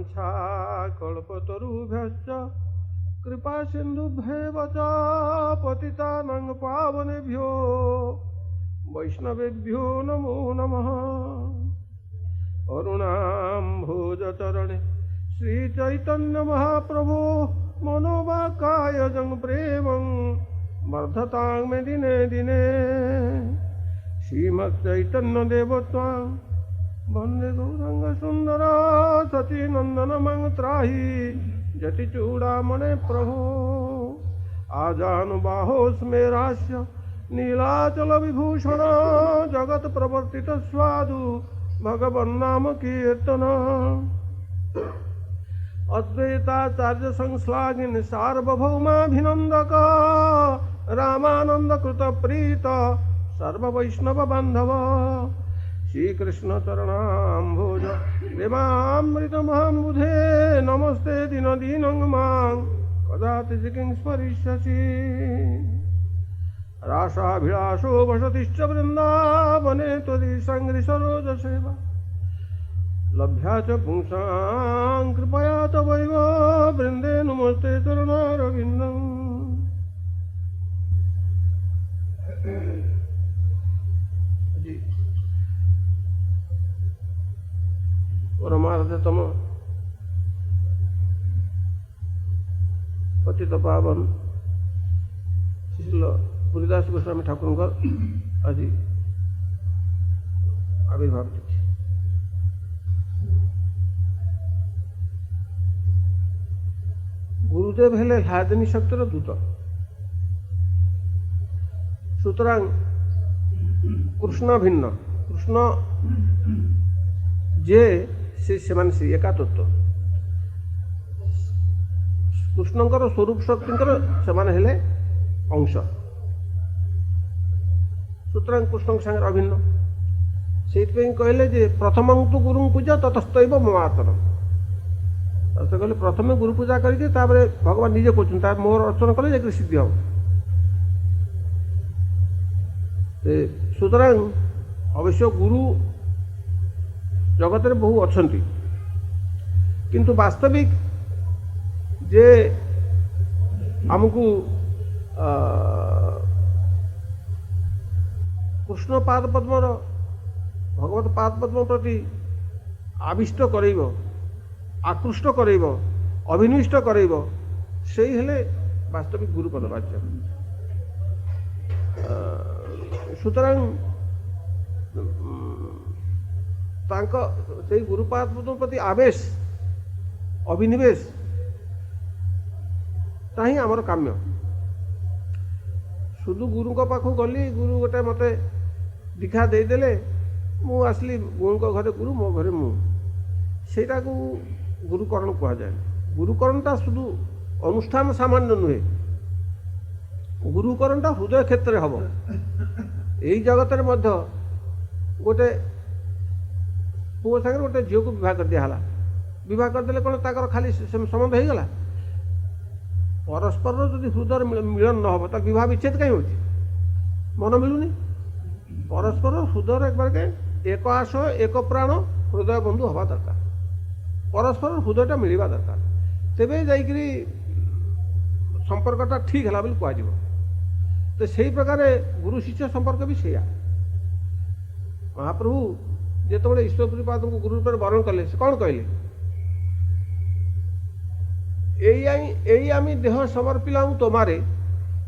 वाञ्छा कल्पतरुभ्यश्च कृपा सिन्धुभ्येव च पतितानां पावनेभ्यो वैष्णवेभ्यो नमो नमः। अरुणाम्भोजचरणे श्रीचैतन्य महाप्रभो मनोवाक्कायजं प्रेमं वर्धतां मे दिने दिने। श्रीमच्चैतन्यदेव त्वां वन्दे गौराङ्गसुन्दर सचिनन्दनमं त्राहि जटिचूडामणे प्रभो। आजानुबाहो स्मेरास्य नीलाचलविभूषण जगत्प्रवर्तितस्वादु भगवन्नाम कीर्तन। अद्वैताचार्य संश्लाघिन सार्वभौमाभिनन्दक रामानन्दकृत प्रीत सर्ववैष्णव बान्धव। श्रीकृष्ण चरणाम्भोज प्रेमामृतमहम्बुधे नमस्ते दीनदीनं मां कदाचित् किं स्मरिष्यसि। रासाभिलाषो वसतिश्च वृन्दावने त्वदीसङ्घ्रिसरोजसेवा लभ्या च पुंसां कृपया तवैव वृन्दे नमस्ते चरणारविन्दम्। परमार्थतम पतित पावन श्रील पुरीदास गोस्वामी ठाकुर आज आविर्भाव तिथि। गुरुदेव हेले लादिनी शक्तिर दूत। सुतरां कृष्ण भिन्न कृष्ण जे से एका तत्व कृष्णंकर स्वरूप शक्तिंकर सेमाने हेले अंश। सुतरां कृष्ण संगे अभिन्न से कहले जे प्रथमं तु गुरु पूजा ततस्तैव ममार्चनम्। तो कहले प्रथम गुरु पूजा करके भगवान निजे कहते मोर अर्चन कले जाकर सिद्धि हम। सुतरां अवश्य गुरु जगत में बहु अच्छा किंतु वास्तविक जे आमको कृष्ण पाद पद्मर भगवत पाद पद्म प्रति आविष्ट करैब आकृष्ट करैब अभिनिष्ट करैब से हेले वास्तविक गुरु पदवाच्य। सुतरां से गुरुपाद पद्म प्रति आवेश अभिनिवेश ताही आमर काम्य। शुधु गुरु पाखु गली गुरु गोटे मते दीक्षा देदेले मु आसली गुरु घरे गुरु मो घरे मु सेटा को गुरुकरण कह जाए। गुरुकरणटा शुधु अनुष्ठान सामान्य नुहे गुरुकरणटा हृदय क्षेत्र हम। यही जगत गोटे पुओ सागर गोटे झील को बहुत कर दिया बहुत करदे कौन ताकर खाली संबंध हो गला। परस्पर जो हृदय मिलन न हो तो बहुत विच्छेद कहीं हो मन मिलूनी। परस्पर हृदय एक बार के एक आश एक प्राण हृदय बंधु हवा दरकार। परस्पर हृदयटा मिलवा दरकार तेरे जाकरी संपर्कटा ठीक है बोली कह। तो से प्रकार गुरु शिष्य संपर्क भी सैया। महाप्रभु जिते ईश्वर गुरुपाद को गुरु रूप वर्ण कले से कौन कहले यही आमी देह समर्पिलाऊँ तोमारे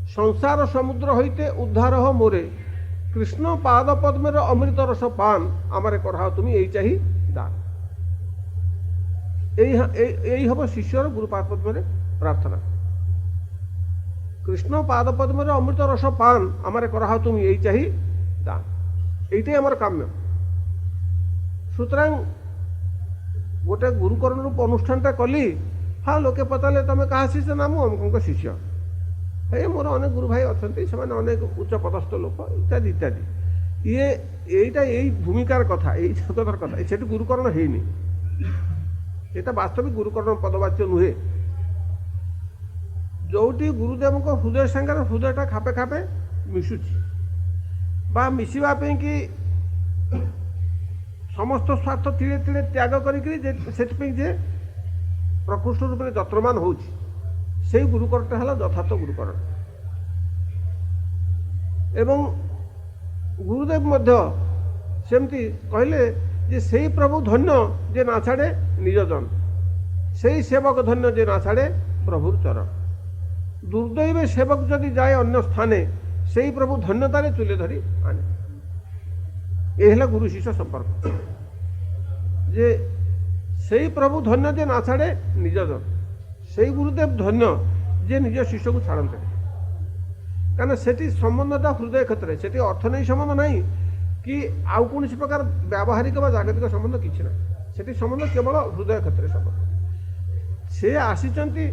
संसार समुद्र होते उद्धार हो मोरे कृष्ण पाद पद्मेर अमृत रस पान आमारे कराओ तुम यही चाहिए दान। यही हम शिष्यर गुरुपाद पद्मे प्रार्थना कृष्ण पाद पद्मेर अमृत रस पान आमारे कराओ तुम यही चाहिए दान। यही आमर काम्य। सुतरां गोटे गुरुकरण रूप अनुष्ठानटा कली हाँ लोके पचारे तुम क्या शिष्य नाम अमुक शिष्य है मोर अनेक गुरु भाई अच्छा से अनेक उच्च पदस्थ लोक इत्यादि इत्यादि ये यहीटा यही भूमिकार कथा यही जगतर कथा से गुरुकरण है यहाँ वास्तविक गुरुकरण पदवाच्य नुहे। जोटी गुरुदेव को हृदय सांगे हृदयटा खापे खापे मिशुची बा मिशिबा कि समस्त स्वार्थ तीरे तीरे त्याग करी जे ପ୍ରକୃଷ୍ଟ ରୂପରେ ଯତ୍ନମାନ ହେଉଛି ସେଇ ଗୁରୁକରଣଟା ହେଲା ଯଥାର୍ଥ ଗୁରୁକରଣ। ଏବଂ ଗୁରୁଦେବ ମଧ୍ୟ ସେମିତି କହିଲେ ଯେ ସେଇ ପ୍ରଭୁ ଧନ୍ୟ ଯେ ନା ଛାଡ଼େ ନିଜ ଜନ, ସେଇ ସେବକ ଧନ୍ୟ ଯେ ନା ଛାଡ଼େ ପ୍ରଭୁର ଚରଣ। ଦୁର୍ଦୈବେ ସେବକ ଯଦି ଯାଏ ଅନ୍ୟ ସ୍ଥାନେ, ସେଇ ପ୍ରଭୁ ଧନ୍ୟତାରେ ଚୁଲେ ଧରି ଆନେ। ଏ ହେଲା ଗୁରୁ ଶିଷ୍ୟ ସମ୍ପର୍କ, ଯେ ସେଇ ପ୍ରଭୁ ଧନ୍ୟ ଯେ ନା ଛାଡ଼େ ନିଜ ଜନ, ସେଇ ଗୁରୁଦେବ ଧନ୍ୟ ଯେ ନିଜ ଶିଷ୍ୟକୁ ଛାଡ଼ନ୍ତେ। କାରଣ ସେଠି ସମ୍ବନ୍ଧଟା ହୃଦୟ କ୍ଷେତ୍ରରେ, ସେଠି ଅର୍ଥ ନେଇ ସମ୍ବନ୍ଧ ନାହିଁ କି ଆଉ କୌଣସି ପ୍ରକାର ବ୍ୟାବହାରିକ ବା ଜାଗତିକ ସମ୍ବନ୍ଧ କିଛି ନାହିଁ। ସେଠି ସମ୍ବନ୍ଧ କେବଳ ହୃଦୟ କ୍ଷେତ୍ରରେ ସମ୍ବନ୍ଧ। ସେ ଆସିଛନ୍ତି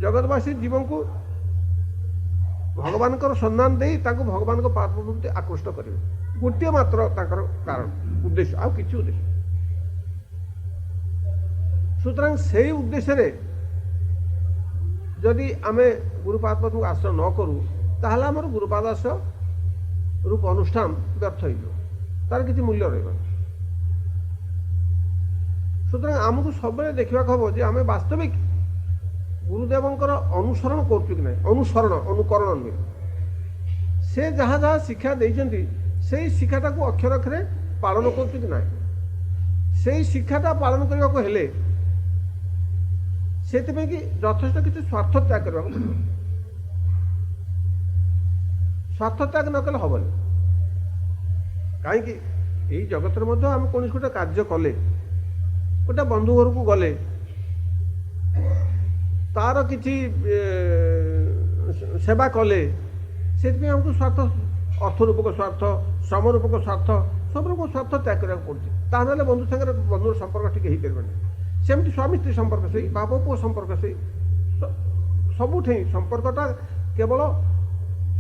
ଜଗତବାସୀ ଜୀବଙ୍କୁ ଭଗବାନଙ୍କର ସମ୍ମାନ ଦେଇ ତାଙ୍କୁ ଭଗବାନଙ୍କ ପାଦ ପ୍ରତି ଆକୃଷ୍ଟ କରିବେ। ଗୋଟିଏ ମାତ୍ର ତାଙ୍କର କାରଣ ଉଦ୍ଦେଶ୍ୟ, ଆଉ କିଛି ଉଦ୍ଦେଶ୍ୟ। ସୁତରାଂ ସେଇ ଉଦ୍ଦେଶ୍ୟରେ ଯଦି ଆମେ ଗୁରୁପାଦ ପଦ୍ମକୁ ଆଶ୍ରୟ ନ କରୁ, ତାହେଲେ ଆମର ଗୁରୁପାଦ ଆଶ୍ରୟ ରୂପ ଅନୁଷ୍ଠାନ ବ୍ୟର୍ଥ ହେଇଯିବ, ତାର କିଛି ମୂଲ୍ୟ ରହିବନି। ସୁତରାଂ ଆମକୁ ସବୁବେଳେ ଦେଖିବାକୁ ହବ ଯେ ଆମେ ବାସ୍ତବିକ ଗୁରୁଦେବଙ୍କର ଅନୁସରଣ କରୁଛୁ କି ନାହିଁ। ଅନୁସରଣ, ଅନୁକରଣ ନୁହେଁ। ସେ ଯାହା ଯାହା ଶିକ୍ଷା ଦେଇଛନ୍ତି ସେଇ ଶିକ୍ଷାଟାକୁ ଅକ୍ଷର ଅକ୍ଷରେ ପାଳନ କରୁଛୁ କି ନାହିଁ। ସେଇ ଶିକ୍ଷାଟା ପାଳନ କରିବାକୁ ହେଲେ ସେଥିପାଇଁ କି ଯଥେଷ୍ଟ କିଛି ସ୍ୱାର୍ଥ ତ୍ୟାଗ କରିବାକୁ ପଡ଼ିବ। ସ୍ୱାର୍ଥ ତ୍ୟାଗ ନ କଲେ ହେବନି। କାହିଁକି ଏଇ ଜଗତରେ ମଧ୍ୟ ଆମେ କୌଣସି ଗୋଟେ କାର୍ଯ୍ୟ କଲେ, ଗୋଟେ ବନ୍ଧୁ ଘରକୁ ଗଲେ, ତାର କିଛି ସେବା କଲେ, ସେଥିପାଇଁ ଆମକୁ ସ୍ୱାର୍ଥ, ଅର୍ଥ ରୂପକ ସ୍ୱାର୍ଥ, ଶ୍ରମ ରୂପକ ସ୍ୱାର୍ଥ, ସବୁ ରୂପକ ସ୍ୱାର୍ଥ ତ୍ୟାଗ କରିବାକୁ ପଡ଼ୁଛି। ତାହା ନହେଲେ ବନ୍ଧୁ ସାଙ୍ଗରେ ବନ୍ଧୁର ସମ୍ପର୍କ ଟିକେ ହେଇପାରିବନି। ସେମିତି ସ୍ୱାମୀ ସ୍ତ୍ରୀ ସମ୍ପର୍କ ସେଇ, ବାପ ପୁଅ ସମ୍ପର୍କ ସେଇ, ସବୁଠି ସମ୍ପର୍କଟା କେବଳ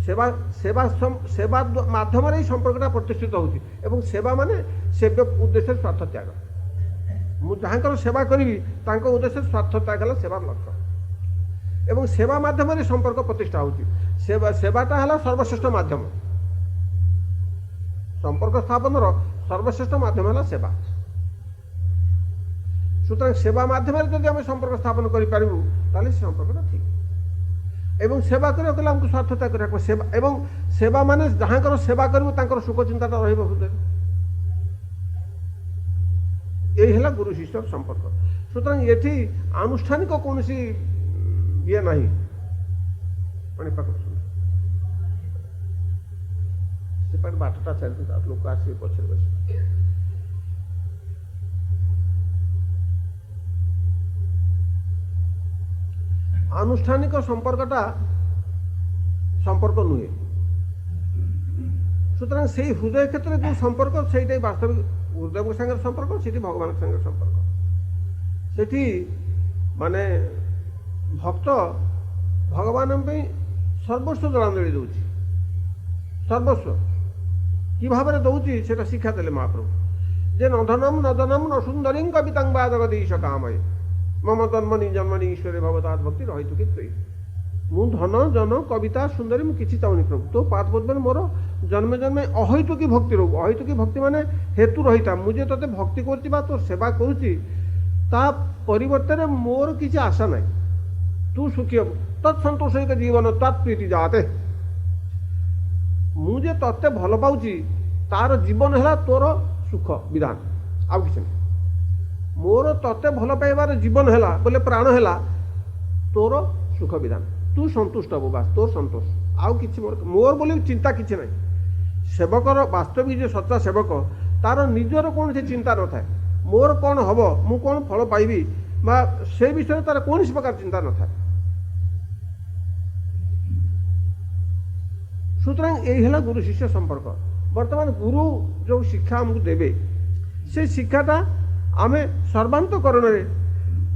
ସେବା ସେବା ସେବା ମାଧ୍ୟମରେ ଏଇ ସମ୍ପର୍କଟା ପ୍ରତିଷ୍ଠିତ ହେଉଛି। ଏବଂ ସେବା ମାନେ ସେବ୍ୟ ଉଦ୍ଦେଶ୍ୟରେ ସ୍ୱାର୍ଥ ତ୍ୟାଗ। ମୁଁ ଯାହାଙ୍କର ସେବା କରିବି ତାଙ୍କ ଉଦ୍ଦେଶ୍ୟରେ ସ୍ୱାର୍ଥ ତ୍ୟାଗ ହେଲା ସେବାର ଲକ୍ଷ୍ୟ। ଏବଂ ସେବା ମାଧ୍ୟମରେ ସମ୍ପର୍କ ପ୍ରତିଷ୍ଠା ହେଉଛି। ସେବାଟା ହେଲା ସର୍ବଶ୍ରେଷ୍ଠ ମାଧ୍ୟମ। ସମ୍ପର୍କ ସ୍ଥାପନର ସର୍ବଶ୍ରେଷ୍ଠ ମାଧ୍ୟମ ହେଲା ସେବା। ସୁତରାଂ ସେବା ମାଧ୍ୟମରେ ଯଦି ଆମେ ସମ୍ପର୍କ ସ୍ଥାପନ କରିପାରିବୁ ତାହେଲେ ସେ ସମ୍ପର୍କଟା ଠିକ୍। ଏବଂ ସେବା କରିବାକୁ ହେଲେ ଆମକୁ ସ୍ୱାର୍ଥ ତ୍ୟାଗ କରିବାକୁ ସେବା, ଏବଂ ସେବା ମାନେ ଯାହାଙ୍କର ସେବା କରିବୁ ତାଙ୍କର ସୁଖ ଚିନ୍ତାଟା ରହିବ ହୃଦୟରେ। এই ହେଲା ଗୁରୁ ଶିଷ୍ୟ ସମ୍ପର୍କ। ସୁତରାଂ ଏଠି ଆନୁଷ୍ଠାନିକ କୌଣସି ଇଏ ନାହିଁ। ପାଣିପାଗ ସେପାଟେ ବାଟଟା ଚାଲିଛି, ଲୋକ ଆସିବେ ପଛରେ ବସି। ଆନୁଷ୍ଠାନିକ ସମ୍ପର୍କଟା ସମ୍ପର୍କ ନୁହେଁ। সুতরাং সেই হৃদয় ক্ষেত্রে যে সম্পর্ক সেইটাই বাস্তবিক গুরুদেবଙ୍କ ସାଙ୍ଗରେ ସମ୍ପର୍କ, ସେଠି ଭଗବାନଙ୍କ ସାଙ୍ଗରେ ସମ୍ପର୍କ। ସେଠି ମାନେ ଭକ୍ତ ଭଗବାନଙ୍କ ପାଇଁ ସର୍ବସ୍ୱ ଜଳାଞ୍ଜଳି ଦେଉଛି। ସର୍ବସ୍ୱ କି ଭାବରେ ଦେଉଛି ସେଟା ଶିକ୍ଷା ଦେଲେ ମହାପ୍ରଭୁ, ଯେ ନଧନମ୍ ନଦନମ୍ ନ ସୁନ୍ଦରୀଂ କବିତାଂ ବା ଜଗଦୀଶ କାମୟ ମମ ଜନ୍ମନି ଜନ୍ମନି ଈଶ୍ୱରେ ଭବତାତ୍ ଭକ୍ତି ରହିତୁ କି ତ୍ୱୟି। ମୁଁ ଧନ ଜନ କବିତା ସୁନ୍ଦରୀ ମୁଁ କିଛି ଚାହୁଁନି ପ୍ରଭୁ, ତୋ ପାଦ ପଦ୍ମରେ ମୋର ଜନ୍ମେ ଜନ୍ମେ ଅହୈତୁକୀ ଭକ୍ତି ରହୁ। ଅହୈତୁକୀ ଭକ୍ତି ମାନେ ହେତୁ ରହିତା। ମୁଁ ଯେ ତୋତେ ଭକ୍ତି କରୁଛି ବା ତୋ ସେବା କରୁଛି ତା ପରିବର୍ତ୍ତରେ ମୋର କିଛି ଆଶା ନାହିଁ। ତୁ ସୁଖୀ ହବୁ ତତ୍ ସନ୍ତୋଷିକ ଜୀବନ ତତ୍ ପ୍ରୀତି ଜାତେ। ମୁଁ ଯେ ତତେ ଭଲ ପାଉଛି ତାର ଜୀବନ ହେଲା ତୋର ସୁଖ ବିଧାନ, ଆଉ କିଛି ନାହିଁ। ମୋର ତତେ ଭଲ ପାଇବାର ଜୀବନ ହେଲା ବୋଲେ ପ୍ରାଣ ହେଲା ତୋର ସୁଖ ବିଧାନ। ତୁ ସନ୍ତୁଷ୍ଟ ହବୁ, ବାସ୍ ତୋର ସନ୍ତୋଷ, ଆଉ କିଛି ମୋର ବୋଲି ଚିନ୍ତା କିଛି ନାହିଁ। ସେବକର ବାସ୍ତବିକ ଯେ ସଚ୍ଚା ସେବକ ତାର ନିଜର କୌଣସି ଚିନ୍ତା ନଥାଏ। ମୋର କ'ଣ ହବ, ମୁଁ କ'ଣ ଫଳ ପାଇବି ବା ସେ ବିଷୟରେ ତାର କୌଣସି ପ୍ରକାର ଚିନ୍ତା ନଥାଏ। সুতরাং এই হল গুরু শিষ্য সম্পর্ক। বর্তমান গুরু যে শিক্ষা আমাকে দেবে সেই শিক্ষাটা আমি সর্বান্তকরণে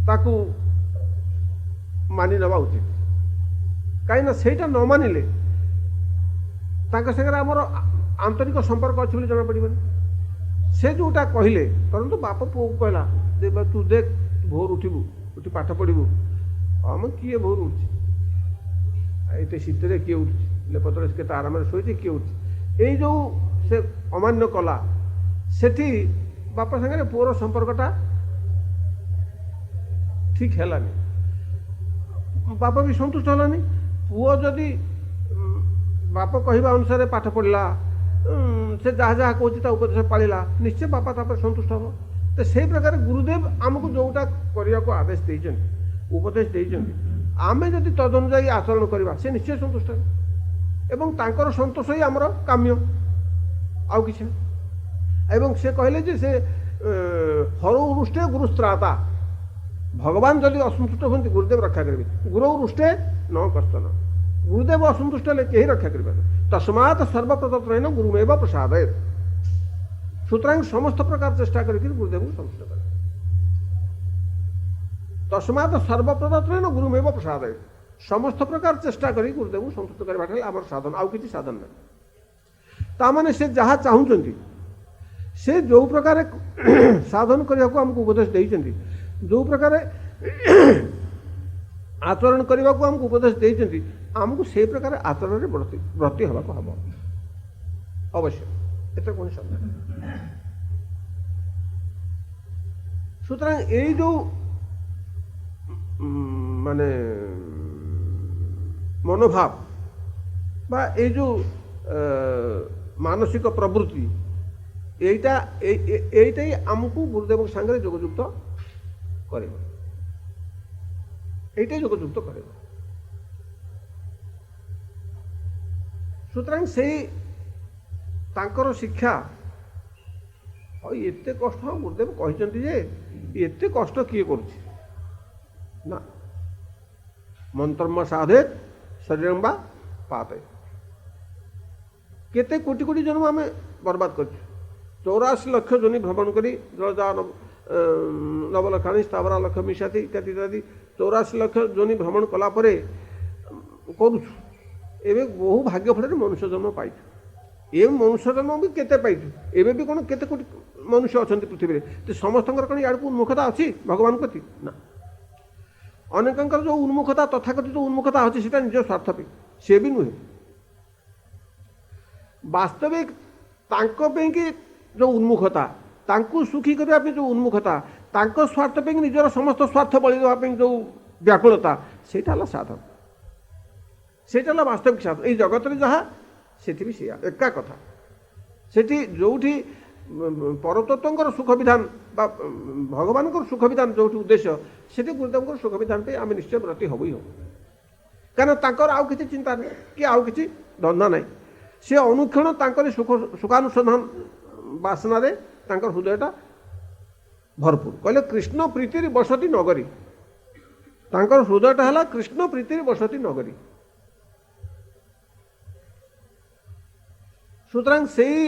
তাকে মানি নেওয়া উচিত। কাইনা সেইটা ন মানিলে তাଙ୍କ ସାଙ୍ଗରେ ଆମର ଆନ୍ତରିକ ସମ୍ପର୍କ ଅଛି ବୋଲି ଜଣାପଡ଼ିବନି। ସେ ଯେଉଁଟା କହିଲେ, ଧରନ୍ତୁ ବାପ ପୁଅକୁ କହିଲା ଯେ ତୁ ଦେଖ ଭୋର ଉଠିବୁ, ଉଠି ପାଠ ପଢ଼ିବୁ। ଆମେ କିଏ ଭୋର ଉଠୁଛି, ଏତେ ଶୀତରେ କିଏ ଉଠୁଛି, ଲେପତଳେ କେତେ ଆରାମରେ ଶୋଇଛି, କିଏ ଉଠୁଛି। ଏଇ ଯେଉଁ ସେ ଅମାନ୍ୟ କଲା, ସେଠି ବାପା ସାଙ୍ଗରେ ପୁଅର ସମ୍ପର୍କଟା ଠିକ୍ ହେଲାନି। ବାପ ବି ସନ୍ତୁଷ୍ଟ ହେଲାନି। ପୁଅ ଯଦି ବାପ କହିବା ଅନୁସାରେ ପାଠ ପଢ଼ିଲା, ସେ ଯାହା ଯାହା କହୁଛି ତା ଉପଦେଶ ପାଳିଲା, ନିଶ୍ଚୟ ବାପା ତାପରେ ସନ୍ତୁଷ୍ଟ ହେବ। ତ ସେଇ ପ୍ରକାର ଗୁରୁଦେବ ଆମକୁ ଯେଉଁଟା କରିବାକୁ ଆଦେଶ ଦେଇଛନ୍ତି, ଉପଦେଶ ଦେଇଛନ୍ତି, ଆମେ ଯଦି ତଦନୁଯାୟୀ ଆଚରଣ କରିବା ସେ ନିଶ୍ଚୟ ସନ୍ତୁଷ୍ଟ ହେବେ ଏବଂ ତାଙ୍କର ସନ୍ତୋଷ ହିଁ ଆମର କାମ୍ୟ, ଆଉ କିଛି ନାହିଁ। ଏବଂ ସେ କହିଲେ ଯେ ସେ ହରଉ ରୁଷ୍ଟେ ଗୁରୁସ୍ତ୍ରାତା, ଭଗବାନ ଯଦି ଅସନ୍ତୁଷ୍ଟ ହୁଅନ୍ତି ଗୁରୁଦେବ ରକ୍ଷା କରିବେ। ଗୁରଉ ରୁଷ୍ଟେ ନ କଷ୍ଟନ, ଗୁରୁଦେବ ଅସନ୍ତୁଷ୍ଟ ହେଲେ କେହି ରକ୍ଷା କରିପାରିବେ। ତସ୍ମାତ୍ ସର୍ବପ୍ରତତ୍ରେଣ ଗୁରୁମେବ ପ୍ରସାଦୟେତ୍। ସୁତରାଂ ସମସ୍ତ ପ୍ରକାର ଚେଷ୍ଟା କରିକି ଗୁରୁଦେବଙ୍କୁ ସନ୍ତୁଷ୍ଟ କରେ। ତସ୍ମାତ୍ ସର୍ବପ୍ରତତ୍ରେଣ ଗୁରୁମେବ ପ୍ରସାଦୟେତ୍, ସମସ୍ତ ପ୍ରକାର ଚେଷ୍ଟା କରି ଗୁରୁଦେବଙ୍କୁ ସନ୍ତୁଷ୍ଟ କରିବାଟା ହେଲା ଆମର ସାଧନ, ଆଉ କିଛି ସାଧନ ନାହିଁ। ତାମାନେ ସେ ଯାହା ଚାହୁଁଛନ୍ତି, ସେ ଯେଉଁ ପ୍ରକାର ସାଧନ କରିବାକୁ ଆମକୁ ଉପଦେଶ ଦେଇଛନ୍ତି, ଯେଉଁ ପ୍ରକାର ଆଚରଣ କରିବାକୁ ଆମକୁ ଉପଦେଶ ଦେଇଛନ୍ତି, ଆମକୁ ସେଇ ପ୍ରକାର ଆଚରଣରେ ବ୍ରତୀ ହେବାକୁ ହେବ ଅବଶ୍ୟ, ଏତେ କୌଣସି ସନ୍ଦେହ ନାହିଁ। ସୁତରାଂ ଏଇ ଯେଉଁ ମାନେ ମନୋଭାବ ବା ଏଇ ଯେଉଁ ମାନସିକ ପ୍ରବୃତ୍ତି, এইটা ଆମକୁ ଗୁରୁଦେବଙ୍କ ସାଙ୍ଗରେ ଯୋଗଯୁକ୍ତ କରିବ, এইটাই যোগযুক্ত କରିବ। সুতরাং সেই ତାଙ୍କର ଶିକ୍ଷା ଏତେ କଷ୍ଟ, ଗୁରୁଦେବ କହିଛନ୍ତି ଯେ ଏତେ କଷ୍ଟ କିଏ କରୁଛି ନା, ମନ୍ତ୍ରମ ସାଧେତ୍ ଶରୀରଂ ବା ପାପେ। କେତେ କୋଟି କୋଟି ଜନ୍ମ ଆମେ ବର୍ବାଦ କରିଛୁ, 84 ଲକ୍ଷ ଯୋନି ଭ୍ରମଣ କରି ଜଳଜା ନବଲକ୍ଷାଣି ସ୍ଥାବରା ଲକ୍ଷ ମିଶାତି ଇତ୍ୟାଦି ଇତ୍ୟାଦି 84 ଲକ୍ଷ ଯୋନି ଭ୍ରମଣ କଲା ପରେ କରୁଛୁ। ଏବେ ବହୁ ଭାଗ୍ୟ ଫଳରେ ମନୁଷ୍ୟ ଜନ୍ମ ପାଇଛୁ। ଏ ମନୁଷ୍ୟ ଜନ୍ମ ବି କେତେ ପାଇଛୁ, ଏବେ ବି କ'ଣ କେତେ କୋଟି ମନୁଷ୍ୟ ଅଛନ୍ତି ପୃଥିବୀରେ, ଯେ ସମସ୍ତଙ୍କର କ'ଣ ଇଆଡ଼କୁ ଉନ୍ମୁଖତା ଅଛି ଭଗବାନଙ୍କ ପ୍ରତି ନା। ଅନେକଙ୍କର ଯେଉଁ ଉନ୍ମୁଖତା, ତଥାକଥିତ ଉନ୍ମୁଖତା ଅଛି, ସେଟା ନିଜ ସ୍ୱାର୍ଥ ପାଇଁ, ସେ ବି ନୁହେଁ। ବାସ୍ତବିକ ତାଙ୍କ ପାଇଁକି ଯେଉଁ ଉନ୍ମୁଖତା, ତାଙ୍କୁ ସୁଖୀ କରିବା ପାଇଁ ଯେଉଁ ଉନ୍ମୁଖତା, ତାଙ୍କ ସ୍ୱାର୍ଥ ପାଇଁ ନିଜର ସମସ୍ତ ସ୍ୱାର୍ଥ ବଳି ଦେବା ପାଇଁ ଯେଉଁ ବ୍ୟାକୁଳତା, ସେଇଟା ହେଲା ସାଧନ, ସେଇଟା ହେଲା ବାସ୍ତବିକ ସାଧନ। ଏଇ ଜଗତରେ ଯାହା ସେଠି ବି ସେଇଆ ଏକା କଥା। ସେଠି ଯେଉଁଠି ପରତତ୍ତ୍ୱଙ୍କର ସୁଖ ବିଧାନ ବା ଭଗବାନଙ୍କର ସୁଖ ବିଧାନ ଯେଉଁଠି ଉଦ୍ଦେଶ୍ୟ, ସେଠି ଗୁରୁଦେବଙ୍କର ସୁଖ ବିଧାନ ପାଇଁ ଆମେ ନିଶ୍ଚୟ ବ୍ରତୀ ହବୁ ହିଁ ହବୁ। କାରଣ ତାଙ୍କର ଆଉ କିଛି ଚିନ୍ତା ନାହିଁ କି ଆଉ କିଛି ଧନ୍ଦା ନାହିଁ। ସେ ଅନୁକ୍ଷଣ ତାଙ୍କରି ସୁଖାନୁସନ୍ଧାନ ବାସନାରେ ତାଙ୍କର ହୃଦୟଟା ଭରପୁର। କହିଲେ କୃଷ୍ଣ ପ୍ରୀତିରେ ବସତି ନଗରୀ, ତାଙ୍କର ହୃଦୟଟା ହେଲା କୃଷ୍ଣ ପ୍ରୀତିରେ ବସତି ନଗରୀ। ସୁତରାଂ ସେଇ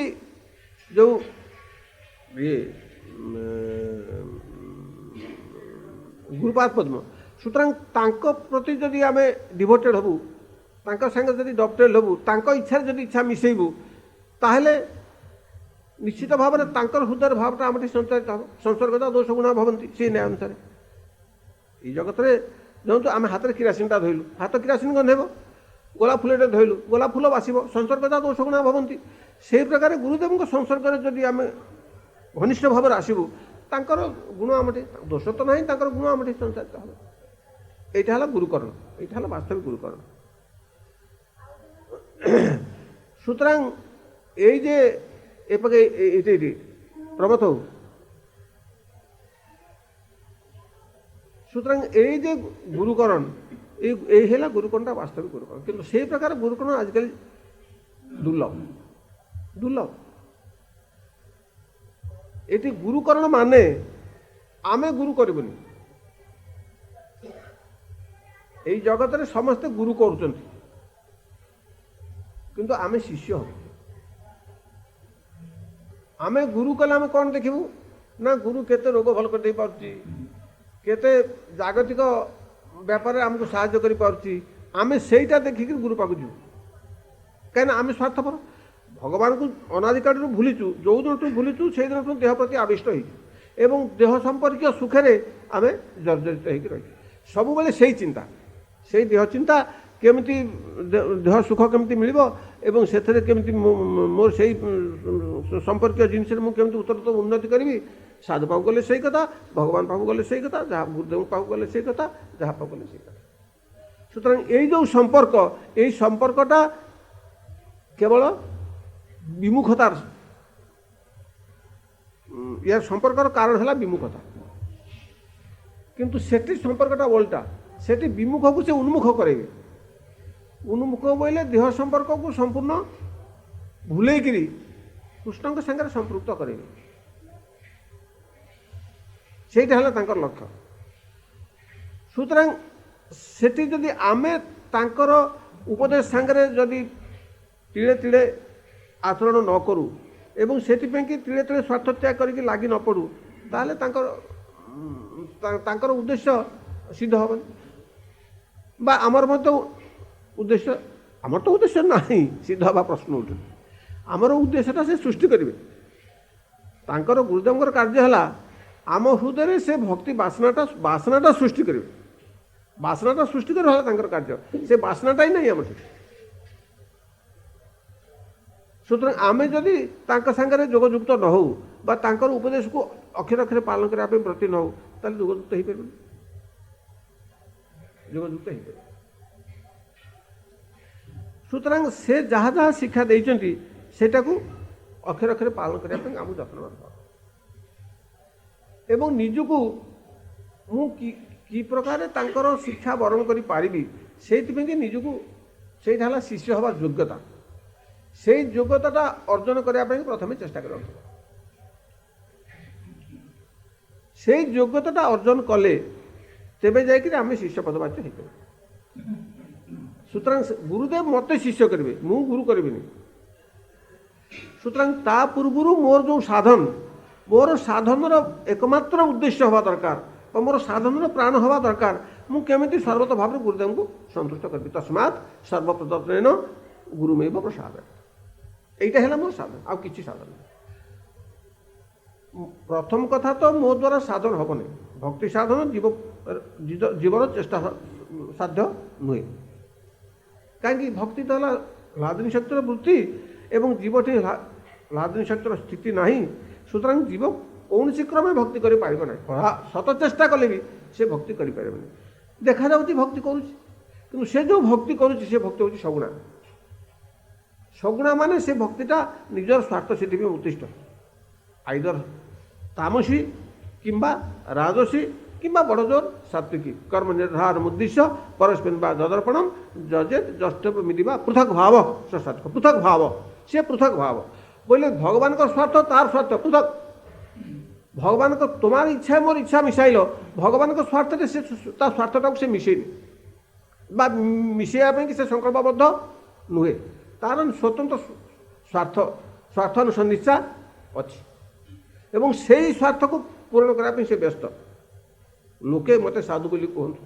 ଯେଉଁ ଗୁରୁପାଦ ପଦ୍ମ, ସୁତରାଂ ତାଙ୍କ ପ୍ରତି ଯଦି ଆମେ ଡିଭୋଟେଡ୍ ହେବୁ, ତାଙ୍କ ସାଙ୍ଗେ ଯଦି ଡକ୍ଟେଡ୍ ହେବୁ, ତାଙ୍କ ଇଚ୍ଛାରେ ଯଦି ଇଚ୍ଛା ମିଶେଇବୁ, ତାହେଲେ ନିଶ୍ଚିତ ଭାବରେ ତାଙ୍କର ହୃଦୟର ଭାବଟା ଆମଠି ସଞ୍ଚାରିତ ହେବ। ସଂସର୍ଗତା ଦୋଷ ଗୁଣା ଭବନ୍ତି, ସେଇ ନ୍ୟାୟ ଅନୁସାରେ। ଏଇ ଜଗତରେ ଯେହେତୁ ଆମେ ହାତରେ କିରାସିନଟା ଧୋଇଲୁ, ହାତ କିରାସିନ ଗନ୍ଧେଇବ, ଗୋଲାପ ଫୁଲଟେ ଧୋଇଲୁ, ଗୋଲାପ ଫୁଲ ବାସିବ, ସଂସର୍ଗତା ଦୋଷ ଗୁଣା ଭବନ୍ତି। ସେହି ପ୍ରକାର ଗୁରୁଦେବଙ୍କ ସଂସର୍ଗରେ ଯଦି ଆମେ ଘନିଷ୍ଠ ଭାବରେ ଆସିବୁ, ତାଙ୍କର ଗୁଣ ଆମଠି, ଦୋଷ ତ ନାହିଁ, ତାଙ୍କର ଗୁଣ ଆମଠି ସଞ୍ଚାରିତ ହେବ। এইটা ହେଲା ଗୁରୁକରଣ, এইটা ହେଲା ବାସ୍ତବିକ ଗୁରୁକରଣ। সুতরাং এই যে এপাকে এটি প্রমথ, সুতরাং এই যে গুরুকরণ, এই ହେଲା ଗୁରୁକରଣଟା ବାସ୍ତବିକ ଗୁରୁକରଣ। କିନ୍ତୁ সেই ପ୍ରକାର ଗୁରୁକରଣ ଆଜିକାଲି ଦୁର୍ଲଭ ଦୁର୍ଲଭ। ଏଠି ଗୁରୁକରଣ ମାନେ ଆମେ ଗୁରୁ କରିବୁନି। এই জগତରେ ସମସ୍ତେ ଗୁରୁ କରୁଛନ୍ତି, କିନ୍ତୁ ଆମେ ଶିଷ୍ୟ ହବୁ। ଆମେ ଗୁରୁ କଲେ ଆମେ କ'ଣ ଦେଖିବୁ ନା, ଗୁରୁ କେତେ ରୋଗ ଭଲ କରିଦେଇ ପାରୁଛି, କେତେ ଜାଗତିକ ବ୍ୟାପାରରେ ଆମକୁ ସାହାଯ୍ୟ କରିପାରୁଛି। ଆମେ ସେଇଟା ଦେଖିକି ଗୁରୁ ପାଖକୁ ଯିବୁ, କାହିଁକିନା ଆମେ ସ୍ୱାର୍ଥପର। ଭଗବାନଙ୍କୁ ଅନାଦିକାଳରୁ ଭୁଲିଛୁ, ଯେଉଁଦିନଠୁ ଭୁଲିଛୁ ସେଇଦିନଠୁ ଦେହ ପ୍ରତି ଆବିଷ୍ଟ ହେଇଛୁ ଏବଂ ଦେହ ସମ୍ପର୍କୀୟ ସୁଖରେ ଆମେ ଜର୍ଜରିତ ହେଇକି ରହିଛୁ। ସବୁବେଳେ ସେଇ ଚିନ୍ତା, ସେଇ ଦେହ ଚିନ୍ତା, କେମିତି ଦେହ ସୁଖ କେମିତି ମିଳିବ ଏବଂ ସେଥିରେ କେମିତି ମୋର ସେଇ ସମ୍ପର୍କୀୟ ଜିନିଷରେ ମୁଁ କେମିତି ଉତ୍ତରୋତ୍ତର ଉନ୍ନତି କରିବି। ସାଧୁ ପାଖକୁ ଗଲେ ସେଇ କଥା, ଭଗବାନ ପାଖକୁ ଗଲେ ସେଇ କଥା, ଯାହା ଗୁରୁଦେବଙ୍କ ପାଖକୁ ଗଲେ ସେଇ କଥା, ଯାହା ପାଖକୁ ଗଲେ ସେଇ କଥା। সুতরাং এই যে সম্পর্ক, এই সম্পর্কটা কেবল বিমুখতার, ইয়ার সম্পর্কর কারণ হল বিমুখতা, কিন্তু সেটি সম্পর্কটা ওল্টা, সেটি বিমুখକୁ সে উন্মুখ করেবে। উন্মুখ বইলে দেহ সম্পর্কକୁ সম্পূর্ণ ভুলেইকি কৃষ্ণଙ୍କ সাথে সম্পৃক্ত করেবে, সেইটা হল তাঁর লক্ষ্য। সুতরাং সেটি যদি আমি তাঁর উপদেশ সাংরে যদি তিড়ে তিড়ে আচরণ ন করু এবং সেপাই কি তিড়ে তিড়ে স্বার্থ ত্যাগ করি লাগি ন পড়ু, তাহলে তাঁর উদ্দেশ্য সিদ্ধ হবে বা আমার মতো উদ্দেশ্য, আমার তো উদ্দেশ্য নাই সিদ্ধ হওয়া প্রশ্ন উঠে। আমার উদ্দেশ্যটা সে সৃষ্টি করবে। তাঁর গুরুদেবଙ୍କର କାର୍ଯ୍ୟ ହେଲା ଆମ ହୃଦୟରେ ସେ ଭକ୍ତି ବାସନାଟା ସୃଷ୍ଟି କରିବେ। ବାସନାଟା ସୃଷ୍ଟି କରିବା ହେଲା ତାଙ୍କର କାର୍ଯ୍ୟ, ସେ ବାସନାଟା ହିଁ ନାହିଁ ଆମଠି। ସୁତରାଂ ଆମେ ଯଦି ତାଙ୍କ ସାଙ୍ଗରେ ଯୋଗଯୁକ୍ତ ନ ହଉ ବା ତାଙ୍କର ଉପଦେଶକୁ ଅକ୍ଷରେ ଅକ୍ଷରେ ପାଳନ କରିବା ପାଇଁ ବ୍ରତୀ ନ ହଉ, ତାହେଲେ ଯୋଗଯୁକ୍ତ ହେଇପାରିବନି, ଯୋଗଯୁକ୍ତ ହେଇପାରିବ। ସୁତରାଂ ସେ ଯାହା ଯାହା ଶିକ୍ଷା ଦେଇଛନ୍ତି ସେଟାକୁ ଅକ୍ଷରେ ଅକ୍ଷରେ ପାଳନ କରିବା ପାଇଁ ଆମକୁ ଯତ୍ନବାନ ହେବା ଏବଂ ନିଜକୁ ମୁଁ କି ପ୍ରକାର ତାଙ୍କର ଶିକ୍ଷା ବରଣ କରିପାରିବି ସେଇଥିପାଇଁ ନିଜକୁ, ସେଇଟା ହେଲା ଶିଷ୍ୟ ହେବା ଯୋଗ୍ୟତା। ସେଇ ଯୋଗ୍ୟତାଟା ଅର୍ଜନ କରିବା ପାଇଁ ପ୍ରଥମେ ଚେଷ୍ଟା କରିବାକୁ ହେବ। ସେଇ ଯୋଗ୍ୟତାଟା ଅର୍ଜନ କଲେ ତେବେ ଯାଇକରି ଆମେ ଶିଷ୍ୟ ପଦବାଚ୍ୟ ହେଇପାରିବୁ। ସୁତରାଂ ଗୁରୁଦେବ ମୋତେ ଶିଷ୍ୟ କରିବେ, ମୁଁ ଗୁରୁ କରିବିନି। ସୁତରାଂ ତା ପୂର୍ବରୁ ମୋର ଯେଉଁ ସାଧନ, ମୋର ସାଧନର ଏକମାତ୍ର ଉଦ୍ଦେଶ୍ୟ ହେବା ଦରକାର ବା ମୋର ସାଧନର ପ୍ରାଣ ହେବା ଦରକାର, ମୁଁ କେମିତି ସର୍ବତ ଭାବରେ ଗୁରୁଦେବଙ୍କୁ ସନ୍ତୁଷ୍ଟ କରିବି। ତସ୍ମାତ୍ ସର୍ବପ୍ରଦତ୍ତେନ ଗୁରୁମେବ ପ୍ରସାଦ, এইটা ହେଲା ମୋର ସାଧନ, ଆଉ କିଛି ସାଧନ ନାହିଁ। ପ୍ରଥମ କଥା ତ ମୋ ଦ୍ୱାରା ସାଧନ ହେବନି, ଭକ୍ତି ସାଧନ ଜୀବର ଚେଷ୍ଟା ସାଧ୍ୟ ନୁହେଁ। କାହିଁକି ଭକ୍ତି ତ ହେଲା ଲାଦିନୀ ଶକ୍ତିର ବୃତ୍ତି ଏବଂ ଜୀବଟି ଲାଦିନୀ ଶକ୍ତିର ସ୍ଥିତି ନାହିଁ। ସୁତରାଂ ଜୀବ କୌଣସି କ୍ରମେ ଭକ୍ତି କରିପାରିବ ନାହିଁ, ଶତ ଚେଷ୍ଟା କଲେ ବି ସେ ଭକ୍ତି କରିପାରିବନି। ଦେଖାଯାଉଛି ଭକ୍ତି କରୁଛି, କିନ୍ତୁ ସେ ଯେଉଁ ଭକ୍ତି କରୁଛି ସେ ଭକ୍ତି ହେଉଛି ସଗୁଣା। ସଗୁଣା ମାନେ ସେ ଭକ୍ତିଟା ନିଜର ସ୍ୱାର୍ଥ ସିଦ୍ଧି ପାଇଁ ଉଦ୍ଦିଷ୍ଟ, ଆଇଦର ତାମସୀ କିମ୍ବା ରାଜସୀ କିମ୍ବା ବଡ଼ ଜୋର ସାତ୍ବିକୀ। କର୍ମ ନିର୍ଦ୍ଧାର ଉଦ୍ଦେଶ୍ୟ ପରସ୍ପର ବା ଯଦର୍ପଣମ ଯଜେତ ଜଷ୍ଟବ ମିଳିବା ପୃଥକ ଭାବ ସାତ୍ବିକ। ପୃଥକ ଭାବ, ସେ ପୃଥକ ଭାବ ବୋଇଲେ ଭଗବାନଙ୍କ ସ୍ୱାର୍ଥ ତାର ସ୍ୱାର୍ଥ ପୃଥକ। ଭଗବାନଙ୍କ ତୁମାର ଇଚ୍ଛା ମୋର ଇଚ୍ଛା ମିଶାଇଲ, ଭଗବାନଙ୍କ ସ୍ୱାର୍ଥରେ ସେ ତା ସ୍ୱାର୍ଥଟାକୁ ସେ ମିଶାଇନି ବା ମିଶାଇବା ପାଇଁ ସେ ସଂକଳ୍ପବଦ୍ଧ ନୁହେଁ, ତାର ସ୍ୱତନ୍ତ୍ର ସ୍ୱାର୍ଥାନୁସନ୍ଧିତ୍ସା ଅଛି ଏବଂ ସେଇ ସ୍ୱାର୍ଥକୁ ପୂରଣ କରିବା ପାଇଁ ସେ ବ୍ୟସ୍ତ। ଲୋକେ ମୋତେ ସାଧୁ ବୋଲି କୁହନ୍ତୁ,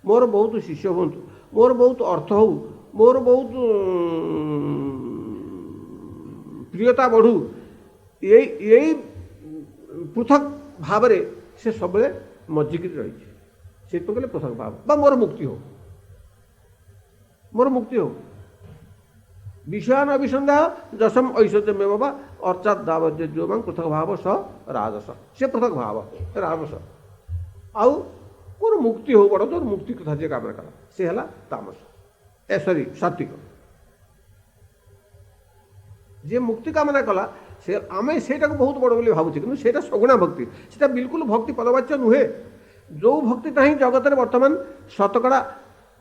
ମୋର ବହୁତ ଶିଷ୍ୟ ହୁଅନ୍ତୁ, ମୋର ବହୁତ ଅର୍ଥ ହଉ, ମୋର ବହୁତ ପ୍ରିୟତା ବଢ଼ୁ, ଏଇ ପୃଥକ ଭାବରେ ସେ ସବୁବେଳେ ମଜ୍ଜିକିରି ରହିଛି। ସେଇଥିପାଇଁ କହିଲେ ପୃଥକ ଭାବ ବା ମୋର ମୁକ୍ତି ହଉ, ମୋର ମୁକ୍ତି ହଉ। ବିଷୟାନ ଅଭିସନ୍ଧାୟ ଯଶମ ଐଶ୍ୱର୍ଯ୍ୟମେବ ବା ଅର୍ଚାତ୍ ଦାବଜ୍ୟ ଯୋବାଂ ପୃଥକ ଭାବ ସ ରାଜସ। ସେ ପୃଥକ ଭାବ ରାଜସ। ଆଉ ମୋର ମୁକ୍ତି ହଉ, ବଡ଼ ଜୋର ମୁକ୍ତି କଥା ଯିଏ କାମନା କଲା ସେ ହେଲା ତାମସ, ସାତ୍ଵିକ। ଯିଏ ମୁକ୍ତି କାମନା କଲା ସେ, ଆମେ ସେଇଟାକୁ ବହୁତ ବଡ଼ ବୋଲି ଭାବୁଛେ, କିନ୍ତୁ ସେଇଟା ସଗୁଣା ଭକ୍ତି, ସେଇଟା ବିଲକୁଲ ଭକ୍ତି ପଦବାଚ୍ୟ ନୁହେଁ। ଯେଉଁ ଭକ୍ତିଟା ହିଁ ଜଗତରେ ବର୍ତ୍ତମାନ ଶତକଡ଼ା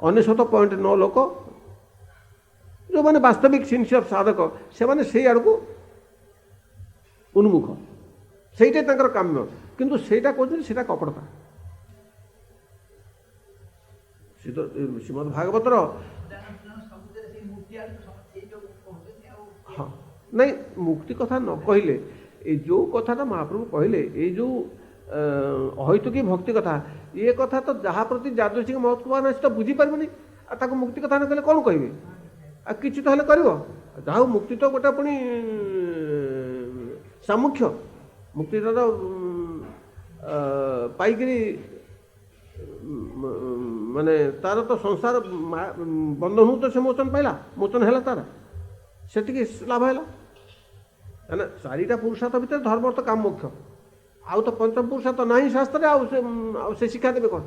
99.9 ଲୋକ ଯେଉଁମାନେ ବାସ୍ତବିକ ସିନସିୟର ସାଧକ ସେମାନେ ସେଇ ଆଡ଼କୁ ଉନ୍ମୁଖ, ସେଇଟା ତାଙ୍କର କାମ୍ୟ, କିନ୍ତୁ ସେଇଟା କହୁଛନ୍ତି ସେଇଟା କପଟତା। ଶ୍ରୀମଦ୍ ଭାଗବତର ହଁ ନାଇଁ ମୁକ୍ତି କଥା ନ କହିଲେ, ଏଇ ଯେଉଁ କଥାଟା ମହାପ୍ରଭୁ କହିଲେ, ଏଇ ଯେଉଁ ଅହୈତୁକୀ ଭକ୍ତି କଥା, ଏ କଥା ତ ଯାହା ପ୍ରତି ଯାଦୃଚ୍ଛିକ ମହତ୍ତ୍ୱବାନ ଅଛି ତ ବୁଝିପାରିବନି, ଆଉ ତାକୁ ମୁକ୍ତି କଥା ନ କହିଲେ କ'ଣ କହିବେ? ଆଉ କିଛି ତ ହେଲେ କରିବ। ଯାହା ହଉ ମୁକ୍ତି ତ ଗୋଟେ ପୁଣି ସାମୁଖ୍ୟ, ମୁକ୍ତିଟା ତ ପାଇକିରି ମାନେ ତାର ତ ସଂସାର ବନ୍ଧନରୁ ତ ସେ ମୋଚନ ପାଇଲା, ମୋଚନ ହେଲା ତାର, ସେତିକି ଲାଭ ହେଲା। କାହିଁକିନା ଚାରିଟା ପୁରୁଷାର୍ଥ ଭିତରେ ଧର୍ମ ଅର୍ଥ କାମ ମୁଖ୍ୟ, ଆଉ ତ ପଞ୍ଚମ ପୁରୁଷାର୍ଥ ନାହିଁ ଶାସ୍ତ୍ରରେ, ଆଉ ସେ ଶିକ୍ଷା ଦେବେ କ'ଣ?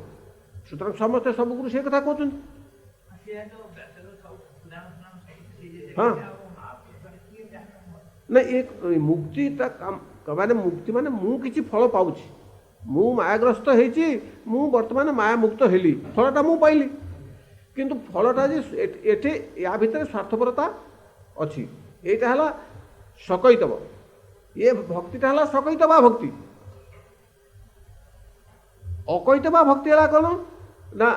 ସୁତରାଂ ସମସ୍ତେ ସବୁ ଗୁରୁ ସେ କଥା କହୁଛନ୍ତି। हाँ ना एक मुक्तिटा काम माने मुक्ति माने मु किछि फल पाउछि मु मायाग्रस्त हेछि मु वर्तमान माया मुक्त हेली फलटा मु पाइली किंतु फलटा जे एठे या भितर स्वार्थपरता अछि एटा हला सकैतव ये भक्तिटा हला सकैतवा भक्ति अकैतवा भक्ति हला कोन ना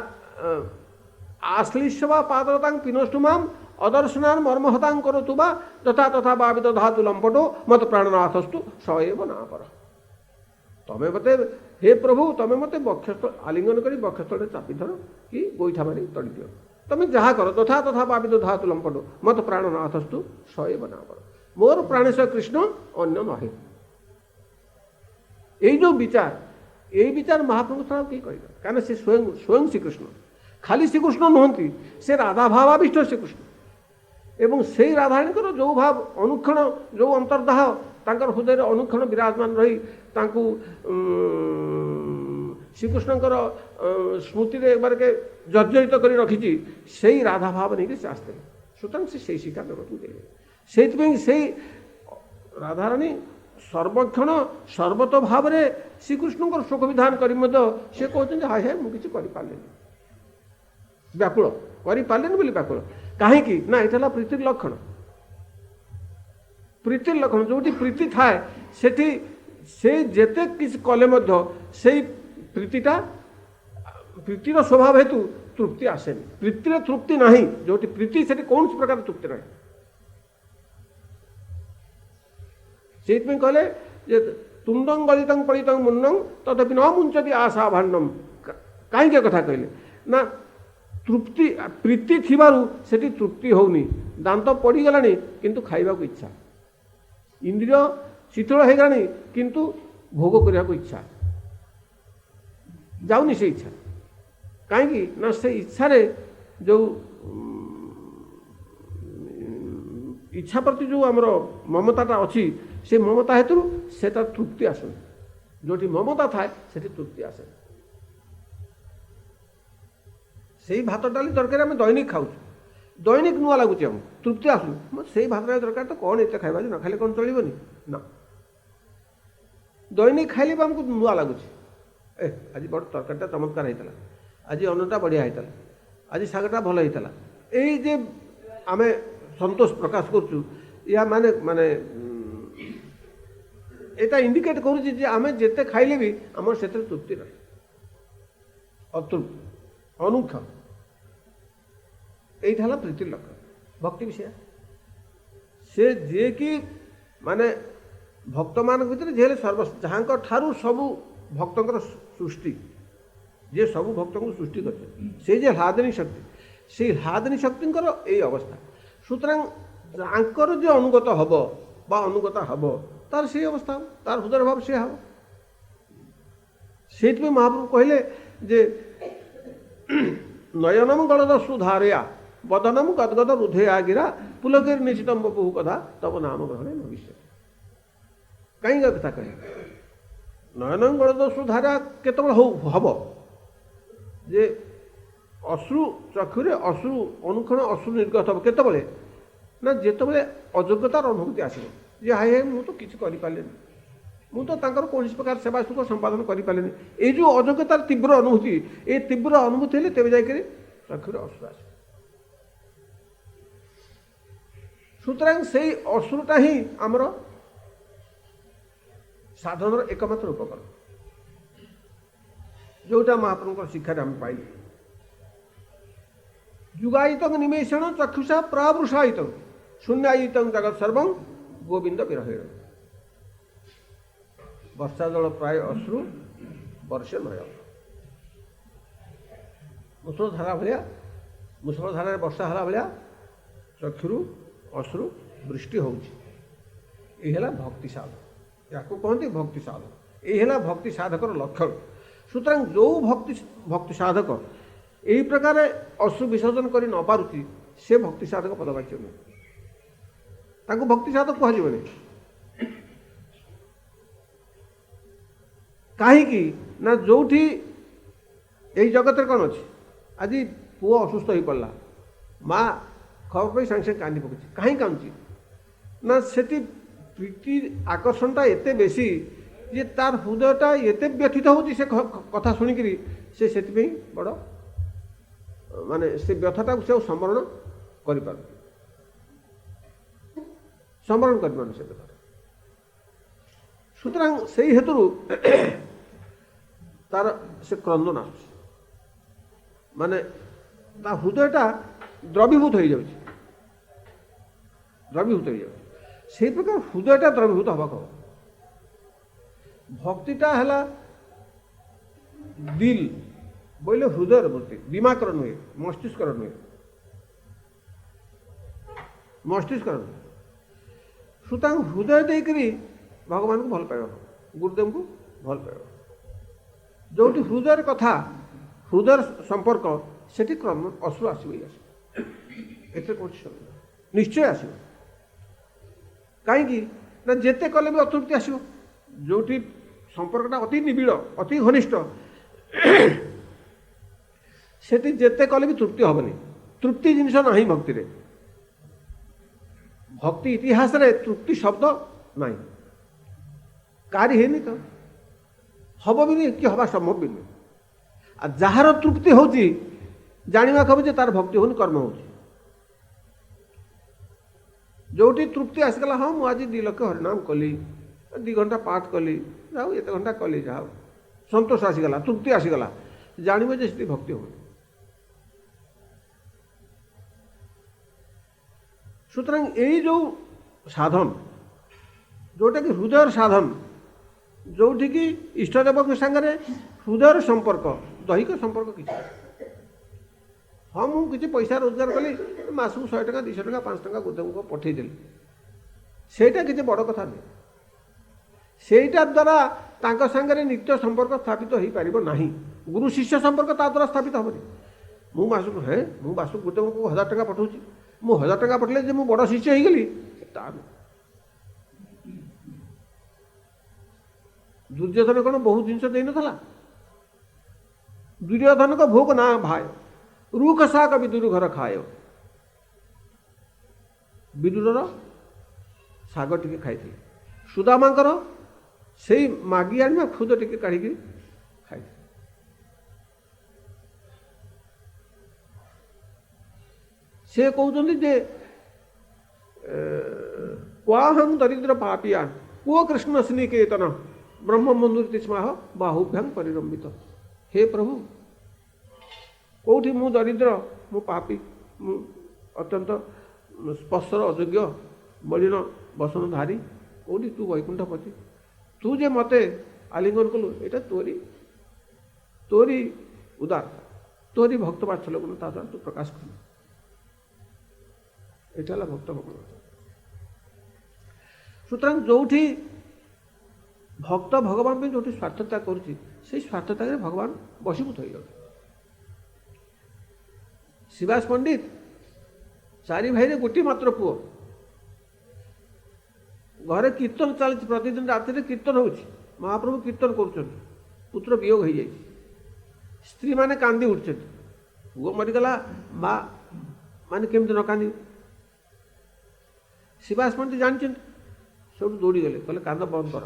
आश्लिष्यवा पादरतां पिनष्टुमाम अदर्शनान मर्महतां करोतुबा तथा तथा भावित धातु लंपटो मत प्राणनाथस्तु सएव नापर तमे मते हे प्रभु तमे मते बक्षस्थल आलिंगन करी बक्षस्थल चापी धर कि गोईठा मारी तड़ी दियो तमे जहा करो तथा तथा भावित धातु लंपटो मत प्राणनाथस्तु सएव नापर मोर प्राणेश कृष्ण अन्य नहे এই जो विचार এই विचार महाप्रभु ছাড়া কি কই না কারণ সে স্বয়ং স্বয়ং শ্রীকৃষ্ণ খালি শ্রীকৃষ্ণ নহନ୍ତି সে রাধা ভাবাবিষ্ট শ্রীকৃষ্ণ এবং সেই রাধারানীଙ୍କର ଯେଉଁ ଭାବ ଅନୁକ୍ଷଣ ଯେଉଁ ଅନ୍ତର୍ଦାହ ତାଙ୍କର ହୃଦୟରେ ଅନୁକ୍ଷଣ ବିରାଜମାନ ରହି ତାଙ୍କୁ ଶ୍ରୀକୃଷ୍ଣଙ୍କର ସ୍ମୃତିରେ ଏବାରକେ ଜର୍ଜରିତ କରି ରଖିଛି ସେଇ ରାଧା ଭାବ ନେଇକି ସେ ଆସିଥିଲେ ସୁତରାଂ ସେ ସେଇ ଶିକ୍ଷା ଜଗତକୁ ଦେଲେ ସେଇଥିପାଇଁ ସେଇ ରାଧାରାଣୀ ସର୍ବକ୍ଷଣ ସର୍ବତ ଭାବରେ ଶ୍ରୀକୃଷ୍ଣଙ୍କର ଶୋକ ବିଧାନ କରି ମଧ୍ୟ ସେ କହୁଛନ୍ତି ହାୟ ହାୟ ମୁଁ କିଛି କରିପାରିଲିନି व्याकुल करें बोली व्याकुल कहीं ना ये प्रीतिर लक्षण प्रीतिर लक्षण जो प्रीति थाए सेठी से जेते किसी कले से प्रीतिटा प्रीतिर स्वभाव हेतु तृप्ति आसेनी प्रीतिर तृप्ति नहीं जो प्रीति से कौन प्रकार तृप्ति ना से कहले जे तुंडं गलितं पड़ितं मुन्नं तदपि न मुंचति आशा भाण्डम कहीं कथा कहले ना तृप्ति प्रीति थिबारु सेठी तृप्ति होनी दांत पड़ी गलानी किंतु खाइबा को इच्छा इंद्रिय शीतल हो गलानी किंतु भोग करिया को इच्छा जाउनी से इच्छा कहीं ना से इच्छा रे जो इच्छा प्रति जो आमर ममताटा अच्छी से ममता हेतु सेटा तृप्ति आसे जो ममता थाए सेठी तृप्ति आसे से भात डाली तरकारी आम दैनिक खाऊ दैनिक नुआ लगुच तृप्ति आसू से भात डाली तरकारी तो कौन एत खाइबा न खाइले कौन चलबनी ना दैनिक खाइले आमको नुआ लगुच आज बड़ तरकारीटा चमत्कार होता आज अन्नटा बढ़िया होता आज शागटा भल होता ये आम संतोष प्रकाश करुँ या माने माने एटा इंडिकेट करुँचे आम जिते खाइले भी आम से तृप्ति रहे अतृप्त अनुक्ष यही प्रीति लक्षण भक्ति विषय से जे कि माने भक्त मान भीतर जे सर्व जहाँ ठारू सबू भक्तर सृष्टि जे सबू भक्त को सृष्टि कर ह्लादिनी शक्ति से ह्लादिनी शक्ति यही अवस्था सुतरां जाकर जो अनुगत हम बा अनुगत हम तार से अवस्था तार हृदय भाव से हम से महाप्रभु कहले जे नयनम गणदस्सु धारया वदनम गदगद रुधया गिरा पुलकेर निश्चितम बहु कथा तब नाम ग्रहणे भविष्य कहीं कथा कहे नयनम गणदस्सु धारा केतबेले हम जे अश्रु चक्षुरे अश्रु अनुक्षण अश्रु निर्गत हम केतबेले ना जेतबेले अयोग्यतार अनुभूति आसब जे हाय हाय मु तो किछि करि पालेनी मु तो तांकर कौन प्रकार सेवा सुख संपादन करि पालेनी ए जो अयोग्यतार तीव्र अनुभूति ए तीव्र अनुभूति हेले तेबे जाय चक्षुरे अश्रु आसे सुतरां से अश्रुटा ही आमर साधन एकमात्र उपकरण जोटा महाप्रभु शिक्षा आम पाइल युगायित निमेषण चक्षुषा प्रावृषायित शून्यायित जगत सर्व गोविंद विरह वर्षा जल प्राय अश्रु वर्षे नय मुसलधारा भाया मुसलधारा वर्षा हला भाया चक्षुरु अश्रु वृष्टि होला भक्ति साधक या कहते भक्ति साधक यही भक्ति साधकर लक्षण सुतरां जो भक्ति साधक यही प्रकार अश्रु विसर्जन कर न पारुची से भक्ति साधक पदवाच्य नुह भक्ति साधक कहजनी कहीं ना जो यही जगत कौन अच्छी आज पुओ असुस्थ हो पड़ा ମା ଖବର ପାଇ ସାଙ୍ଗେ ସାଙ୍ଗେ କାନ୍ଦି ପକାଉଛି। କାହିଁ କାନ୍ଦୁଛି ନା ସେଠି ପ୍ରୀତି ଆକର୍ଷଣଟା ଏତେ ବେଶୀ ଯେ ତାର ହୃଦୟଟା ଏତେ ବ୍ୟଥିତ ହେଉଛି ସେ କଥା ଶୁଣିକିରି ସେ ସେଥିପାଇଁ ବଡ଼ ମାନେ ସେ ବ୍ୟଥାଟାକୁ ସେ ଆଉ ସମ୍ବରଣ କରିପାରୁନି, ସମ୍ବରଣ କରିପାରୁନି ସେ ବ୍ୟଥା। সুতরাং সেই হেতুରୁ তার সে ক্রন্দন আসছে, মানে তা হৃদয়টা দ্রবীভূত হয়ে যাচ্ছে, দ্রবীভূত হয়ে যাচ্ছে। সেই প্রকার হৃদয়টা দ্রবীভূত হওয়া হব। ভক্তিটা হেলা দিল বইলে হৃদয়ের বৃত্তি, দিমাকর নুহে, মস্তিষ্কর নুহে, মস্তিষ্কর নুহে। সুতরাং হৃদয় ଦେଇକରି ଭଗବାନଙ୍କୁ ଭଲ ପାଇବା, ଗୁରୁଦେବଙ୍କୁ ଭଲ ପାଇବା। ଯେଉଁଠି ହୃଦୟର କଥା, ହୃଦୟର ସମ୍ପର୍କ, ସେଠି କ୍ରମ ଅଶ୍ରୁ ଆସିବ ହିଁ ଆସିବ, ଏଥିରେ କୌଣସି ସନ୍ଦେହ ନାହିଁ, ନିଶ୍ଚୟ ଆସିବ। କାହିଁକି ନା ଯେତେ କଲେ ବି ଅତୃପ୍ତି ଆସିବ। ଯେଉଁଠି ସମ୍ପର୍କଟା ଅତି ନିବିଡ଼, ଅତି ଘନିଷ୍ଠ, ସେଠି ଯେତେ କଲେ ବି ତୃପ୍ତି ହେବନି। ତୃପ୍ତି ଜିନିଷ ନାହିଁ ଭକ୍ତିରେ। ଭକ୍ତି ଇତିହାସରେ ତୃପ୍ତି ଶବ୍ଦ ନାହିଁ, କାରି ହେଇନି ତ, ହବ ବି କି ହବା ସମ୍ଭବ ବି ନୁହେଁ। ଆଉ ଯାହାର ତୃପ୍ତି ହେଉଛି ଜାଣିବାକୁ ହେବ ଯେ ତାର ଭକ୍ତି ହେଉନି, କର୍ମ ହେଉଛି। ଯେଉଁଠି ତୃପ୍ତି ଆସିଗଲା, ହଁ ମୁଁ ଆଜି 2 ଲକ୍ଷ ହରିନାମ କଲି, 2 ଘଣ୍ଟା ପାଠ କଲି, ଯାଉ ଏତେ ଘଣ୍ଟା କଲି, ଯାହା ହଉ ସନ୍ତୋଷ ଆସିଗଲା, ତୃପ୍ତି ଆସିଗଲା, ଜାଣିବ ଯେ ସେଠି ଭକ୍ତି ହେଉନି। সুতরাং এই যে সাধন, ଯେଉଁଟାକି ହୃଦୟର ସାଧନ, ଯେଉଁଠିକି ଇଷ୍ଟଦେବଙ୍କ ସାଙ୍ଗରେ ହୃଦୟର ସମ୍ପର୍କ, ଦୈହିକ ସମ୍ପର୍କ କିଛି। ହଁ ମୁଁ କିଛି ପଇସା ରୋଜଗାର କଲି, ମାସକୁ 100 ଟଙ୍କା 200 ଟଙ୍କା 5 ଟଙ୍କା ଗୁରୁଦେବଙ୍କୁ ପଠେଇଦେଲି, ସେଇଟା କିଛି ବଡ଼ କଥା ନୁହେଁ। ସେଇଟା ଦ୍ୱାରା ତାଙ୍କ ସାଙ୍ଗରେ ନିତ୍ୟ ସମ୍ପର୍କ ସ୍ଥାପିତ ହୋଇପାରିବ ନାହିଁ। ଗୁରୁ ଶିଷ୍ୟ ସମ୍ପର୍କ ତା ଦ୍ୱାରା ସ୍ଥାପିତ ହେବନି। ମୁଁ ମାସକୁ ଗୁରୁଦେବଙ୍କୁ 1000 ଟଙ୍କା ପଠାଉଛି, ମୁଁ 1000 ଟଙ୍କା ପଠେଇଲେ ଯେ ମୁଁ ବଡ଼ ଶିଷ୍ୟ ହେଇଗଲି, ତା ନୁହେଁ। ଦୁର୍ଯ୍ୟୋଧନ କ'ଣ ବହୁତ ଜିନିଷ ଦେଇନଥିଲା? ଦୁର୍ଯ୍ୟୋଧନଙ୍କ ଭୋଗ ନା ଭାଇ ରୁଖ ଶାଗ ବିଦୁର ଘର ଖାଏ, ବିଦୁରର ଶାଗ ଟିକେ ଖାଇଥିଲେ। ସୁଦାମାଙ୍କର ସେଇ ମାଗି ଆଣିବା ଖୁଦ ଟିକେ କାଢ଼ିକି ଖାଇଥିଲେ। ସେ କହୁଛନ୍ତି ଯେ କ୍ୱାହଂ ଦରିଦ୍ର ପାପିଆ କୁଅ କୃଷ୍ଣ ସ୍ନିକେତନ ବ୍ରହ୍ମ ମନ୍ଦିର ସ୍ମାହ ବାହୁଭ୍ୟାଂ ପରିରମ୍ବିତ। ହେ ପ୍ରଭୁ, କେଉଁଠି ମୁଁ ଦରିଦ୍ର, ମୁଁ ପାପି, ମୁଁ ଅତ୍ୟନ୍ତ ସ୍ପର୍ଶର ଅଯୋଗ୍ୟ ମଳିନ ବସନଧାରୀ, କେଉଁଠି ତୁ ବୈକୁଣ୍ଠପତି, ତୁ ଯେ ମୋତେ ଆଲିଙ୍ଗନ କଲୁ, ଏଇଟା ତୋରି ଉଦାରତା, ତୋରି ଭକ୍ତ ବାତ୍ସଲ୍ୟ ଗୁଣ ତା ଦ୍ୱାରା ତୁ ପ୍ରକାଶ କଲୁ। এটা ହେଲା ଭକ୍ତ ଭଗବାନ। সুতরাং ଯେଉଁଠି ଭକ୍ତ ଭଗବାନ ପାଇଁ ଯେଉଁଠି ସ୍ୱାର୍ଥତ୍ୟାଗ କରୁଛି, ସେଇ ସ୍ୱାର୍ଥତ୍ୟାଗରେ ଭଗବାନ ବଶୀଭୂତ ହୋଇଯାଉଛି। ଶିବାସ ପଣ୍ଡିତ 4 ଭାଇରେ ଗୋଟିଏ ମାତ୍ର ପୁଅ, ଘରେ କୀର୍ତ୍ତନ ଚାଲିଛି, ପ୍ରତିଦିନ ରାତିରେ କୀର୍ତ୍ତନ ହେଉଛି, ମହାପ୍ରଭୁ କୀର୍ତ୍ତନ କରୁଛନ୍ତି, ପୁତ୍ର ବିୟୋଗ ହୋଇଯାଇଛି, ସ୍ତ୍ରୀମାନେ କାନ୍ଦି ଉଠୁଛନ୍ତି, ପୁଅ ମରିଗଲା, ମା ମାନେ କେମିତି ନ କାନ୍ଦିବେ? ଶିବାସ ପଣ୍ଡିତ ଜାଣିଛନ୍ତି, ସେଠୁ ଦୌଡ଼ିଗଲେ, କହିଲେ କାନ୍ଦ ବନ୍ଦ କର,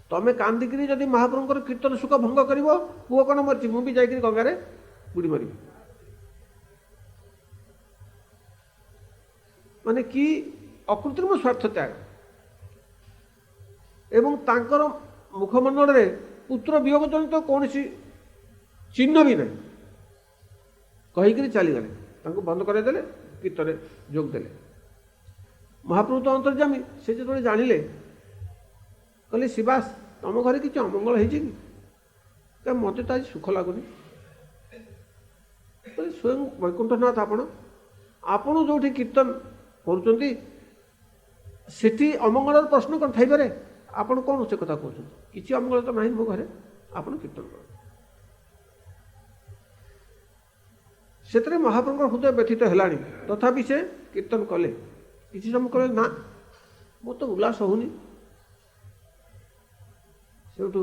ତମେ କାନ୍ଦିକିରି ଯଦି ମହାପ୍ରଭୁଙ୍କର କୀର୍ତ୍ତନ ସୁଖ ଭଙ୍ଗ କରିବ, ପୁଅ କ'ଣ ମରିଛି, ମୁଁ ବି ଯାଇକିରି ଗଙ୍ଗାରେ ବୁଡ଼ି ମରିବି। ମାନେ କି ଅକୃତ୍ରିମ ସ୍ୱାର୍ଥ ତ୍ୟାଗ। ଏବଂ ତାଙ୍କର ମୁଖମଣ୍ଡଳରେ ପୁତ୍ର ବିୟୋଗ ଜନିତ କୌଣସି ଚିହ୍ନ ବି ନାହିଁ, କହିକିରି ଚାଲିଗଲେ, ତାଙ୍କୁ ବନ୍ଦ କରାଇଦେଲେ, କୀର୍ତ୍ତନରେ ଯୋଗ ଦେଲେ। ମହାପ୍ରଭୁ ତ ଅନ୍ତର୍ଯାମୀ, ସେ ଯେତେବେଳେ ଜାଣିଲେ, କହିଲେ ଶିବାସ ତମ ଘରେ କିଛି ଅମଙ୍ଗଳ ହେଇଛି କି? ମୋତେ ତ ଆଜି ସୁଖ ଲାଗୁନି। କହିଲେ ସ୍ୱୟଂ ବୈକୁଣ୍ଠନାଥ ଆପଣ ଯେଉଁଠି କୀର୍ତ୍ତନ କରୁଛନ୍ତି, ସେଠି ଅମଙ୍ଗଳର ପ୍ରଶ୍ନ କ'ଣ ଥାଇପାରେ? ଆପଣ କ'ଣ ସେ କଥା କହୁଛନ୍ତି? କିଛି ଅମଙ୍ଗଳ ତ ନାହିଁ ମୋ ଘରେ, ଆପଣ କୀର୍ତ୍ତନ କରନ୍ତୁ। ସେଥିରେ ମହାପ୍ରଭୁଙ୍କ ହୃଦୟ ବ୍ୟଥିତ ହେଲାଣି, ତଥାପି ସେ କୀର୍ତ୍ତନ କଲେ। କିଛି ସମୟ କହିଲେ ନା ମୋର ତ ଉଲ୍ଲାସ ହେଉନି। ସେଠୁ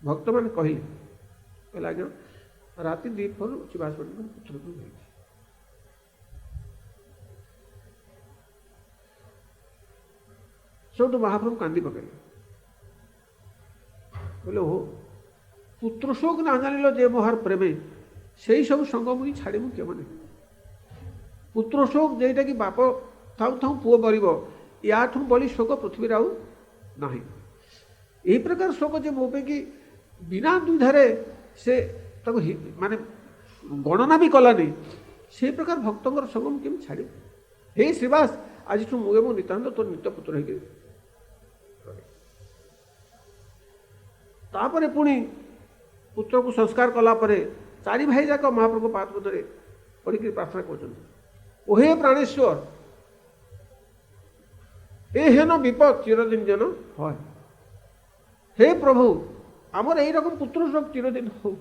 ଭକ୍ତମାନେ କହିଲେ ଆଜ୍ଞା ରାତି 2 ପହରୁ ଶିବାସ ପଣ୍ଡିତଙ୍କ ପୁତ୍ରକୁ ହେଇଛି, ସେଠୁ ମହାପ୍ରଭୁ କାନ୍ଦି ପକେଇଲେ, କହିଲେ ଓହୋ ପୁତ୍ର ଶୋକ ନା ଜାଣିଲ ଯେ ମୋହାର ପ୍ରେମେ, ସେଇ ସବୁ ସଙ୍ଗ ମୁଇଁ ଛାଡ଼ିବୁ କେମାନେ। ପୁତ୍ର ଶୋକ ଯେଇଟାକି ବାପ ଥାଉ ଥାଉ ପୁଅ ମରିବ, ୟାଠୁ ବଳି ଶୋକ ପୃଥିବୀରେ ଆଉ ନାହିଁ। ଏହି ପ୍ରକାର ଶୋକ ଯେ ମୋ ପାଇଁ ବିନା ଦ୍ୱିଧାରେ ସେ ତାକୁ ମାନେ ଗଣନା ବି କଲାନି, ସେଇ ପ୍ରକାର ଭକ୍ତଙ୍କର ଶୋକ ମୁଁ କେମିତି ଛାଡ଼ିବି। ହେ ଶ୍ରୀବାସ, ଆଜିଠୁ ମୁଁ ଏବଂ ନିତାନ୍ତ ତୋର ନିତ୍ୟ ପୁତ୍ର ହେଇକି। ତାପରେ ପୁଣି ପୁତ୍ରକୁ ସଂସ୍କାର କଲା ପରେ ଚାରି ଭାଇ ଯାକ ମହାପ୍ରଭୁ ପାଦପଦ୍ମରେ ପଡ଼ିକି ପ୍ରାର୍ଥନା କରୁଛନ୍ତି, ଓହେ ପ୍ରାଣେଶ୍ୱର, ଏ ହେନ ବିପଦ ଚିରଦିନ ଯେନ হয়। হে প্রভু, আমার এইরকম পুত্র সব চিরদিন হোক।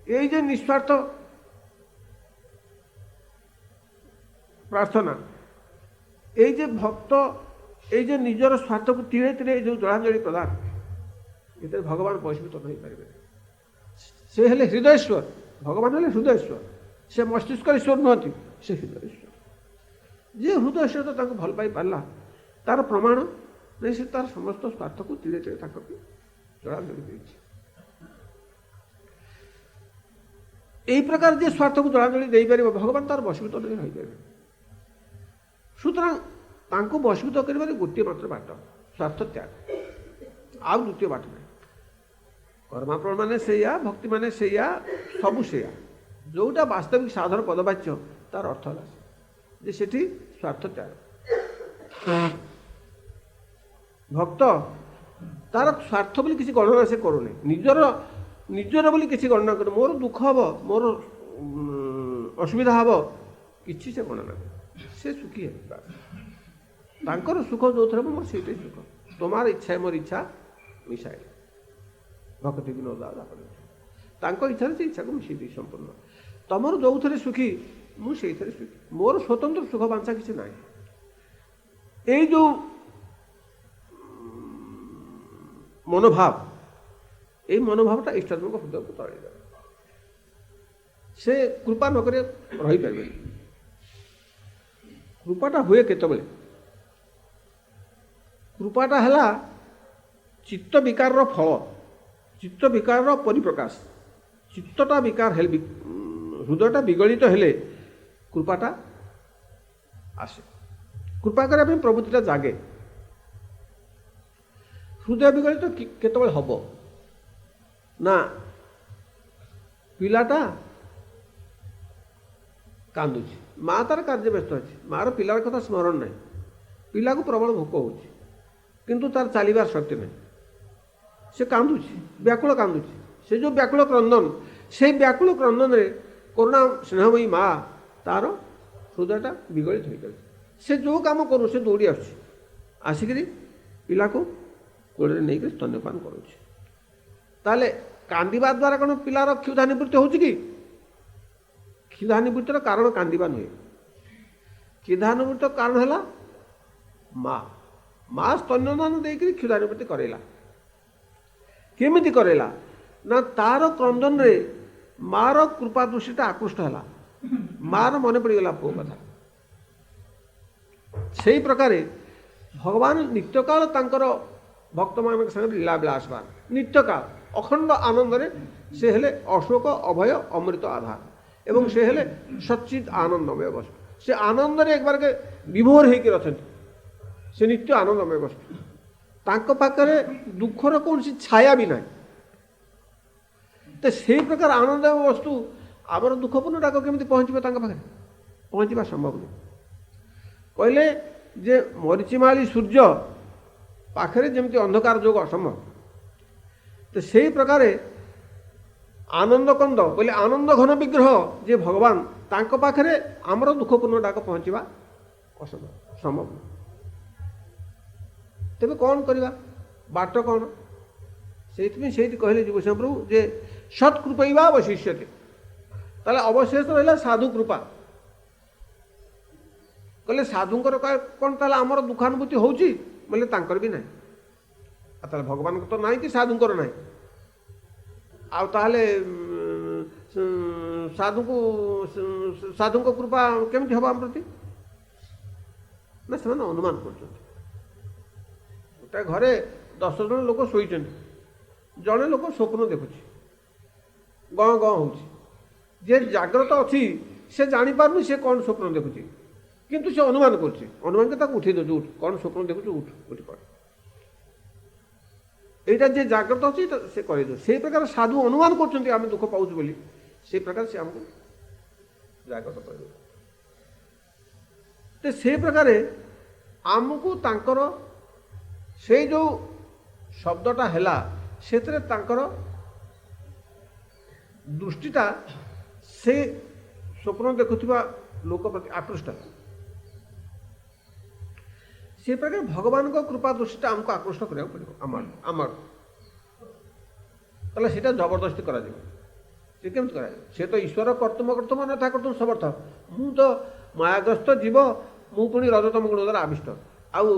এই যে নিঃস্বার্থ প্রার্থনা, এই যে ভক্ত এই যে নিজের স্বার্থକୁ তীরে তীরে এই ଯେଉଁ ଜଳାଞ୍ଜଳି ପ୍ରଦାନ, ଏଥିରେ ଭଗବାନ ବୈଷ୍ଣବ ହୋଇପାରିବେ। ସେ ହେଲେ ହୃଦୟେଶ୍ୱର, ଭଗବାନ ହେଲେ ହୃଦୟେଶ୍ୱର, ସେ ମସ୍ତିଷ୍କ ଈଶ୍ୱର ନୁହନ୍ତି, ସେ ହୃଦୟେଶ୍ୱର। ଯିଏ ହୃଦୟେଶ୍ୱର ତାଙ୍କୁ ଭଲ ପାଇ ପାରିଲା, ତାର ପ୍ରମାଣ ଯେ ସେ ତାର ସମସ୍ତ ସ୍ୱାର୍ଥକୁ ଧୀରେ ଧୀରେ ତାଙ୍କ ଜଳାଞ୍ଜଳି ଦେଇଛି। এই প্রকার যে স্বার্থକୁ ଜଳାଞ୍ଜଳି ଦେଇପାରିବ, ଭଗବାନ ତାର ବଶୀଭୂତ ରହିପାରିବେ। ସୁତରାଂ ତାଙ୍କୁ ବଶୀଭୂତ କରିବାରେ ଗୋଟିଏ ମାତ୍ର ବାଟ, ସ୍ୱାର୍ଥ ତ୍ୟାଗ, ଆଉ ଦ୍ୱିତୀୟ ବାଟ ନାହିଁ। କର୍ମାପ୍ରଣ ମାନେ ସେଇଆ, ଭକ୍ତି ମାନେ ସେଇଆ, ସବୁ ସେଇଆ। ଯେଉଁଟା ବାସ୍ତବିକ ସାଧନ ପଦବାଚ୍ୟ, ତାର ଅର୍ଥ ହେଲା ଯେ ସେଠି ସ୍ୱାର୍ଥ ତ୍ୟାଗ। ଭକ୍ତ ତାର ସ୍ୱାର୍ଥ ବୋଲି କିଛି ଗଣନା ସେ କରୁନି, ନିଜର ବୋଲି କିଛି ଗଣନା କରେ। ମୋର ଦୁଃଖ ହେବ, ମୋର ଅସୁବିଧା ହେବ, କିଛି ସେ ଗଣନା କରେ, ସେ ସୁଖୀ ହେବେ। ତାଙ୍କର ସୁଖ ଯେଉଁଥିରେ ହେବ, ମୋର ସେଇଟାই ସୁଖ। তোমার ইচ্ছায় ମୋର ଇଚ୍ଛା ମିଶାଇଲେ ଭକ୍ତି ବିନୋଦ ତାଙ୍କ ଇଚ୍ଛାରେ ସେ ଇଚ୍ଛାକୁ ମିଶାଇ ଦେଇ ସମ୍ପୂର୍ଣ୍ଣ। ତମର ଯେଉଁଥିରେ ସୁଖୀ, ମୁଁ ସେଇଥିରେ ସୁଖୀ, ମୋର ସ୍ୱତନ୍ତ୍ର ସୁଖ ବାଞ୍ଛା କିଛି ନାହିଁ। এই ଯେଉଁ ମନୋଭାବ, এই ମନୋଭାବଟା ଇଷ୍ଟାତ୍ମକ ହୃଦୟକୁ ତଳେଇ ଦେବ। ସେ କୃପା ନକରି ରହିପାରିବେନି। କୃପାଟା ହୁଏ କେତେବେଳେ? କୃପାଟା ହେଲା ଚିତ୍ତ ବିକାରର ଫଳ, ଚିତ୍ତ ବିକାରର ପରିପ୍ରକାଶ। ଚିତ୍ତଟା ବିକାର ହେଲେ, ହୃଦୟଟା ବିଗଳିତ ହେଲେ କୃପାଟା ଆସେ। କୃପା କରିବା ପାଇଁ ପ୍ରବୃତ୍ତିଟା ଜାଗେ। ହୃଦୟ ବିଗଳିତ କେତେବେଳେ ହେବ ନା, ପିଲାଟା କାନ୍ଦୁଛି, ମା ତାର କାର୍ଯ୍ୟ ବ୍ୟସ୍ତ ଅଛି, ମାର ପିଲାର କଥା ସ୍ମରଣ ନାହିଁ, ପିଲାକୁ ପ୍ରବଳ ଭୋକ ହେଉଛି, କିନ୍ତୁ ତାର ଚାଲିବାର ଶକ୍ତି ନାହିଁ, ସେ କାନ୍ଦୁଛି, ବ୍ୟାକୁଳ କାନ୍ଦୁଛି। ସେ ଯେଉଁ ବ୍ୟାକୁଳ କ୍ରନ୍ଦନ, ସେଇ ବ୍ୟାକୁଳ କ୍ରନ୍ଦନରେ କରୁଣା ସ୍ନେହମୟୀ ମା ତାର ହୃଦୟଟା ବିଗଳିତ ହୋଇଯାଉଛି। ସେ ଯେଉଁ କାମ କରୁ, ସେ ଦୌଡ଼ି ଆସୁଛି, ଆସିକିରି ପିଲାକୁ କୋଳରେ ନେଇକରି ସ୍ତନ୍ୟପାନ କରୁଛି। ତାହେଲେ କାନ୍ଦିବା ଦ୍ୱାରା କ'ଣ ପିଲାର କ୍ଷୁଧା ନିବୃତ୍ତି ହେଉଛି କି? କ୍ଷୁଧା ନିବୃତ୍ତିର କାରଣ କାନ୍ଦିବା ନୁହେଁ। କ୍ଷୁଧା ନିବୃତ୍ତିର କାରଣ ହେଲା ମା ସ୍ତନ୍ୟପାନ ଦେଇକରି କ୍ଷୁଧା ନିବୃତ୍ତି କରେଇଲା। କେମିତି କରେଇଲା ନା, ତାର କ୍ରନ୍ଦନରେ ମାର କୃପା ଦୃଷ୍ଟିଟା ଆକୃଷ୍ଟ ହେଲା, ମାର ମନେ ପଡ଼ିଗଲା ପୁଅ କଥା। ସେଇ ପ୍ରକାରେ ଭଗବାନ ନିତ୍ୟକାଳ ତାଙ୍କର ଭକ୍ତମାନଙ୍କ ସାଙ୍ଗରେ ଲୀଳା ବିଳାସବାନ, ନିତ୍ୟକାଳ ଅଖଣ୍ଡ ଆନନ୍ଦରେ ସେ ହେଲେ ଅଶୋକ ଅଭୟ ଅମୃତ ଆଧାର, ଏବଂ ସେ ହେଲେ ସଚ୍ଚିତ୍ ଆନନ୍ଦମୟ ବସ୍ତୁ। ସେ ଆନନ୍ଦରେ ଏକବାରକେ ବିଭୋର ହେଇକି ଅଛନ୍ତି, ସେ ନିତ୍ୟ ଆନନ୍ଦମୟ ବସ୍ତୁ। ତାଙ୍କ ପାଖରେ ଦୁଃଖର କୌଣସି ଛାୟା ବି ନାହିଁ। ତ ସେଇ ପ୍ରକାର ଆନନ୍ଦମୟ ବସ୍ତୁ ଆମର ଦୁଃଖପୂର୍ଣ୍ଣ ଡାକ କେମିତି ପହଞ୍ଚିବ ତାଙ୍କ ପାଖରେ? ପହଞ୍ଚିବା ସମ୍ଭବ ନୁହେଁ। କହିଲେ ଯେ ମରିଚିମାଳି ସୂର୍ଯ୍ୟ ପାଖରେ ଯେମିତି ଅନ୍ଧକାର ଯୋଗ ଅସମ୍ଭବ, ତ ସେଇ ପ୍ରକାରେ ଆନନ୍ଦ କନ୍ଦ କହିଲେ ଆନନ୍ଦ ଘନ ବିଗ୍ରହ ଯେ ଭଗବାନ, ତାଙ୍କ ପାଖରେ ଆମର ଦୁଃଖପୂର୍ଣ୍ଣ ଡାକ ପହଞ୍ଚିବା ଅସମ୍ଭବ, ସମ୍ଭବ ନୁହେଁ। ତେବେ କ'ଣ କରିବା, ବାଟ କ'ଣ? ସେଇଥିପାଇଁ ସେଇଠି କହିଲେ ଯୁବସିଂହ ପ୍ରଭୁ ଯେ ସତ୍କୃପୈବା ଅବଶିଷ୍ୟତେ। ତାହେଲେ ଅବଶେଷ ରହିଲା ସାଧୁ କୃପା। କହିଲେ ସାଧୁଙ୍କର କ'ଣ ତାହେଲେ ଆମର ଦୁଃଖାନୁଭୂତି ହେଉଛି? ବୋଲେ ତାଙ୍କର ବି ନାହିଁ। ଆଉ ତାହେଲେ ଭଗବାନଙ୍କର ତ ନାହିଁ କି ସାଧୁଙ୍କର ନାହିଁ, ଆଉ ତାହେଲେ ସାଧୁଙ୍କ କୃପା କେମିତି ହେବ ଆମ ପ୍ରତି? ନା ସେମାନେ ଅନୁମାନ କରୁଛନ୍ତି। ଗୋଟେ ଘରେ 10 ଜଣ ଲୋକ ଶୋଇଛନ୍ତି, ଜଣେ ଲୋକ ସ୍ୱପ୍ନ ଦେଖୁଛି, ଗଁ ଗଁ ହେଉଛି। ଯିଏ ଜାଗ୍ରତ ଅଛି ସେ ଜାଣିପାରୁନି ସେ କ'ଣ ସ୍ୱପ୍ନ ଦେଖୁଛି, କିନ୍ତୁ ସେ ଅନୁମାନ କରୁଛି, ଅନୁମାନকে ତାକୁ ଉଠେଇ ଦେଉଛି, ଉଠ କ'ଣ ସ୍ୱପ୍ନ ଦେଖୁଛୁ, ଉଠ ଉଠି ପଡ଼। এইটা যে জাগ্রত ଅଛି ସେ କହିଦେଉଛି। ସେଇ ପ୍ରକାର ସାଧୁ ଅନୁମାନ କରୁଛନ୍ତି ଆମେ ଦୁଃଖ ପାଉଛୁ ବୋଲି, ସେଇ ପ୍ରକାର ସେ ଆମକୁ ଜାଗ୍ରତ କରିଦେଉଛି। ତ ସେଇ ପ୍ରକାରେ ଆମକୁ ତାଙ୍କର ସେଇ ଯେଉଁ ଶବ୍ଦଟା ହେଲା ସେଥିରେ ତାଙ୍କର ଦୃଷ୍ଟିଟା ସେ ସ୍ୱପ୍ନ ଦେଖୁଥିବା ଲୋକ ପ୍ରତି ଆକୃଷ୍ଟ ହେଲା। ସେ ପ୍ରକାର ଭଗବାନଙ୍କ କୃପା ଦୃଷ୍ଟିଟା ଆମକୁ ଆକୃଷ୍ଟ କରିବାକୁ ପଡ଼ିବ। ଆମର ତାହେଲେ ସେଇଟା ଜବରଦସ୍ତି କରାଯିବ। ସେ କେମିତି କରାଯିବ? ସେ ତ ଈଶ୍ୱର କର୍ତ୍ତୃମ ନଥା କର୍ତ୍ତୃ ସମର୍ଥ। ମୁଁ ତ ମାୟାଗ୍ରସ୍ତ ଜୀବ, ମୁଁ ପୁଣି ରଜତମ ଗୁଣ ଦ୍ୱାରା ଆବିଷ୍ଟ, ଆଉ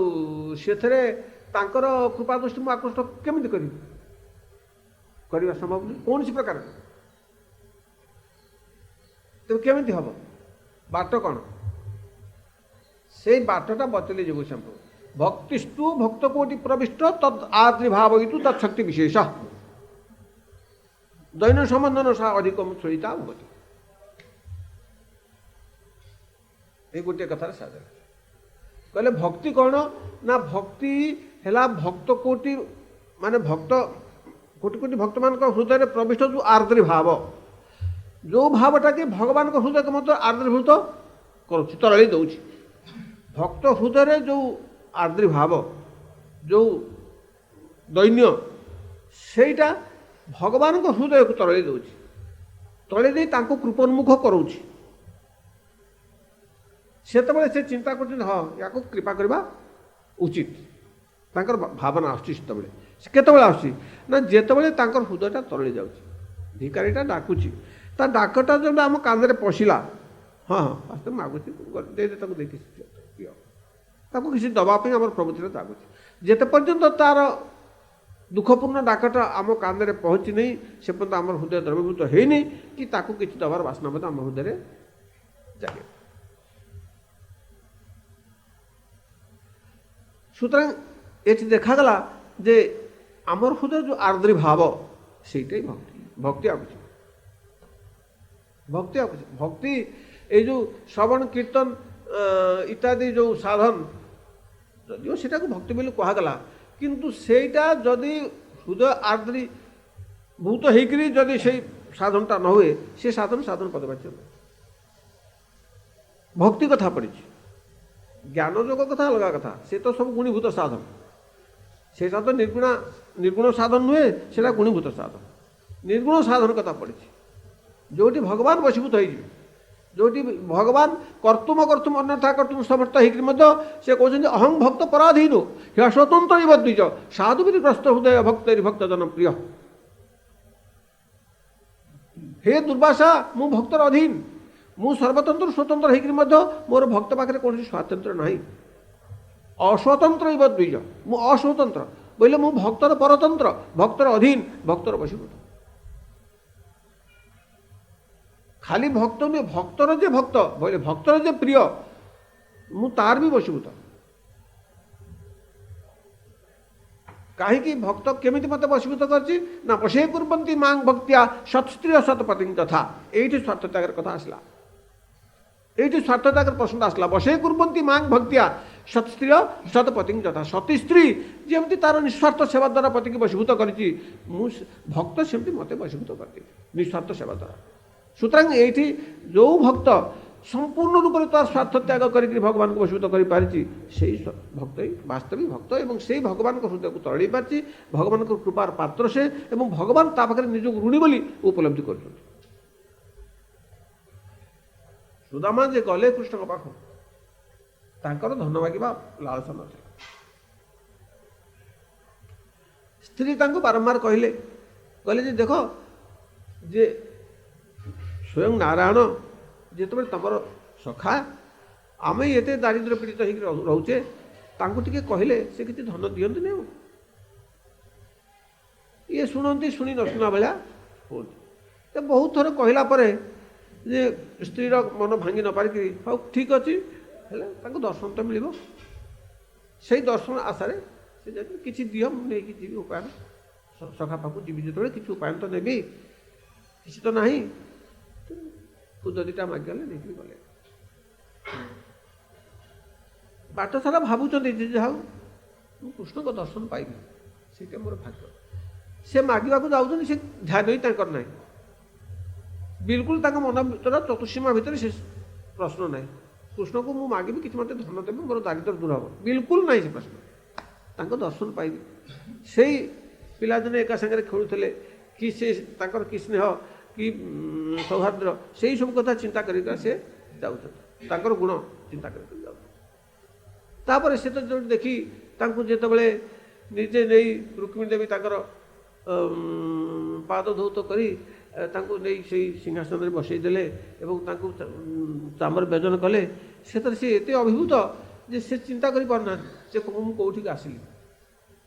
ସେଥିରେ ତାଙ୍କର କୃପା ଦୃଷ୍ଟି ମୁଁ ଆକୃଷ୍ଟ କେମିତି କରିବି? କରିବା ସମ୍ଭବ ନୁହେଁ କୌଣସି ପ୍ରକାର। ତେବେ କେମିତି ହେବ? ବାଟ କ'ଣ? ସେଇ ବାଟଟା ବତେଇଲେ ଯିବୁ ସମ୍ଭବ। ଭକ୍ତିଷ୍ଟୁ ଭକ୍ତ କୋଟି ପ୍ରବିଷ୍ଟ ତଦ୍ ଆଦ୍ରିଭାବ ଇତୁ ତତ୍ ଶକ୍ତି ବିଶେଷ ଦୈନ ସମ୍ବନ୍ଧନ ସା ଅଧିକ ସଳିତା ଉନ୍ନତି। এই ଗୋଟିଏ କଥାରେ ସାଧେ କହିଲେ ଭକ୍ତି କ'ଣ ନା ଭକ୍ତି ହେଲା ଭକ୍ତ କୋଟି, ମାନେ ଭକ୍ତ କୋଟି କୋଟି ଭକ୍ତମାନଙ୍କ ହୃଦୟରେ ପ୍ରବିଷ୍ଟ ଯେଉଁ ଆର୍ଦ୍ରିଭାବ, ଯେଉଁ ଭାବଟା କି ଭଗବାନଙ୍କ ହୃଦୟକୁ ମଧ୍ୟ ଆର୍ଦ୍ରୀଭୂତ କରୁଛି, ତରଳି ଦେଉଛି। ଭକ୍ତ ହୃଦୟରେ ଯେଉଁ ଆର୍ଦ୍ରୀଭାବ, ଯେଉଁ ଦୈନ୍ୟ, ସେଇଟା ଭଗବାନଙ୍କ ହୃଦୟକୁ ତରଳି ଦେଉଛି, ତରଳି ଦେଇ ତାଙ୍କୁ କୃପୋନ୍ମୁଖ କରାଉଛି। ସେତେବେଳେ ସେ ଚିନ୍ତା କରୁଛନ୍ତି ହଁ ୟାକୁ କୃପା କରିବା ଉଚିତ। ତାଙ୍କର ଭାବନା ଆସୁଛି ସେତେବେଳେ। ସେ କେତେବେଳେ ଆସୁଛି ନା ଯେତେବେଳେ ତାଙ୍କର ହୃଦୟଟା ତରଳି ଯାଉଛି, ଭିକାରୀଟା ଡାକୁଛି, ତା ଡାକଟା ଯେତେବେଳେ ଆମ କାନରେ ପଶିଲା, ହଁ ହଁ ବାସ୍ତବ ମାଗୁଛି, ଦେଇଦେ ତାକୁ ଦେଖି ତାକୁ କିଛି ଦେବା ପାଇଁ ଆମର ପ୍ରବୃତ୍ତିରେ ଜାଗୁଛି। ଯେତେ ପର୍ଯ୍ୟନ୍ତ ତାର ଦୁଃଖପୂର୍ଣ୍ଣ ଡାକଟା ଆମ କାନରେ ପହଞ୍ଚି ନାହିଁ, ସେ ପର୍ଯ୍ୟନ୍ତ ଆମର ହୃଦୟ ଦ୍ରବୀଭୂତ ହେଇନି କି ତାକୁ କିଛି ଦେବାର ବାସନା ମଧ୍ୟ ଆମ ହୃଦୟରେ ଜାଗେ। সুতরাং এটি দেখাগলা যে আমার হৃদয় যে আর্দ্রীভাব সেইটাই ভক্তি। ভক্তি আর কিছু, ভক্তি আর কিছু। ভক্তি এই যে শ্রবণ কীর্তন ইত্যাদি যে সাধন, যদিও সেটাকে ভক্তি বলে কুহগলা, কিন্তু সেইটা যদি হৃদয় আর্দ্রীভূত হয়েকি যদি সেই সাধনটা ন হুয়ে, সে সাধন সাধন পদবাচ্য ভক্তি কথা পড়িছি। জ্ঞানযোগ কথা अलगा কথা, সে তো সব গুণীভূত সাধন। সেটা তো নির্গুণ সাধন নুহে, সেটা গুণীভূত সাধন। নির্গুণ সাধন কথা পড়িছি, যেটি ভগবান বশীভূত হয়ে যাবে, যেটি ভগবান কর্তুম অন্যথা কর্তুম সমর্থ হয়েকি সে কৌন অহং ভক্ত পরাধীন হে স্বতন্ত্র ইব দ্বিজ সাধুবিধি গ্রস্ত হৃদয় ভক্তের ভক্ত জনপ্রিয়। হে দুর্বাসা, মু ভক্তর অধীন, ମୁଁ ସର୍ବତନ୍ତ୍ର ସ୍ୱତନ୍ତ୍ର ହେଇକରି ମଧ୍ୟ ମୋର ଭକ୍ତ ପାଖରେ କୌଣସି ସ୍ୱାତନ୍ତ୍ର୍ୟ ନାହିଁ। ଅସ୍ୱତନ୍ତ୍ର ଇବ ଦ୍ୱିଜ, ମୁଁ ଅସ୍ୱତନ୍ତ୍ର ବୋଇଲେ ମୁଁ ଭକ୍ତର ପରତନ୍ତ୍ର, ଭକ୍ତର ଅଧୀନ, ଭକ୍ତର ବଶୀଭୂତ। ଖାଲି ଭକ୍ତ ନୁହେଁ, ଭକ୍ତର ଯେ ଭକ୍ତ ବୋଇଲେ ଭକ୍ତର ଯେ ପ୍ରିୟ, ମୁଁ ତାର ବି ବଶୀଭୂତ। କାହିଁକି? ଭକ୍ତ କେମିତି ମୋତେ ବଶୀଭୂତ କରିଛି ନା ବଶେ କୁର୍ବନ୍ତି ମାଂ ଭକ୍ତିଆ ସତ୍ସ୍ତ୍ରୀୟ ସତପତି ତଥା। ଏଇଠି ସ୍ୱାର୍ଥ ତ୍ୟାଗର କଥା ଆସିଲା, এইটি স্বার্থত্যাগের প্রশ্নটা আসলা। বসে কুর্বন্তী মাং ভক্তিয়া সৎস্ত্রীয় সৎপতি যথা। সতী স্ত্রী যেমনি তার নিঃস্বার্থ সেবা দ্বারা পতিকে বশীভূত করেছি, মু ভক্ত সেমতি মতে বশীভূত করছি নিঃস্বার্থ সেবা দ্বারা। সুতরাং এইটি যে ভক্ত সম্পূর্ণ রূপে তার স্বার্থ ত্যাগ করি ভগবানকে বশীভূত করে পারিছি, সেই ভক্তই বাস্তবিক ভক্ত এবং সেই ভগবানଙ୍କ হৃদয়କୁ তরଳି পারিছি। ভগবানଙ୍କ কৃপার পাত্র সে এবং ভগবান তা পাখে নিজকে ঋণী বলে উপলব্ধি করছেন। ସୁଦାମା ଯେ ଗଲେ କୃଷ୍ଣଙ୍କ ପାଖକୁ, ତାଙ୍କର ଧନ ମାଗିବା ଲାଳସା ନଥିଲା। ସ୍ତ୍ରୀ ତାଙ୍କୁ ବାରମ୍ବାର କହିଲେ ଯେ ଦେଖ ଯେ ସ୍ୱୟଂ ନାରାୟଣ ଯେତେବେଳେ ତମର ସଖା, ଆମେ ଏତେ ଦାରିଦ୍ର୍ୟ ପୀଡ଼ିତ ହେଇକି ରହୁଛେ, ତାଙ୍କୁ ଟିକେ କହିଲେ ସେ କିଛି ଧନ ଦିଅନ୍ତିନି। ଆଉ ଇଏ ଶୁଣନ୍ତି, ଶୁଣି ନ ଶୁଣା ଭଳିଆ ହୁଅନ୍ତି। ବହୁତ ଥର କହିଲା ପରେ ଯେ ସ୍ତ୍ରୀର ମନ ଭାଙ୍ଗି ନ ପାରିକି ହଉ ଠିକ୍ ଅଛି ହେଲେ ତାଙ୍କୁ ଦର୍ଶନ ତ ମିଳିବ। ସେଇ ଦର୍ଶନ ଆଶାରେ ସେ ଯଦି କିଛି ଦିଅ ମୁଁ ନେଇକି ଯିବି ଉପାୟନ ସଖା ପାଖକୁ ଯିବି ଯେତେବେଳେ କିଛି ଉପାୟନ ତ ନେବି, କିଛି ତ ନାହିଁ, ଖୁଦ ଦିଟା ମାଗିଗଲେ ନେଇକି ଗଲେ। ବାଟ ସାରା ଭାବୁଛନ୍ତି ଯେ ଯାହା ମୁଁ କୃଷ୍ଣଙ୍କ ଦର୍ଶନ ପାଇବି, ସେଇଟା ମୋର ଭାଗ୍ୟ। ସେ ମାଗିବାକୁ ଯାଉଛନ୍ତି, ସେ ଧ୍ୟାନ ହିଁ ତାଙ୍କର ନାହିଁ, ବିଲକୁଲ ତାଙ୍କ ମନ ଭିତରେ ଚତୁଃସୀମା ଭିତରେ ସେ ପ୍ରଶ୍ନ ନାହିଁ କୃଷ୍ଣକୁ ମୁଁ ମାଗିବି କିଛି ମୋତେ ଧନ ଦେବେ, ମୋର ଦାରିଦ୍ର୍ୟ ଦୂର ହେବ, ବିଲକୁଲ ନାହିଁ ସେ ପ୍ରଶ୍ନ। ତାଙ୍କ ଦର୍ଶନ ପାଇବି। ସେଇ ପିଲାଦିନେ ଏକା ସାଙ୍ଗରେ ଖେଳୁଥିଲେ କି ସେ ତାଙ୍କର କି ସ୍ନେହ କି ସୌହାର୍ଦ୍ଦ୍ୟ, ସେଇ ସବୁ କଥା ଚିନ୍ତା କରିକା ସେ ଯାଉଛନ୍ତି, ତାଙ୍କର ଗୁଣ ଚିନ୍ତା କରିକି ଯାଉଛନ୍ତି। ତାପରେ ସେ ତ ଯୋଉଠି ଦେଖି ତାଙ୍କୁ ଯେତେବେଳେ ନିଜେ ନେଇ ରୁକ୍ମିଣୀ ଦେବୀ ତାଙ୍କର ପାଦ ଧୌତ କରି ତାଙ୍କୁ ନେଇ ସେଇ ସିଂହାସନରେ ବସେଇ ଦେଲେ ଏବଂ ତାଙ୍କୁ ଚାମର ବ୍ୟଜନ କଲେ, ସେଥିରେ ସେ ଏତେ ଅଭିଭୂତ ଯେ ସେ ଚିନ୍ତା କରିପାରୁନାହାନ୍ତି ଯେ ମୁଁ କେଉଁଠିକି ଆସିଲି।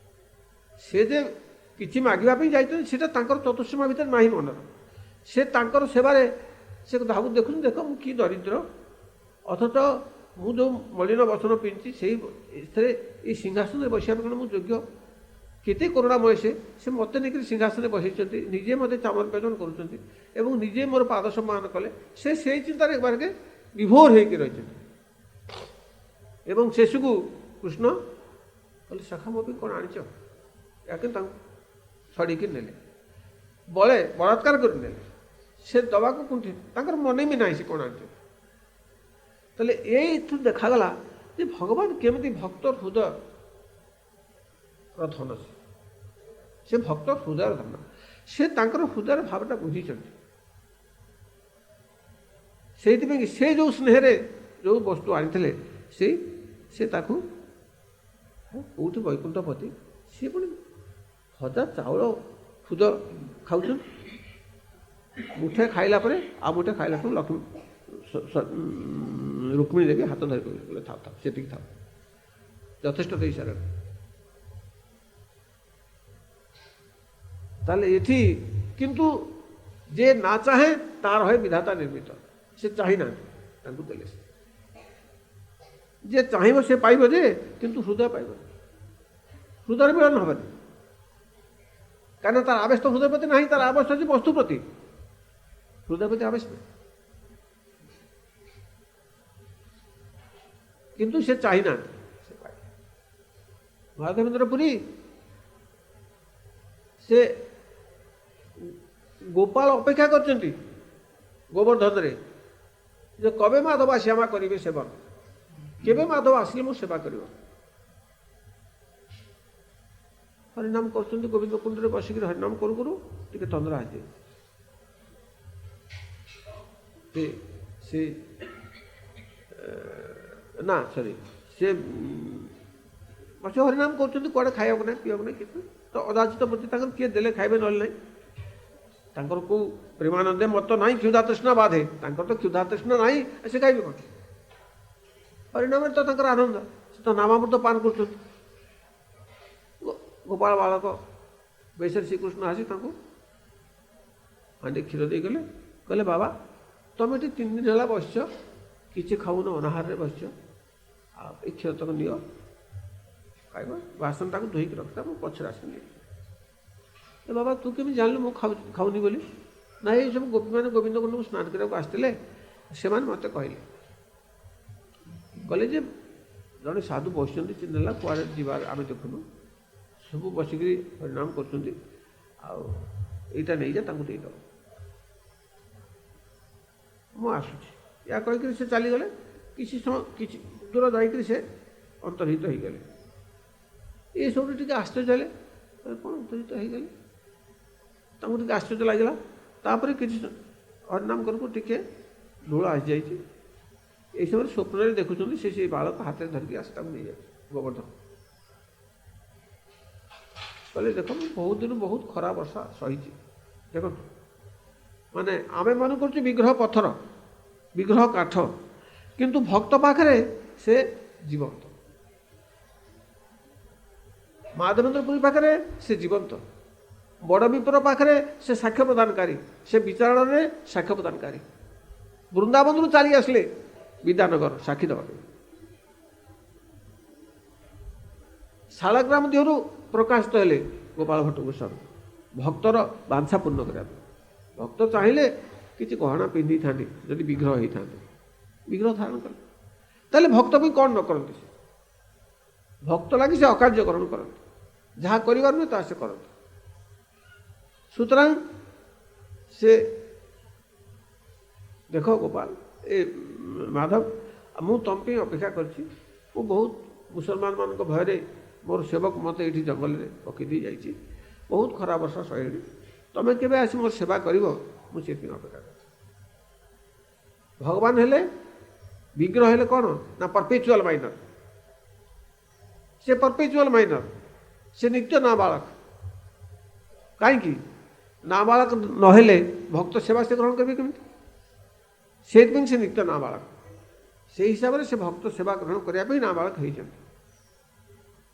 ସେ ଯେ କିଛି ମାଗିବା ପାଇଁ ଯାଇଛନ୍ତି ସେଇଟା ତାଙ୍କର ଚତୁଃସୀମା ଭିତରେ ନାହିଁ ମନର। ସେ ତାଙ୍କର ସେବାରେ ସେ ଭାବୁ ଦେଖୁଛନ୍ତି, ଦେଖ ମୁଁ କି ଦରିଦ୍ର, ଅଥଚ ମୁଁ ଯେଉଁ ମଳିନ ବସନ ପିନ୍ଧିଛି ସେଇ ଏଥିରେ ଏଇ ସିଂହାସନରେ ବସିବା ପାଇଁ ମୁଁ ଯୋଗ୍ୟ, କେତେ କରୁଣାମୟ ସେ ମୋତେ ନେଇକରି ସିଂହାସନରେ ବସେଇଛନ୍ତି, ନିଜେ ମୋତେ ଚାମର ବ୍ୟଜନ କରୁଛନ୍ତି ଏବଂ ନିଜେ ମୋର ପାଦ ସମ୍ମାନ କଲେ। ସେ ସେଇ ଚିନ୍ତାରେ ଏବାରକେ ବିଭୋର ହେଇକି ରହିଛନ୍ତି। ଏବଂ ଶେଷକୁ କୃଷ୍ଣ କହିଲେ ସଖା ମୋ ପାଇଁ କ'ଣ ଆଣିଛ, ಯಾಕೆ ତାଙ୍କୁ ଛଡ଼ିକି ନେଲେ, ବଳାତ୍କାର କରି ନେଲେ। ସେ ଦେବାକୁ କୋଉଠି ତାଙ୍କର ମନେ ବି ନାହିଁ ସେ କ'ଣ ଆଣିଛନ୍ତି। ତାହେଲେ ଏଇଠୁ ଦେଖାଗଲା ଯେ ଭଗବାନ କେମିତି ଭକ୍ତ ହୃଦୟର ଧନ, ସେ ଭକ୍ତ ହୃଦୟର ଧନ, ସେ ତାଙ୍କର ହୃଦୟର ଭାବଟା ବୁଝିଛନ୍ତି। ସେଇଥିପାଇଁ ସେ ଯେଉଁ ସ୍ନେହରେ ଯେଉଁ ବସ୍ତୁ ଆଣିଥିଲେ ସେ ତାକୁ କେଉଁଠି ବୈକୁଣ୍ଠପତି, ସିଏ ପୁଣି ହଜାର ଚାଉଳ ଖୁଦ ଖାଉଛନ୍ତି, ମୁଠେ ଖାଇଲା ପରେ ଆଉ ମୁଠେ ଖାଇଲା ପରେ ଲକ୍ଷ୍ମୀ ରୁକ୍ମିଣୀ ଦେବୀ ହାତ ଧରି କହିଲେ ଥାଉ ଥାଉ ସେତିକି ଥାଉ, ଯଥେଷ୍ଟ ଦେଇସାରିଲାଣି। ତାହେଲେ ଏଠି କିନ୍ତୁ ଯେ ନା ଚାହେଁ ତାର ହଏ ବିଧାତା ନିର୍ମିତ, ସେ ଚାହିଁନାହାନ୍ତି ତାଙ୍କୁ ଦେଲେ। ଯେ ଚାହିଁବ ସେ ପାଇବ ଯେ, କିନ୍ତୁ ହୃଦୟ ପାଇବନି, ହୃଦୟ ମିଳନ ହେବନି, କାରଣ ତାର ଆବେଶ ତ ହୃଦୟ ପ୍ରତି ନାହିଁ, ତାର ଆବେଶ ଅଛି ବସ୍ତୁ ପ୍ରତି, ହୃଦୟ ପ୍ରତି ଆବେଶ ନାହିଁ। କିନ୍ତୁ ସେ ଚାହିଁନାହାନ୍ତି ସେ ପାଇବେ। ମାଧବେନ୍ଦ୍ର ପୁରୀ ସେ ଗୋପାଳ ଅପେକ୍ଷା କରିଛନ୍ତି ଗୋବର୍ଦ୍ଧନରେ ଯେ କବେ ମାଧବ ଶ୍ୟାମା କରିବେ ସେବା, କେବେ ମାଧବ ଆସିଲେ ମୁଁ ସେବା କରିବ। ହରିନାମ କରୁଛନ୍ତି, ଗୋବିନ୍ଦ କୁଣ୍ଡରେ ବସିକିରି ହରିନାମ କରୁ କରୁ ଟିକେ ତନ୍ଦ୍ରା ହେଇଯାଏ। ସେ ନା ସରି ସେ ବସି ହରିନାମ କରୁଛନ୍ତି, କୁଆଡ଼େ ଖାଇବାକୁ ନାହିଁ ପିଇବାକୁ ନାହିଁ କିଛି, ତ ଅଯାଚିତ ପ୍ରତି ତାଙ୍କର କିଏ ଦେଲେ ଖାଇବେ ନହେଲେ ନାହିଁ। ତାଙ୍କର କେଉଁ ପ୍ରେମାନନ୍ଦେ ମତ ନାହିଁ କ୍ଷୁଧା ତୃଷ୍ଣା ବାଧେ, ତାଙ୍କର ତ କ୍ଷୁଧା ତୃଷ୍ଣା ନାହିଁ, ସେ ଖାଇବେ କ'ଣ? ହରିନାମରେ ତ ତାଙ୍କର ଆନନ୍ଦ, ସେ ତ ନାମାମୃତ ପାନ କରୁଛନ୍ତି। ଗୋପାଳ ବାଳକ ବେଶରେ ଶ୍ରୀକୃଷ୍ଣ ଆସି ତାଙ୍କୁ ହାଣ୍ଡି କ୍ଷୀର ଦେଇଗଲେ, କହିଲେ ବାବା ତମେ ଏଠି 3 ଦିନ ହେଲା ବସିଛ, କିଛି ଖାଉନ, ଅନାହାରରେ ବସିଛ, ଆଉ ଏଇ କ୍ଷୀର ତକ ନିଅ ଖାଇବ, ବାସନ ତାକୁ ଧୋଇକି ରଖିଥା, ମୁଁ ପଛରେ ଆସିଲି। ବାବା ତୁ କେମିତି ଜାଣିଲୁ ମୁଁ ଖାଉନି ବୋଲି? ନା ଏଇ ସବୁ ଗୋପୀମାନେ ଗୋବିନ୍ଦ କୁଣ୍ଡକୁ ସ୍ନାନ କରିବାକୁ ଆସିଥିଲେ, ସେମାନେ ମୋତେ କହିଲେ ଯେ ଜଣେ ସାଧୁ ବସିଛନ୍ତି 3 ଦିନ ହେଲା, କୁଆଡ଼େ ଯିବାର ଆମେ ଦେଖୁନୁ, ସବୁ ବସିକିରି ହରିନାମ କରୁଛନ୍ତି, ଆଉ ଏଇଟା ନେଇଯା ତାଙ୍କୁ ଦେଇଦେବ, ମୁଁ ଆସୁଛି। ଏହା କହିକିରି ସେ ଚାଲିଗଲେ। କିଛି ସମୟ କିଛି ଦୂର ଯାଇକରି ସେ ଅନ୍ତର୍ହିତ ହେଇଗଲେ। ଏସବୁ ଟିକେ ଆଶ୍ଚର୍ଯ୍ୟ ହେଲେ, କ'ଣ ଅନ୍ତର୍ହିତ ହେଇଗଲେ, ତାଙ୍କୁ ଟିକେ ଆଶ୍ଚର୍ଯ୍ୟ ଲାଗିଲା। ତାପରେ କିଛି ହରିନାମ କରୁ ଟିକେ ଧୂଳ ଆସିଯାଇଛି। এই সময় ସ୍ୱପ୍ନରେ ଦେଖୁଛନ୍ତି ସେ ସେଇ ବାଳକ ହାତରେ ଧରିକି ଆସି ତାକୁ ନେଇଯାଉଛି ଗୋବର୍ଦ୍ଧନ। କହିଲେ ଦେଖ ମୁଁ ବହୁତ ଦିନ ବହୁତ ଖରା ବର୍ଷା ସହିଛି, ଦେଖନ୍ତୁ ମାନେ ଆମେ ମନେ କରୁଛୁ ବିଗ୍ରହ ପଥର, ବିଗ୍ରହ କାଠ, କିନ୍ତୁ ଭକ୍ତ ପାଖରେ ସେ ଜୀବନ୍ତ। ମାଧବେନ୍ଦ୍ର ପୁରୀ ପାଖରେ ସେ ଜୀବନ୍ତ, ବଡ଼ ବିପ୍ର ପାଖରେ ସେ ସାକ୍ଷ୍ୟ ପ୍ରଦାନକାରୀ, ସେ ବିଚାରଣରେ ସାକ୍ଷ୍ୟ ପ୍ରଦାନକାରୀ। ବୃନ୍ଦାବନରୁ ଚାଲି ଆସିଲେ ବିଦ୍ୟାନଗର ସାକ୍ଷୀ ଦେବା ପାଇଁ। ଶାଳଗ୍ରାମ ଦେହରୁ ପ୍ରକାଶିତ ହେଲେ ଗୋପାଳ ଭଟ୍ଟଭୂଷଣ ଭକ୍ତର ବାଞ୍ଛା ପୂର୍ଣ୍ଣ କରିବା ପାଇଁ। ଭକ୍ତ ଚାହିଁଲେ କିଛି ଗହଣା ପିନ୍ଧିଥାନ୍ତି ଯଦି ବିଗ୍ରହ ହେଇଥାନ୍ତେ, ବିଗ୍ରହ ଧାରଣ କଲେ। ତାହେଲେ ଭକ୍ତ ପାଇଁ କ'ଣ ନ କରନ୍ତି? ସେ ଭକ୍ତ ଲାଗି ସେ ଅକାର୍ଯ୍ୟକରଣ କରନ୍ତି, ଯାହା କରିବାର ନୁହେଁ ତାହା ସେ କରନ୍ତି। ସୁତରାଂ ସେ ଦେଖ ଗୋପାଳ ଏ ମାଧବ, ମୁଁ ତମ ପାଇଁ ଅପେକ୍ଷା କରିଛି। ମୁଁ ବହୁତ ମୁସଲମାନ ମାନଙ୍କ ଭୟରେ ମୋର ସେବକ ମୋତେ ଏଇଠି ଜଙ୍ଗଲରେ ପକାଇଦେଇ ଯାଇଛି, ବହୁତ ଖରା ବର୍ଷା ସହିଣି। ତମେ କେବେ ଆସି ମୋର ସେବା କରିବ, ମୁଁ ସେଥିପାଇଁ ଅପେକ୍ଷା କରିଛି। ଭଗବାନ ହେଲେ, ବିଗ୍ରହ ହେଲେ କ'ଣ ନା ପରପେଚୁଆଲ ମାଇନର। ସେ ପରପେଚୁଆଲ ମାଇନର, ସେ ନିତ୍ୟ ନାବାଳକ। କାହିଁକି? ନାବାଳକ ନହେଲେ ଭକ୍ତ ସେବା ସେ ଗ୍ରହଣ କରିବେ କେମିତି? ସେଇଥିପାଇଁ ସେ ନିତ୍ୟ ନାବାଳକ। ସେଇ ହିସାବରେ ସେ ଭକ୍ତ ସେବା ଗ୍ରହଣ କରିବା ପାଇଁ ନାବାଳକ ହେଇଛନ୍ତି।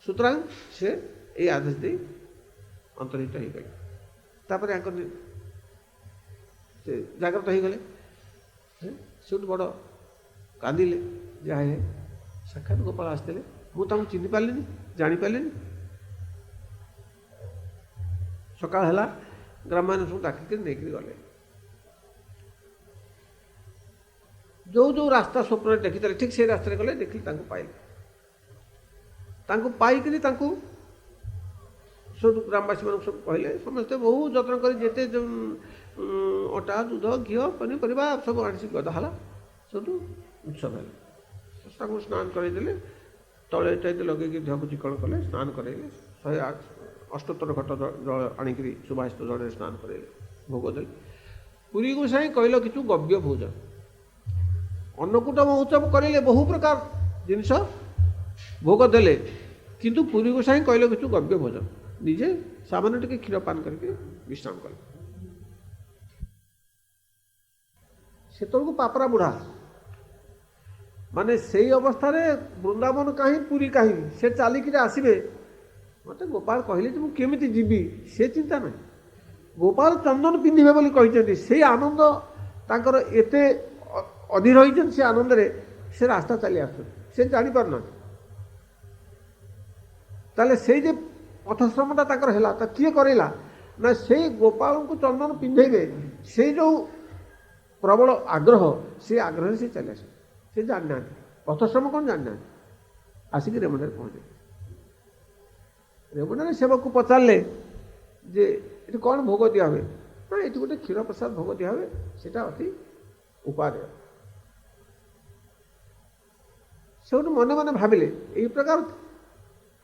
ସୁତରାଂ ସେ ଏଇ ଆଦେଶ ଦେଇ ଅନ୍ତର୍ହିତ ହେଇଗଲେ। ତାପରେ ଆଙ୍କର ସେ ଜାଗ୍ରତ ହେଇଗଲେ। ସେଠୁ ବଡ଼ କାନ୍ଦିଲେ, ଯାହା ହେ ସାକ୍ଷାତ ଗୋପାଳ ଆସିଥିଲେ, ମୁଁ ତାଙ୍କୁ ଚିହ୍ନି ପାରିଲିନି, ଜାଣିପାରିଲିନି। ସକାଳ ହେଲା, ଗ୍ରାମମାନେ ସବୁ ଡାକିକିରି ନେଇକରି ଗଲେ। ଯେଉଁ ଯେଉଁ ରାସ୍ତା ସ୍ୱପ୍ନରେ ଦେଖିଥିଲେ ଠିକ୍ ସେଇ ରାସ୍ତାରେ ଗଲେ, ଦେଖିଲି ତାଙ୍କୁ ପାଇଲେ। ତାଙ୍କୁ ପାଇକିରି ତାଙ୍କୁ ସେଠୁ ଗ୍ରାମବାସୀମାନଙ୍କୁ ସବୁ କହିଲେ। ସମସ୍ତେ ବହୁ ଯତ୍ନ କରି ଯେତେ ଅଟା, ଦୁଧ, ଘିଅ, ପନିପରିବା ସବୁ ଆଣିକି ଗଦା ହେଲା। ସେଠୁ ଉତ୍ସବ ହେଲା। ତାଙ୍କୁ ସ୍ନାନ କରେଇଦେଲେ, ତଳେ ଇତ୍ୟାଦି ଲଗେଇକି ଦେହକୁ ଚିକଣ କଲେ, ସ୍ନାନ କରେଇଲେ। 178 ଘଟ ଜଳ ଆଣିକିରି ସୁବାସିତ ଜଳରେ ସ୍ନାନ କରେଇଲେ, ଭୋଗ ଦେଲେ। ପୁରୀ ଗୋସାଇଁ କହିଲ କିଛି ଗବ୍ୟ ଭୋଜନ। ଅନ୍ନକୂଟ ମହୋତ୍ସବ କରିଲେ ବହୁ ପ୍ରକାର ଜିନିଷ ଭୋଗ ଦେଲେ, କିନ୍ତୁ ପୁରୀ ଗୋସାଇଁ କହିଲେ କିଛି ଗବ୍ୟ ଭୋଜନ। ନିଜେ ସାମାନ୍ୟ ଟିକେ କ୍ଷୀର ପାନ କରିକି ବିଶ୍ରାମ କଲେ। ସେତେବେଳକୁ ପାପରା ବୁଢ଼ା, ମାନେ ସେଇ ଅବସ୍ଥାରେ ବୃନ୍ଦାବନ କାହିଁ, ପୁରୀ କାହିଁ, ସେ ଚାଲିକିରି ଆସିବେ। ମୋତେ ଗୋପାଳ କହିଲେ ଯେ ମୁଁ କେମିତି ଯିବି, ସେ ଚିନ୍ତା ନାହିଁ। ଗୋପାଳ ଚନ୍ଦନ ପିନ୍ଧିବେ ବୋଲି କହିଛନ୍ତି, ସେଇ ଆନନ୍ଦ ତାଙ୍କର ଏତେ ଅଧୀର ହୋଇଛନ୍ତି। ସେ ଆନନ୍ଦରେ ସେ ରାସ୍ତା ଚାଲି ଆସୁଛନ୍ତି, ସେ ଜାଣିପାରୁନାହାନ୍ତି। ତାହେଲେ ସେଇ ଯେ ପଥଶ୍ରମଟା ତାଙ୍କର ହେଲା, ତା କିଏ କରେଇଲା? ନା ସେଇ ଗୋପାଳଙ୍କୁ ଚନ୍ଦନ ପିନ୍ଧେଇବେ, ସେଇ ଯେଉଁ ପ୍ରବଳ ଆଗ୍ରହ, ସେଇ ଆଗ୍ରହରେ ସେ ଚାଲି ଆସିବେ। ସେ ଜାଣିନାହାନ୍ତି ପଥଶ୍ରମ କ'ଣ ଜାଣିନାହାନ୍ତି। ଆସିକି ରେମୁଣାରେ ପହଞ୍ଚିଲେ। ରେମୁଣାରେ ସେବକକୁ ପଚାରିଲେ ଯେ ଏଠି କ'ଣ ଭୋଗ ଦିଆ ହୁଏ? ନା ଏଠି ଗୋଟେ କ୍ଷୀର ପ୍ରସାଦ ଭୋଗ ଦିଆ ହୁଏ, ସେଇଟା ଅତି ଉପାଦେୟ। ସେଠୁ ମନେ ମନେ ଭାବିଲେ, ଏଇ ପ୍ରକାର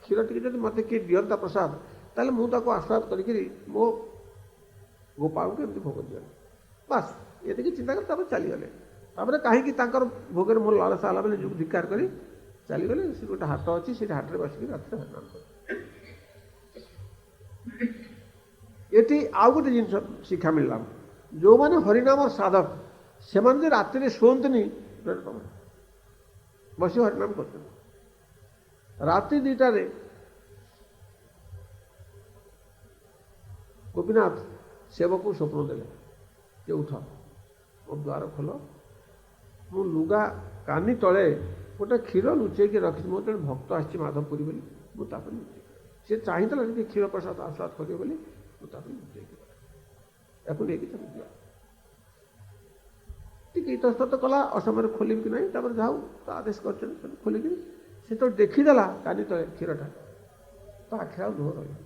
କ୍ଷୀର ଟିକେ ଯଦି ମୋତେ କିଏ ଦିଅନ୍ତା ପ୍ରସାଦ, ତାହେଲେ ମୁଁ ତାକୁ ଆସ୍ୱାଦ କରିକିରି ମୋ ଗୋପାଳଙ୍କୁ ଏମିତି ଭୋଗ ଦିଅନ୍ତି। ବାସ୍ ଏତିକି ଚିନ୍ତା କରି ତାପରେ ଚାଲିଗଲେ। ତାପରେ କାହିଁକି ତାଙ୍କର ଭୋଗରେ ମୋର ଲାଳସା ହେଲା ବୋଲି ଯୋଗ ଧିକ୍କାର କରି ଚାଲିଗଲେ। ସେ ଗୋଟେ ହାଟ ଅଛି, ସେଇଠି ହାଟରେ ବସିକି ରାତିରେ ହରିନାମ କଲେ। ଏଠି ଆଉ ଗୋଟେ ଜିନିଷ ଶିକ୍ଷା ମିଳିଲା, ଯେଉଁମାନେ ହରିନାମର ସାଧକ ସେମାନେ ଯେ ରାତିରେ ଶୁଅନ୍ତିନି, ବସି ହରିନାମ କରୁଛନ୍ତି। ରାତି 2ଟାରେ ଗୋପୀନାଥ ସେବକକୁ ସ୍ୱପ୍ନ ଦେଲେ ଯେ ଉଠ, ମୋ ଦ୍ୱାର ଖୋଲ, ମୁଁ ଲୁଗା କାନି ତଳେ ଗୋଟେ କ୍ଷୀର ଲୁଚେଇକି ରଖିଛି। ମୋର ଜଣେ ଭକ୍ତ ଆସିଛି ମାଧବପୁରୀ ବୋଲି, ମୁଁ ତାକୁ ଲୁଚେଇକି, ସେ ଚାହିଁଥିଲା ଯଦି କ୍ଷୀର ପ୍ରସାଦ ଆସ୍ୱାଦ କରିବ ବୋଲି, ମୁଁ ତାକୁ ଲୁଚେଇକି ତାକୁ ନେଇକି ତାକୁ ଦିଆ। ଟିକେ ଇତସ୍ତତ କଲା, ଅସମୟରେ ଖୋଲିବି କି ନାହିଁ। ତାପରେ ଯାଉ ତା ଆଦେଶ କରିଛନ୍ତି, ସେଠୁ ଖୋଲିକିରି ସେ ତ ଦେଖିଦେଲା କାନି ତଳେ କ୍ଷୀରଟା, ତା ଆଖିରେ ଆଉ ଲୁହ ରହିଲା।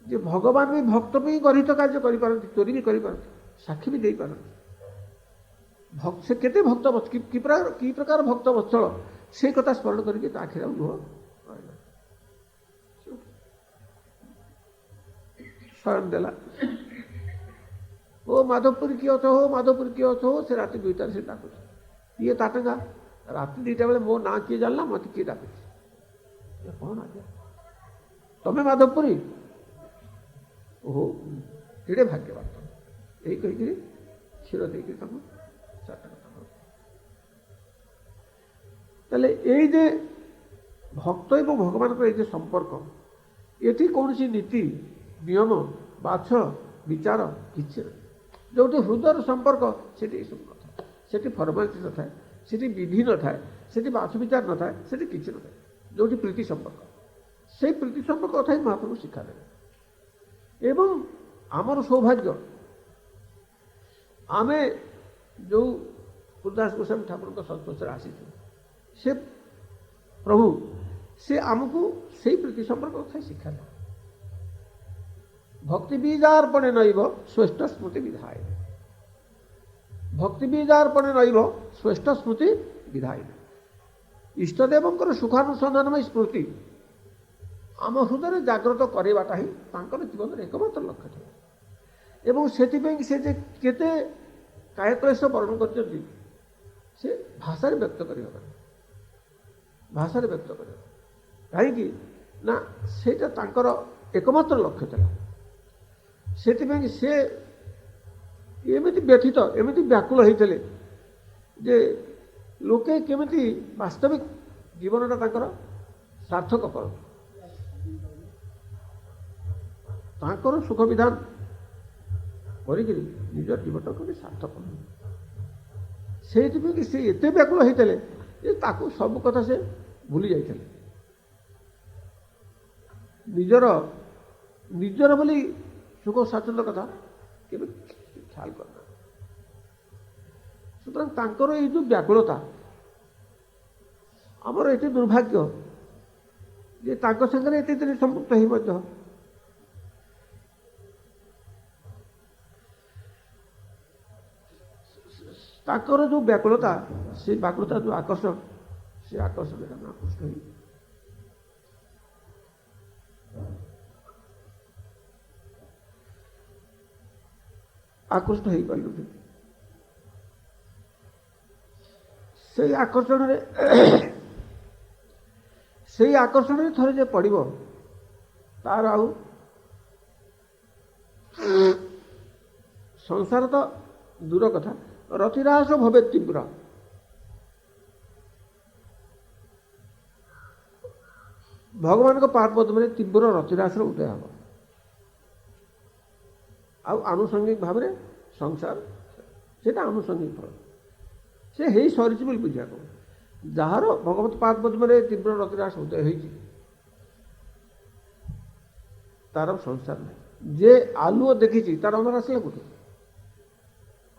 ଯେ ଭଗବାନ ବି ଭକ୍ତ ପାଇଁ ଗର୍ହିତ କାର୍ଯ୍ୟ କରିପାରନ୍ତି, ଚୋରି ବି କରିପାରନ୍ତି, ସାକ୍ଷୀ ବି ଦେଇପାରନ୍ତି। ସେ କେତେ ଭକ୍ତ, କି ପ୍ରକାର ଭକ୍ତ ବତ୍ସଳ, ସେଇ କଥା ସ୍ମରଣ କରିକି ତା ଆଖିରେ ଆଉ ଲୁହ ରହିଲା। ଶୟନ ଦେଲା, ଓ ମାଧବପୁରୀ କିଏ ଅଛ ହୋ, ମାଧବପୁରୀ କିଏ ଅଛ ହୋ। ସେ ରାତି 2ଟାରେ ସେ ଡାକୁଛି, ଇଏ ତାଟଙ୍ଗା ରାତି 2ଟା ବେଳେ ମୋ ନାଁ କିଏ ଜାଣିଲା, ମୋତେ କିଏ ଡାକୁଛି? କ'ଣ ଆଜ୍ଞା ତମେ ମାଧବପୁରୀ? ଓହୋ କେଡ଼େ ଭାଗ୍ୟବାନ। ଏଇ କହିକିରି କ୍ଷୀର ଦେଇକିରି ତାଙ୍କୁ 4ଟା କଥା। ତାହେଲେ ଏଇ ଯେ ଭକ୍ତ ଏବଂ ଭଗବାନଙ୍କର ଏଇ ଯେ ସମ୍ପର୍କ, ଏଠି କୌଣସି ନୀତି ନିୟମ ବାଛ ବିଚାର କିଛି ନାହିଁ। ଯେଉଁଠି ହୃଦୟର ସମ୍ପର୍କ, ସେଠି ଏସବୁ ନଥାଏ, ସେଠି ଫର୍ମାଲିଟି ନଥାଏ, ସେଠି ବିଧି ନଥାଏ, ସେଠି ବାଛବିଚାର ନଥାଏ, ସେଠି କିଛି ନଥାଏ, ଯେଉଁଠି ପ୍ରୀତି ସମ୍ପର୍କ, ସେଇ ପ୍ରୀତି ସମ୍ପର୍କ କଥା ହିଁ ମହାପ୍ରଭୁ ଶିକ୍ଷା ଦେଲେ। ଏବଂ ଆମର ସୌଭାଗ୍ୟ ଆମେ ଯେଉଁ ଗୁରୁଦାସ ଗୋସ୍ୱାମୀ ଠାକୁରଙ୍କ ସଂସ୍ପର୍ଶରେ ଆସିଛୁ, ସେ ପ୍ରଭୁ ସେ ଆମକୁ ସେଇ ପ୍ରୀତି ସମ୍ପର୍କ କଥା ଶିକ୍ଷା ଦେଲେ। ଭକ୍ତି ବୀଜାର୍ପଣେ ନୈବ ଶ୍ରେଷ୍ଠ ସ୍ମୃତି ବିଧାୟ, ଭକ୍ତି ବୀଜାର୍ପଣେ ନୈବ ଶ୍ରେଷ୍ଠ ସ୍ମୃତି ବିଧାୟ। ଇଷ୍ଟଦେବଙ୍କର ସୁଖାନୁସନ୍ଧାନମୟ ସ୍ମୃତି ଆମ ହୃଦୟରେ ଜାଗ୍ରତ କରାଇବାଟା ହିଁ ତାଙ୍କର ଜୀବନର ଏକମାତ୍ର ଲକ୍ଷ୍ୟ ଥିଲା। ଏବଂ ସେଥିପାଇଁ ସେ ଯେ କେତେ କାୟକ୍ଲେଶ ବର୍ଣ୍ଣନ କରିଛନ୍ତି ସେ ଭାଷାରେ ବ୍ୟକ୍ତ କରିହେବ, ଭାଷାରେ ବ୍ୟକ୍ତ କରିହେବ। କାହିଁକି ନା ସେଇଟା ତାଙ୍କର ଏକମାତ୍ର ଲକ୍ଷ୍ୟ ଥିଲା। ସେଥିପାଇଁ ସେ ଏମିତି ବ୍ୟଥିତ, ଏମିତି ବ୍ୟାକୁଳ ହେଇଥିଲେ ଯେ ଲୋକେ କେମିତି ବାସ୍ତବିକ ଜୀବନଟା ତାଙ୍କର ସାର୍ଥକ କରନ୍ତି, ତାଙ୍କର ସୁଖ ବିଧାନ କରିକିରି ନିଜର ଜୀବନଟାକୁ ବି ସାର୍ଥକ କରନ୍ତି। ସେଇଥିପାଇଁ ସେ ଏତେ ବ୍ୟାକୁଳ ହେଇଥିଲେ ଯେ ତାକୁ ସବୁ କଥା ସେ ଭୁଲି ଯାଇଥିଲେ। ନିଜର ବୋଲି ସୁଖ ସ୍ୱାଚ୍ଛନ୍ଦ୍ୟ କଥା କେବେ ଖ୍ୟାଲ କରିନାହାନ୍ତି। ସୁତରାଂ ତାଙ୍କର ଏଇ ଯେଉଁ ବ୍ୟାକୁଳତା, ଆମର ଏତେ ଦୁର୍ଭାଗ୍ୟ ଯେ ତାଙ୍କ ସାଙ୍ଗରେ ଏତେ ଦିନ ସମ୍ପୃକ୍ତ ହେଇ ମଧ୍ୟ ତାଙ୍କର ଯେଉଁ ବ୍ୟାକୁଳତା, ସେ ବ୍ୟାକୁଳତା ଯେଉଁ ଆକର୍ଷଣ, ସେ ଆକର୍ଷଣରେ ଆମେ ଆକୃଷ୍ଟ ହେଇ ହେଇପାରିଲୁ। ସେଇ ଆକର୍ଷଣରେ ଥରେ ଯେ ପଡ଼ିବ ତାର ଆଉ ସଂସାର ତ ଦୂର କଥା, ରତିରାସ ଭବେ ତୀବ୍ର। ଭଗବାନଙ୍କ ପାଦ ପଦ୍ମରେ ତୀବ୍ର ରତିରାସର ଉଦୟ ହେବ। ଆଉ ଆନୁଷଙ୍ଗିକ ଭାବରେ ସଂସାର, ସେଇଟା ଆନୁଷଙ୍ଗିକ ଫଳ। ସେ ହେଇ ସରିଛି ବୋଲି ବୁଝିବାକୁ, ଯାହାର ଭଗବତ ପାଦ ପଦ୍ମରେ ତୀବ୍ର ରତିରାସ ଉଦୟ ହେଇଛି ତାର ସଂସାର ନାହିଁ। ଯେ ଆଲୁଅ ଦେଖିଛି ତାର ଅନ୍ଧାର ଆସିଲା କୋଉଠି?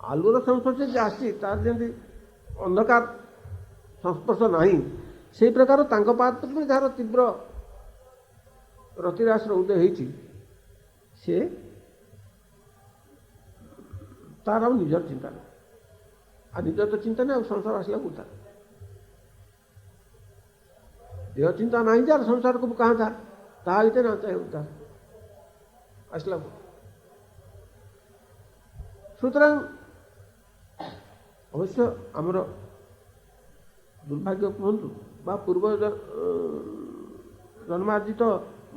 ଆଲୁଅର ସଂସ୍ପର୍ଶ ଯେ ଆସିଛି ତାର ଯେମିତି ଅନ୍ଧକାର ସଂସ୍ପର୍ଶ ନାହିଁ, ସେଇ ପ୍ରକାର ତାଙ୍କ ପାଦ ପଦ୍ମରେ ଯାହାର ତୀବ୍ର ରତିରାସର ଉଦୟ ହେଇଛି ସେ ତାର ଆଉ ନିଜର ଚିନ୍ତା ନାହିଁ। ଆଉ ନିଜର ତ ଚିନ୍ତା ନାହିଁ, ଆଉ ସଂସାର ଆସିଲା କୋଉଟା? ଦେହ ଚିନ୍ତା ନାହିଁ ଯାର ସଂସାରକୁ କାହାନ୍ତା ତାହା ଭିତରେ ନା ଚାହିଁତା ଆସିଲା। ସୁତରାଂ ଅବଶ୍ୟ ଆମର ଦୁର୍ଭାଗ୍ୟ କୁହନ୍ତୁ ବା ପୂର୍ବ ଜନ୍ମାର୍ଜିତ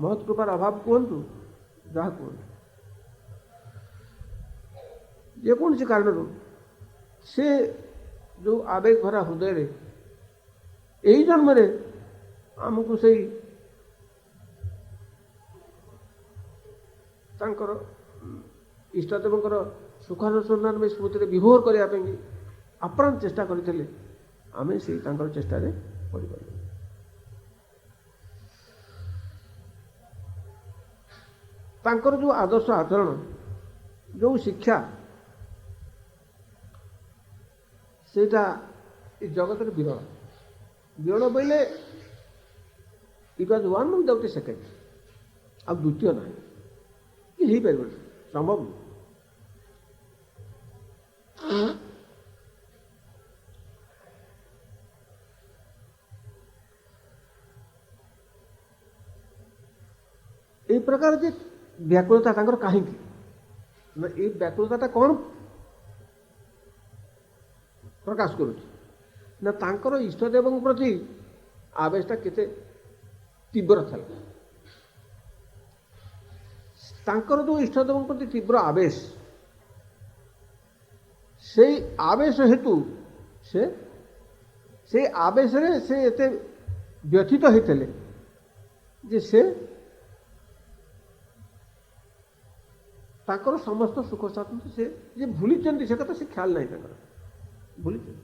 ମହତ୍ କୃପାର ଅଭାବ କୁହନ୍ତୁ, ଯାହା କୁହନ୍ତୁ, ଯେକୌଣସି କାରଣରୁ ସେ ଯେଉଁ ଆବେଗ ଭରା ହୃଦୟରେ ଏହି ଜନ୍ମରେ ଆମକୁ ସେଇ ତାଙ୍କର ଇଷ୍ଟଦେବଙ୍କର ସୁଖାନୁସନ୍ଧାନମୟ ସ୍ମୃତିରେ ବିଭୋର କରିବା ପାଇଁ ଆପ୍ରାଣ ଚେଷ୍ଟା କରିଥିଲେ, ଆମେ ସେଇ ତାଙ୍କର ଚେଷ୍ଟାରେ ପଡ଼ିପାରିବୁ। ତାଙ୍କର ଯେଉଁ ଆଦର୍ଶ ଆଚରଣ, ଯେଉଁ ଶିକ୍ଷା, ସେଇଟା ଏ ଜଗତରେ ବିରଳ। ବିରଳ ବୋଇଲେ it was one without A second, ଆଉ ଦ୍ୱିତୀୟ ନାହିଁ, କି ହେଇପାରିବନି, ସମ୍ଭବ ନୁହେଁ। এই ପ୍ରକାର ଯେ ବ୍ୟାକୁଳତା ତାଙ୍କର କାହିଁକି ନା, ଏଇ ବ୍ୟାକୁଳତାଟା କ'ଣ ପ୍ରକାଶ କରୁଛି ନା ତାଙ୍କର ଇଷ୍ଟଦେବଙ୍କ ପ୍ରତି ଆବେଶଟା କେତେ ତୀବ୍ର ଥିଲା। ତାଙ୍କର ଯେଉଁ ଇଷ୍ଟଦେବଙ୍କ ପ୍ରତି ତୀବ୍ର ଆବେଶ, ସେଇ ଆବେଶ ହେତୁ ସେଇ ଆବେଶରେ ସେ ଏତେ ବ୍ୟଥିତ ହେଇଥିଲେ ଯେ ସେ ତାଙ୍କର ସମସ୍ତ ସୁଖ ସ୍ୱାଚ୍ଛନ୍ଦ୍ୟ ସେ ଯେ ଭୁଲିଛନ୍ତି, ସେ କଥା ସେ ଖ୍ୟାଲ ନାହିଁ ତାଙ୍କର, ଭୁଲିଛନ୍ତି।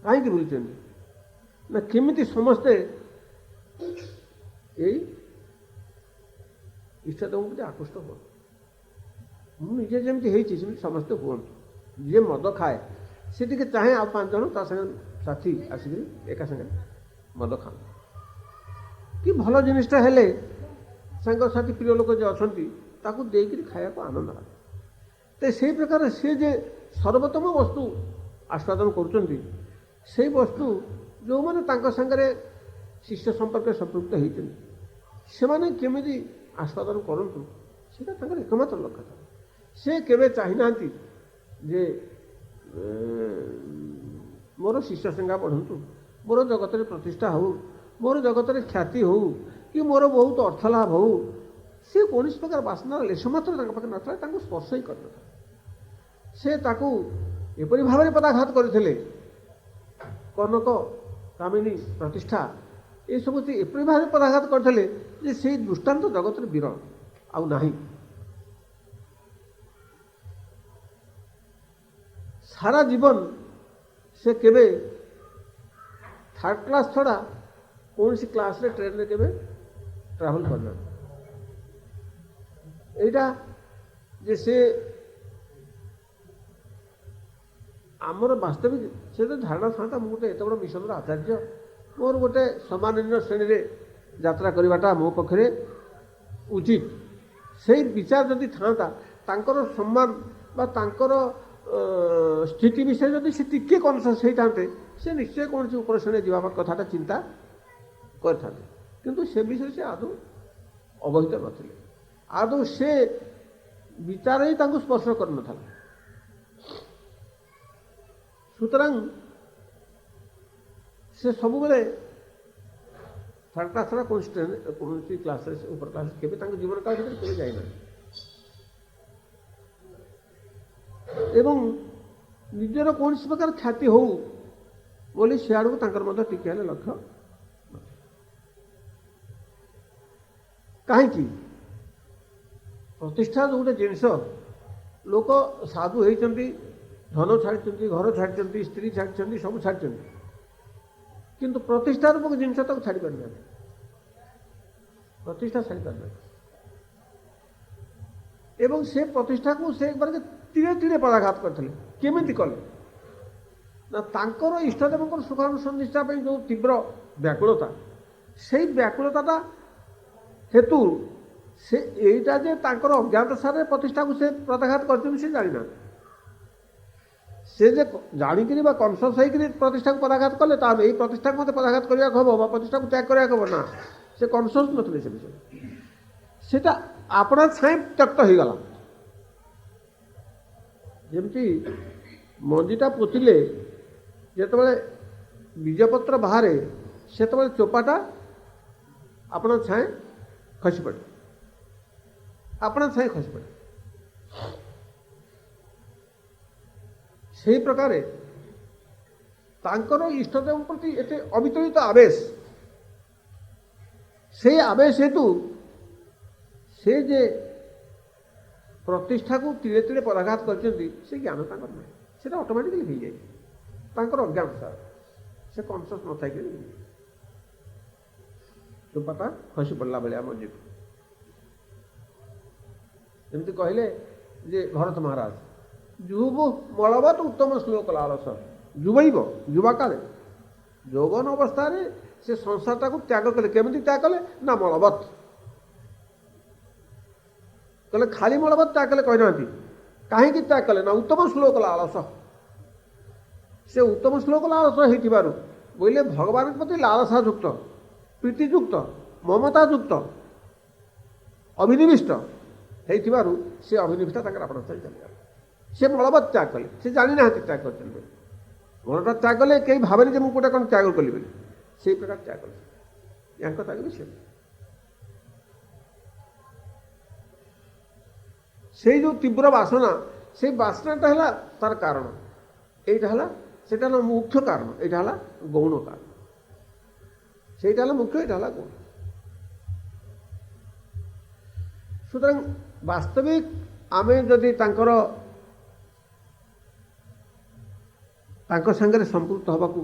कहीं बुलूँ ना केमिति समस्ते यही इष्टदेव प्रति आकृष्ट हो मुझे जमी समस्ते हूँ जी मद खाए सी टे चाहे आ 5 जन ता साथी आसिक एका संगे मद खा कि भल जिनटा हेले सांगसाथी प्रिय लोक जो अच्छा देकर खाया को आनंद लगे तो से प्रकार सी जे सर्वोत्तम वस्तु आस्वादन कर वस्तु जो मैंने सांगे शिष्य संपर्क संपृक्त होती से केमी आस्वादन करूँ से एकमात्र लक्ष्य था से केवे चाहिना जे मोर शिष्य संज्ञा बढ़ु मोर जगत में प्रतिष्ठा हो मोर जगत में ख्याति हो कि मोर बहुत अर्थ लाभ हो सी कौन प्रकार बासनार लेश मात्र ना स्पर्श ही कर से एपरी भाव में पदाघात करते कनक कामिनी प्रतिष्ठा ये सब एपरी भाव में पदाघात करते से दृष्टांत जगत में विरल आउ नहीं सारा जीवन से केवे 3rd क्लास छड़ा कौन सी क्लास रे ट्रेन रे केवे ट्रैवल करना एटा जे से आमर वास्तविक से तो धारणा था मुझे एत बड़ मिशन आचार्य मोर गोटे सम्माननीय श्रेणी रे यात्रा करवाटा मो पक्षे उचित से विचार जदि था तांकर सम्मान बा तांकर स्थिति विषय जदि से टिके कनसियस होते से निश्चय कौन सी उपर श्रेणी जावा कथाटा चिंता करते किंतु से विषय से आदौ अवहित नथिले आदौ से विचार ही तांको स्पर्श कर न था सुतरां से सब बेले 3rd क्लास छड़ा कौन सी क्लास ऊपर क्लास के जीवन काल भर के जाइना एवं निजर कौन प्रकार ख्याति हो बोली सियाड़ को टिके लक्ष्य कहीं प्रतिष्ठा जो गोटे जिनस लोक साधु होती धन छाड़ी घर छाड़ी स्त्री छाड़ी सब छाड़ी किंतु प्रतिष्ठा रूपक जिनस तक छाड़ी पार प्रतिष्ठा छाड़ी पार एवं से प्रतिष्ठा को से एक बार तीरे तीरे पदाघात करते केमिति कले ना तांकर इष्टदेव सुखानुसंधिष्ठा जो तीव्र व्याकुलता से व्याकुलता हेतु से एटा जे तांकर अज्ञात सारे प्रतिष्ठा को से पदाघात करते जाना से जे जाणिक कनसियस होकर प्रतिष्ठा को पदाघात कले यही प्रतिष्ठा को मत पदाघात करने हम प्रतिष्ठा को त्याग करने हम ना से कनसियस नथिले से विषय सेटा अपना छाए त्यक्त हो गला जमती मंजीटा पोतिले जिते बीजपत्र बाहर से चोपाटा अपना छाए खसी पड़े अपना छाए खसी पड़े से प्रकार तांकर इष्टदेव प्रति एते अविचलित आवेश से आवेश हेतु से जे प्रतिष्ठा को तीरे तीरे पदाघात कर ज्ञान से ऑटोमेटिकली हो जाए अज्ञान सार से कनसियस न थी चुपाटा खसी पड़ा भाया मंजी को जमी कहले जे भरत महाराज जुब मलबत उत्तम श्लोक लालस जुबैब युवा काले यौवन अवस्था से संसारटा को त्याग कले केमिति त्याग कले ना मलबत कहले खाली मलबत त्याग कले कहना कहीं त्याग कले ना उत्तम श्लोक लालस से उत्तम श्लोक लालस हो बोले भगवान प्रति लालसा युक्त प्रीतियुक्त ममतायुक्त अभिनिविष्ट हो से अभिनिविष्टा आपण चली से मलबत त्याग कले से जानी ना त्याग कर मलटा त्याग कले कहीं भावे जे मुझे कौन त्याग कली बोली से प्रकार त्याग कले या त्याग भी से जो तीव्र बासना से बासनाटा है तार कारण यहाँ सेटा मुख्य कारण यहाँ गौण कारण से मुख्य यहाँ गौण सुतरां वास्तविक आमे जदि तांकर ତାଙ୍କ ସାଙ୍ଗରେ ସମ୍ପୃକ୍ତ ହେବାକୁ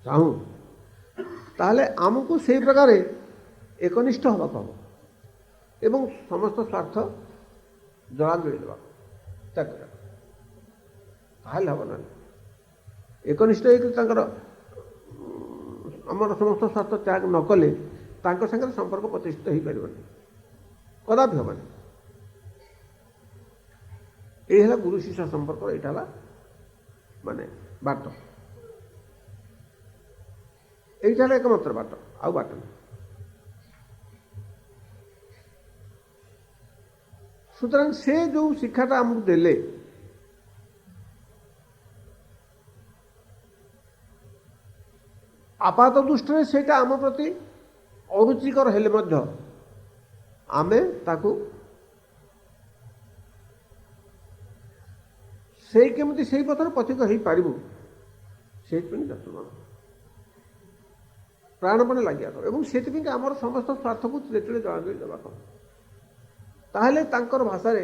ଚାହୁଁ ତାହେଲେ ଆମକୁ ସେଇ ପ୍ରକାରେ ଏକନିଷ୍ଠ ହେବାକୁ ହେବ ଏବଂ ସମସ୍ତ ସ୍ୱାର୍ଥ ଜଳାଞ୍ଜଳି ଦେବାକୁ ତ୍ୟାଗ କରିବାକୁ। ତାହେଲେ ହେବ ନା ଏକନିଷ୍ଠ ହେଇକି ତାଙ୍କର ଆମର ସମସ୍ତ ସ୍ୱାର୍ଥ ତ୍ୟାଗ ନ କଲେ ତାଙ୍କ ସାଙ୍ଗରେ ସମ୍ପର୍କ ପ୍ରତିଷ୍ଠିତ ହେଇପାରିବନି, କଦାପି ହେବନି। ଏଇ ହେଲା ଗୁରୁ ଶିଷ୍ୟ ସମ୍ପର୍କର ଏଇଟା ହେଲା ମାନେ ବାଟ, এইটা ହେଲା একমাত্র ବାଟ, ଆଉ ବାଟ ନାହିଁ। সুতরাং ସେ ଯେଉଁ ଶିକ୍ଷାଟା ଆମକୁ ଦେଲେ ଆପାତ ଦୃଷ୍ଟିରେ ସେଇଟା ଆମ ପ୍ରତି ଅରୁଚିକର ହେଲେ ମଧ୍ୟ ଆମେ ତାକୁ ସେଇ କେମିତି ସେଇ ପଥରେ ପଥିକ ହେଇପାରିବୁ ସେଇଥିପାଇଁ ଯତ୍ନବାନ ପ୍ରାଣପଣେ ଲାଗିବା କଥା ଏବଂ ସେଥିପାଇଁ ଆମର ସମସ୍ତ ସ୍ୱାର୍ଥକୁ ଯେତେବେଳେ ଜଳାଞ୍ଜଳି ଦେବା କଥା। ତାହେଲେ ତାଙ୍କର ଭାଷାରେ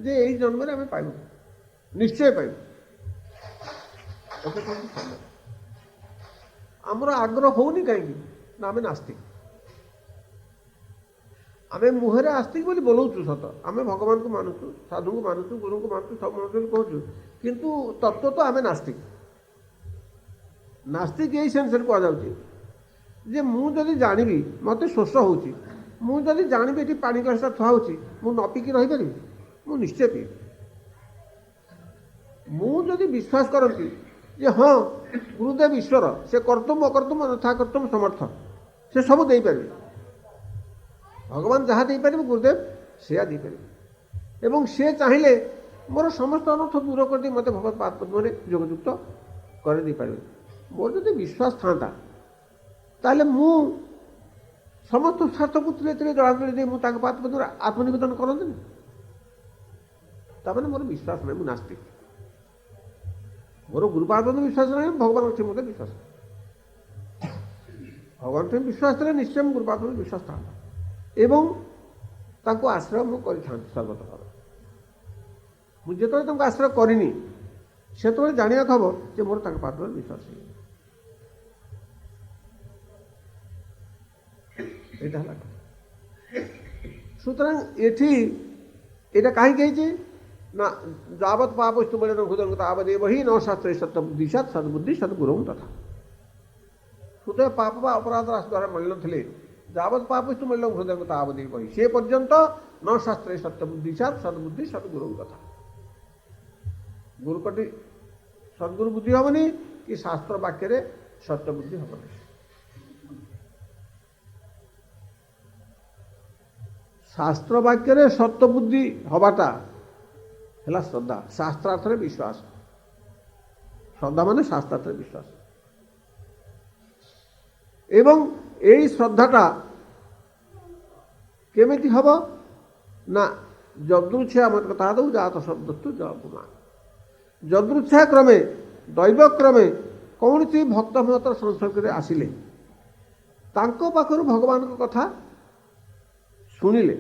ଯେ ଏଇ ଜନ୍ମରେ ଆମେ ପାଇବୁ, ନିଶ୍ଚୟ ପାଇବୁ। ଆମର ଆଗ୍ରହ ହଉନି କାହିଁକି ନା ଆମେ ନାସ୍ତିକ। ଆମେ ମୁହଁରେ ଆସ୍ତିକ ବୋଲି ବୋଲଉଛୁ ସତ, ଆମେ ଭଗବାନଙ୍କୁ ମାନୁଛୁ, ସାଧୁଙ୍କୁ ମାନୁଛୁ, ଗୁରୁଙ୍କୁ ମାନୁଛୁ, ସବୁ ମାନୁଛୁ କହୁଛୁ, କିନ୍ତୁ ତତ୍ତ୍ୱ ତ ଆମେ ନାସ୍ତିକ। ନାସ୍ତିକ ଏଇ ସେନ୍ସରେ କୁହାଯାଉଛି ଯେ ମୁଁ ଯଦି ଜାଣିବି ମୋତେ ଶୋଷ ହେଉଛି, ମୁଁ ଯଦି ଜାଣିବି ଏଠି ପାଣି ଗ୍ଲାସଟା ଥୁଆ ହେଉଛି, ମୁଁ ନ ପିଇକି ରହିପାରିବି? ମୁଁ ନିଶ୍ଚୟ ପିଇବି। ମୁଁ ଯଦି ବିଶ୍ୱାସ କରନ୍ତି ଯେ ହଁ ଗୁରୁଦେବ ଈଶ୍ୱର, ସେ କର୍ତ୍ତୁମ ଅକର୍ତ୍ତୁମ ଯଥା କର୍ତ୍ତୁମ ସମର୍ଥ, ସେ ସବୁ ଦେଇପାରିବେ, ଭଗବାନ ଯାହା ଦେଇପାରିବେ ଗୁରୁଦେବ ସେୟା ଦେଇପାରିବେ ଏବଂ ସେ ଚାହିଁଲେ ମୋର ସମସ୍ତ ଅନର୍ଥ ଦୂର କରିଦେଇ ମୋତେ ଭଗବତ ପାଦ ପଦ୍ମରେ ଯୋଗଯୁକ୍ତ କରିଦେଇପାରିବେ। ମୋର ଯଦି ବିଶ୍ୱାସ ଥାନ୍ତା ତାହେଲେ ମୁଁ ସମସ୍ତ ସ୍ୱାର୍ଥକୁ ତିଳେ ତିଳେ ଜଳାଞ୍ଜଳି ଦେଇ ମୁଁ ତାଙ୍କ ପାଦ ପଦ୍ମରେ ଆତ୍ମନିବେଦନ କରନ୍ତିନି। ତାମାନେ ମୋର ବିଶ୍ୱାସ ନାହିଁ, ମୁଁ ନାସ୍ତିକ। ମୋର ଗୁରୁପାଦ ବିଶ୍ୱାସ ନାହିଁ, ଭଗବାନ ଅଛି ମୋତେ ବିଶ୍ୱାସ। ଭଗବାନ ବିଶ୍ୱାସ ଥିଲେ ନିଶ୍ଚୟ ମୁଁ ଗୁରୁପାଦ ବିଶ୍ୱାସ ଥାନ୍ତା ଏବଂ ତାଙ୍କୁ ଆଶ୍ରୟ ମୁଁ କରିଥାନ୍ତି ସର୍ବତ ଭାବରେ। ମୁଁ ଯେତେବେଳେ ତାଙ୍କୁ ଆଶ୍ରୟ କରିନି ସେତେବେଳେ ଜାଣିବାକୁ ହେବ ଯେ ମୋର ତାଙ୍କ ପାଦରେ ବିଶ୍ୱାସ ହେଇନି। এইটা ହେଲା সুতরাং এটি এটা কাহিঁকি ହେଇଛି না যাবৎ পাপস্তু বলে হৃদয় তাবৎ বহি ন শাস্ত্রে সত্য বুদ্ধি সৎ সদ্বুদ্ধি সদ্গুরু তথা। সুতরাং পাপ বা অপরাধ রাশি দ্বারা ମିଳିନଥିଲେ যাবৎ পাপস্তু ମିଳିଲ ହୃଦୟ ତାବତ୍ ବହି, ସେ ପର୍ଯ୍ୟନ୍ତ ନ ଶାସ୍ତ୍ରେ ସତ୍ୟ ବୁଦ୍ଧି ସତ୍ ସଦ୍ବୁଦ୍ଧି ସଦ୍ଗୁରୁ କଥା। ଗୁରୁକଟି ସଦ୍ଗୁରୁ ବୁଦ୍ଧି ହେବନି କି ଶାସ୍ତ୍ର ବାକ୍ୟରେ ସତ୍ୟ ବୁଦ୍ଧି ହେବନି। ଶାସ୍ତ୍ର ବାକ୍ୟରେ ସତ୍ୟ ବୁଦ୍ଧି ହବାଟା ହେଲା ଶ୍ରଦ୍ଧା, ଶାସ୍ତ୍ରାର୍ଥରେ ବିଶ୍ୱାସ। ଶ୍ରଦ୍ଧା ମାନେ ଶାସ୍ତ୍ରାର୍ଥରେ ବିଶ୍ୱାସ ଏବଂ এই ଶ୍ରଦ୍ଧାଟା କେମିତି ହେବ ନା ଯଦୃଚ୍ଛା ମତ କଥା ଦଉ ଜାତ ଶବ୍ଦସ୍ତୁ ଜପୁମାନ। ଯଦୃଚ୍ଛା କ୍ରମେ ଦୈବକ୍ରମେ କୌଣସି ଭକ୍ତ ଭକ୍ତର ସଂସର୍ଗରେ ଆସିଲେ ତାଙ୍କ ପାଖରୁ ଭଗବାନଙ୍କ କଥା ଶୁଣିଲେ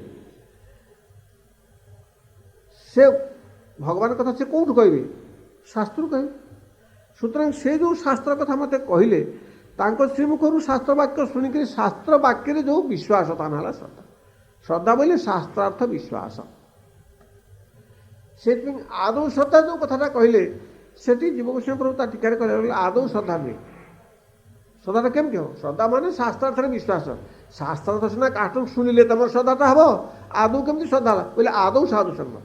ସେ ଭଗବାନଙ୍କ କଥା ସେ କେଉଁଠୁ କହିବେ? ଶାସ୍ତ୍ରରୁ କହିବେ। ସୁତରାଂ ସେ ଯେଉଁ ଶାସ୍ତ୍ର କଥା ମୋତେ କହିଲେ ତାଙ୍କ ଶ୍ରୀମୁଖରୁ ଶାସ୍ତ୍ର ବାକ୍ୟ ଶୁଣିକରି ଶାସ୍ତ୍ର ବାକ୍ୟରେ ଯେଉଁ ବିଶ୍ୱାସ ତା ନାଁ ହେଲା ଶ୍ରଦ୍ଧା। ଶ୍ରଦ୍ଧା ବୋଇଲେ ଶାସ୍ତ୍ରାର୍ଥ ବିଶ୍ୱାସ। ସେଥିପାଇଁ ଆଦୌ ଶ୍ରଦ୍ଧା ଯେଉଁ କଥାଟା କହିଲେ ସେଠି ଜୀବଗୋସ୍ୱାମୀ ପ୍ରଭୁ ତା ଟୀକାରେ କହିଲେ ଆଦୌ ଶ୍ରଦ୍ଧା ନୁହେଁ। ଶ୍ରଦ୍ଧାଟା କେମିତି ହେବ? ଶ୍ରଦ୍ଧା ମାନେ ଶାସ୍ତ୍ରାର୍ଥରେ ବିଶ୍ୱାସ। ଶାସ୍ତ୍ରାର୍ଥ ସିନା କାହାଠୁ ଶୁଣିଲେ ତମର ଶ୍ରଦ୍ଧାଟା ହେବ, ଆଦୌ କେମିତି ଶ୍ରଦ୍ଧା ହେଲା ବୋଇଲେ ଆଦୌ ସାଧୁ ସଙ୍ଗ।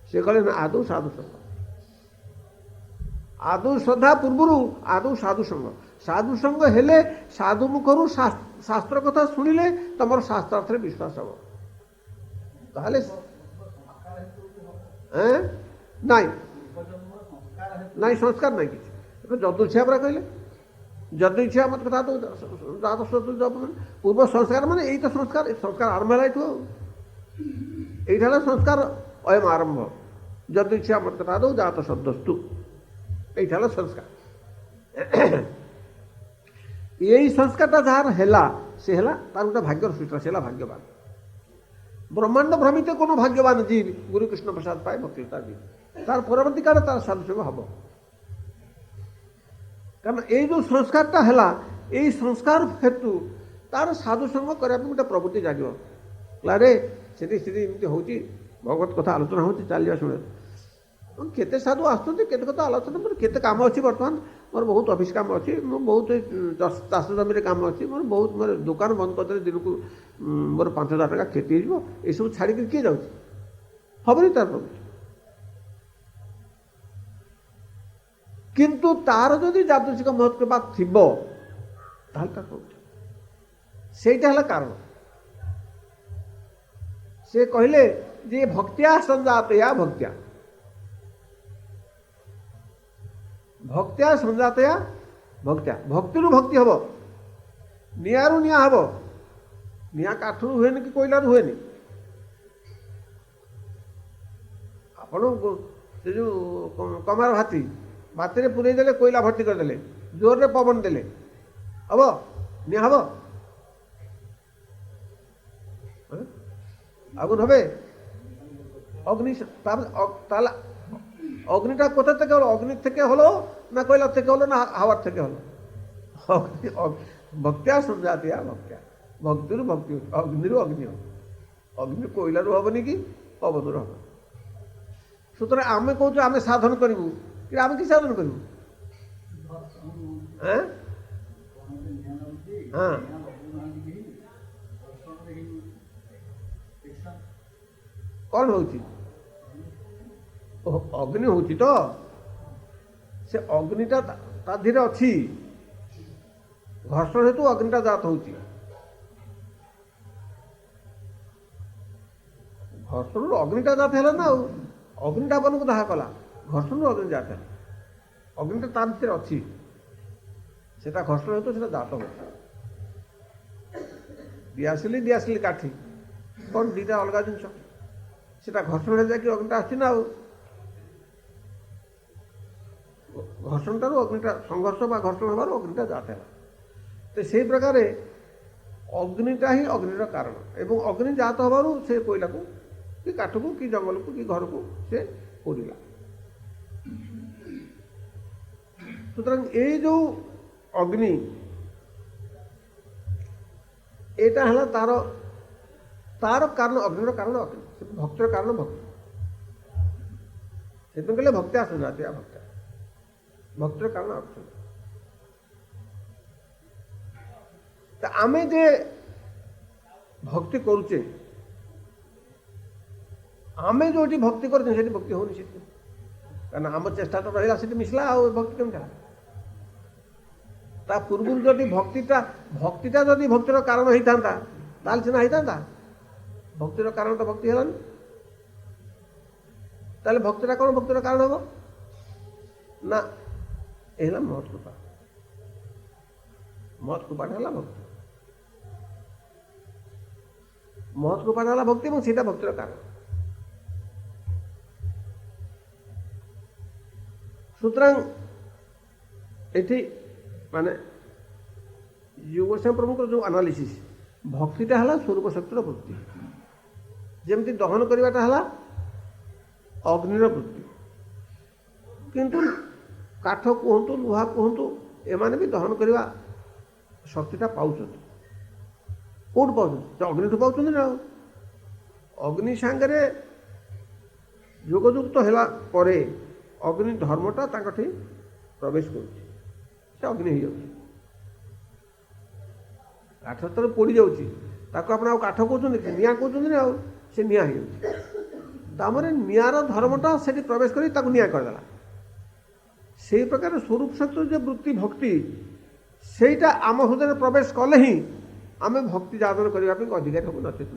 ସେ କହିଲେ ନା ଆଦୌ ସାଧୁ ସଙ୍ଗ, ଆଦୌ ଶ୍ରଦ୍ଧା ପୂର୍ବରୁ ଆଦୌ ସାଧୁ ସଙ୍ଗ। ସାଧୁ ସଙ୍ଗ ହେଲେ ସାଧୁ ମୁଖରୁ ଶାସ୍ତ୍ର କଥା ଶୁଣିଲେ ତମର ଶାସ୍ତ୍ରାର୍ଥରେ ବିଶ୍ୱାସ ହେବ। ତାହେଲେ ନାଇଁ ନାଇଁ ସଂସ୍କାର ନାଇଁ କିଛି। ଯଦୁଚ୍ଛା ପରା କହିଲେ, ଯଦୁଚ୍ଛା ମତ କଥା ପୂର୍ବ ସଂସ୍କାର ମାନେ ଏଇ ତ ସଂସ୍କାର, ସଂସ୍କାର ଆରମ୍ଭ ହେଲା ଏଇଠୁ ଆଉ। এইটা হলো সংস্কার অয়ম আরম্ভ। যদৃচ্ছা মত কথা দৌ জাত শব্দস্তু, এইটা হলো সংস্কার। এই সংস্কারটা যার হেলা সে হেলা তার গোটে ভাগ্যর সূচনা, সে হেলা ভাগ্যবান। ব্রহ্মাণ্ড ভ্রমিত কোনো ভাগ্যবান জীব গুরু কৃষ্ণ প্রসাদ পায় ভক্তিতা জীব। तार परवर्ती काल तार साधुसंग हम कारण यो संस्कारटा है यही संस्कार हेतु तार साधुसंग करने गोटे प्रवृत्ति जागे अरे सेठी एमती हूँ भगवत कथा आलोचना हो चलिए शुणे केते साधु आसुँच केते कथा आलोचना मोर केते काम अच्छी बर्तमान मोर बहुत ऑफिस काम अच्छी मो बहुत चाष जमी काम अच्छी मोर बहुत मोर दुकान बंद करदे दिन को मोर 5,000 टका क्षति हो सब छाड़ी किए जाऊँ हमनी तार प्रवृत्ति किंतु तार जदि जादृशिक महत्व थिबो ताल तार प्रवृत्ति सेटा है कारण से कहले जे भक्त्या संजातया भक्त्या भक्त्या संजातया भक्त्या भक्ति भक्ति हम निआरु निआ हम निआ काठरू हुए कि कोयला हुए आपण से जो कमार भाती भाती पुरे देले कोयला भर्ती करदे जोर रे पवन देले हम निआ हम আগুন হবে অগ্নি অগ্নিটা কোথা থেকে হলো অগ্নির থেকে হলো না কয়লার থেকে হলো না হাওয়ার থেকে হলো ভক্তিয়া সংজাতিয়া ভক্তিয়া ভক্তির ভক্তি অগ্নির অগ্নি হবে অগ্নি কয়লার হবনি কি পবনর হবে সুতরাং আমি কৌছ আমি সাধন করবু কি আমি কি সাধন করবু হ্যাঁ হ্যাঁ कौन हो अग्नि हो तो से अग्निटा धीरे अच्छी घर्षण हेतु अग्निटा जात हो घर्षण अग्निटा जात है ना अग्निटा बन को दाह कला घर्षण अग्नि जात है अग्निटा भर अच्छी से घर्षण हेतु से जात हो दिआसिली काठी कौन दीटा अलग जिन सेटा घर्षण जाकि अग्निटा आसना घर्षण टारू अग्निटा संघर्ष बा घर्षण हबार अग्निटा जाते तो से प्रकार अग्निटा ही अग्निर कारण एवं अग्नि जात हबार से कोयला को कि काठ को कि जंगल को कि घर को से पोड़िला सुतरां ये जो अग्नि एटा हला तार तार कारण अग्निर कारण अग्नि भक्तर कारण भक्ति से कहले भक्त्या संजातिया भक्त्या भक्तर कारण अग्नि तो आमे जे भक्ति करुचे आमे जो भक्ति करते से भक्ति होनी से कारण आम चेष्टा तो रहा से मिसला आ भक्ति केम ता पूर्व जदि भक्तिटा जदि भक्तिर कारण होता ताल सीना होता भक्तिर कारण तो भक्ति है ताले भक्तिटा कौन भक्तिर कारण हम ना ये महत कृपा महत कृपाटा है भक्ति महत कृपाटा है भक्ति और सीटा भक्तिर कारण सुतरां ये माने योगेश्वर प्रमुख जो एनालिसिस भक्तिटा है स्वरूप शक्तिर वृत्ति जमती दहन करवाटा है अग्निर वृत्ति किंतु काठ कहतु लुहा कहतु एमाने भी दहन करवा शक्तिटा पाँच कौट पाँच अग्नि पाँच ना अग्नि सांगे योगयुक्त है अग्नि धर्मटा प्रवेश कर अग्नि हो काठ तर पोड़ी जाऊँगी अपना काठ कहते निआ कहते ना से निआ हो निआर धर्मटा से प्रवेश कर निआ करदेला से प्रकार स्वरूप शक्ति जो वृत्ति भक्ति सेटा आम हृदय प्रवेश कले ही आम भक्ति जादन करने अधिकारी हम नचेत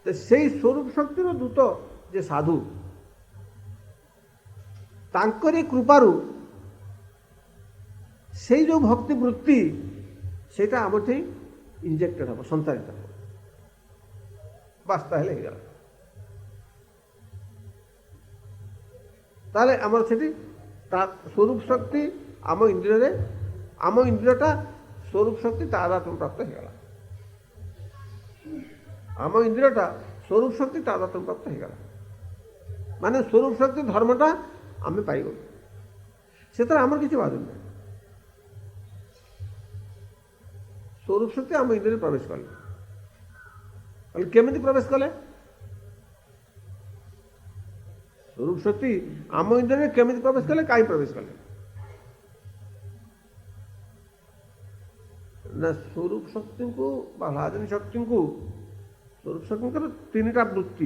तो से स्वरूप शक्तिर दूत जे साधु तांकरी कृपारू से जो भक्ति वृत्ति सेटा आम इंजेक्टेड हम संचारित हम बास्ता हेले गला ताले आमर सेठी स्वरूप शक्ति आम इंद्रियटा स्वरूप शक्ति तादात्म्य प्राप्त हो गला आम इंद्रियटा स्वरूप शक्ति तादात्म्य प्राप्त हो गला माने स्वरूप शक्ति धर्मटा आम पाइगलु से आमर किसी बाधु ना स्वरूप शक्ति आम इंद्रिय प्रवेश कले केमी प्रवेश कले स्वरूप शक्ति आम इंद्रिय केमी प्रवेश कले कहीं प्रवेश कले ना स्वरूप शक्ति को हलादिनी शक्ति को स्वरूप शक्ति तीन टा वृत्ति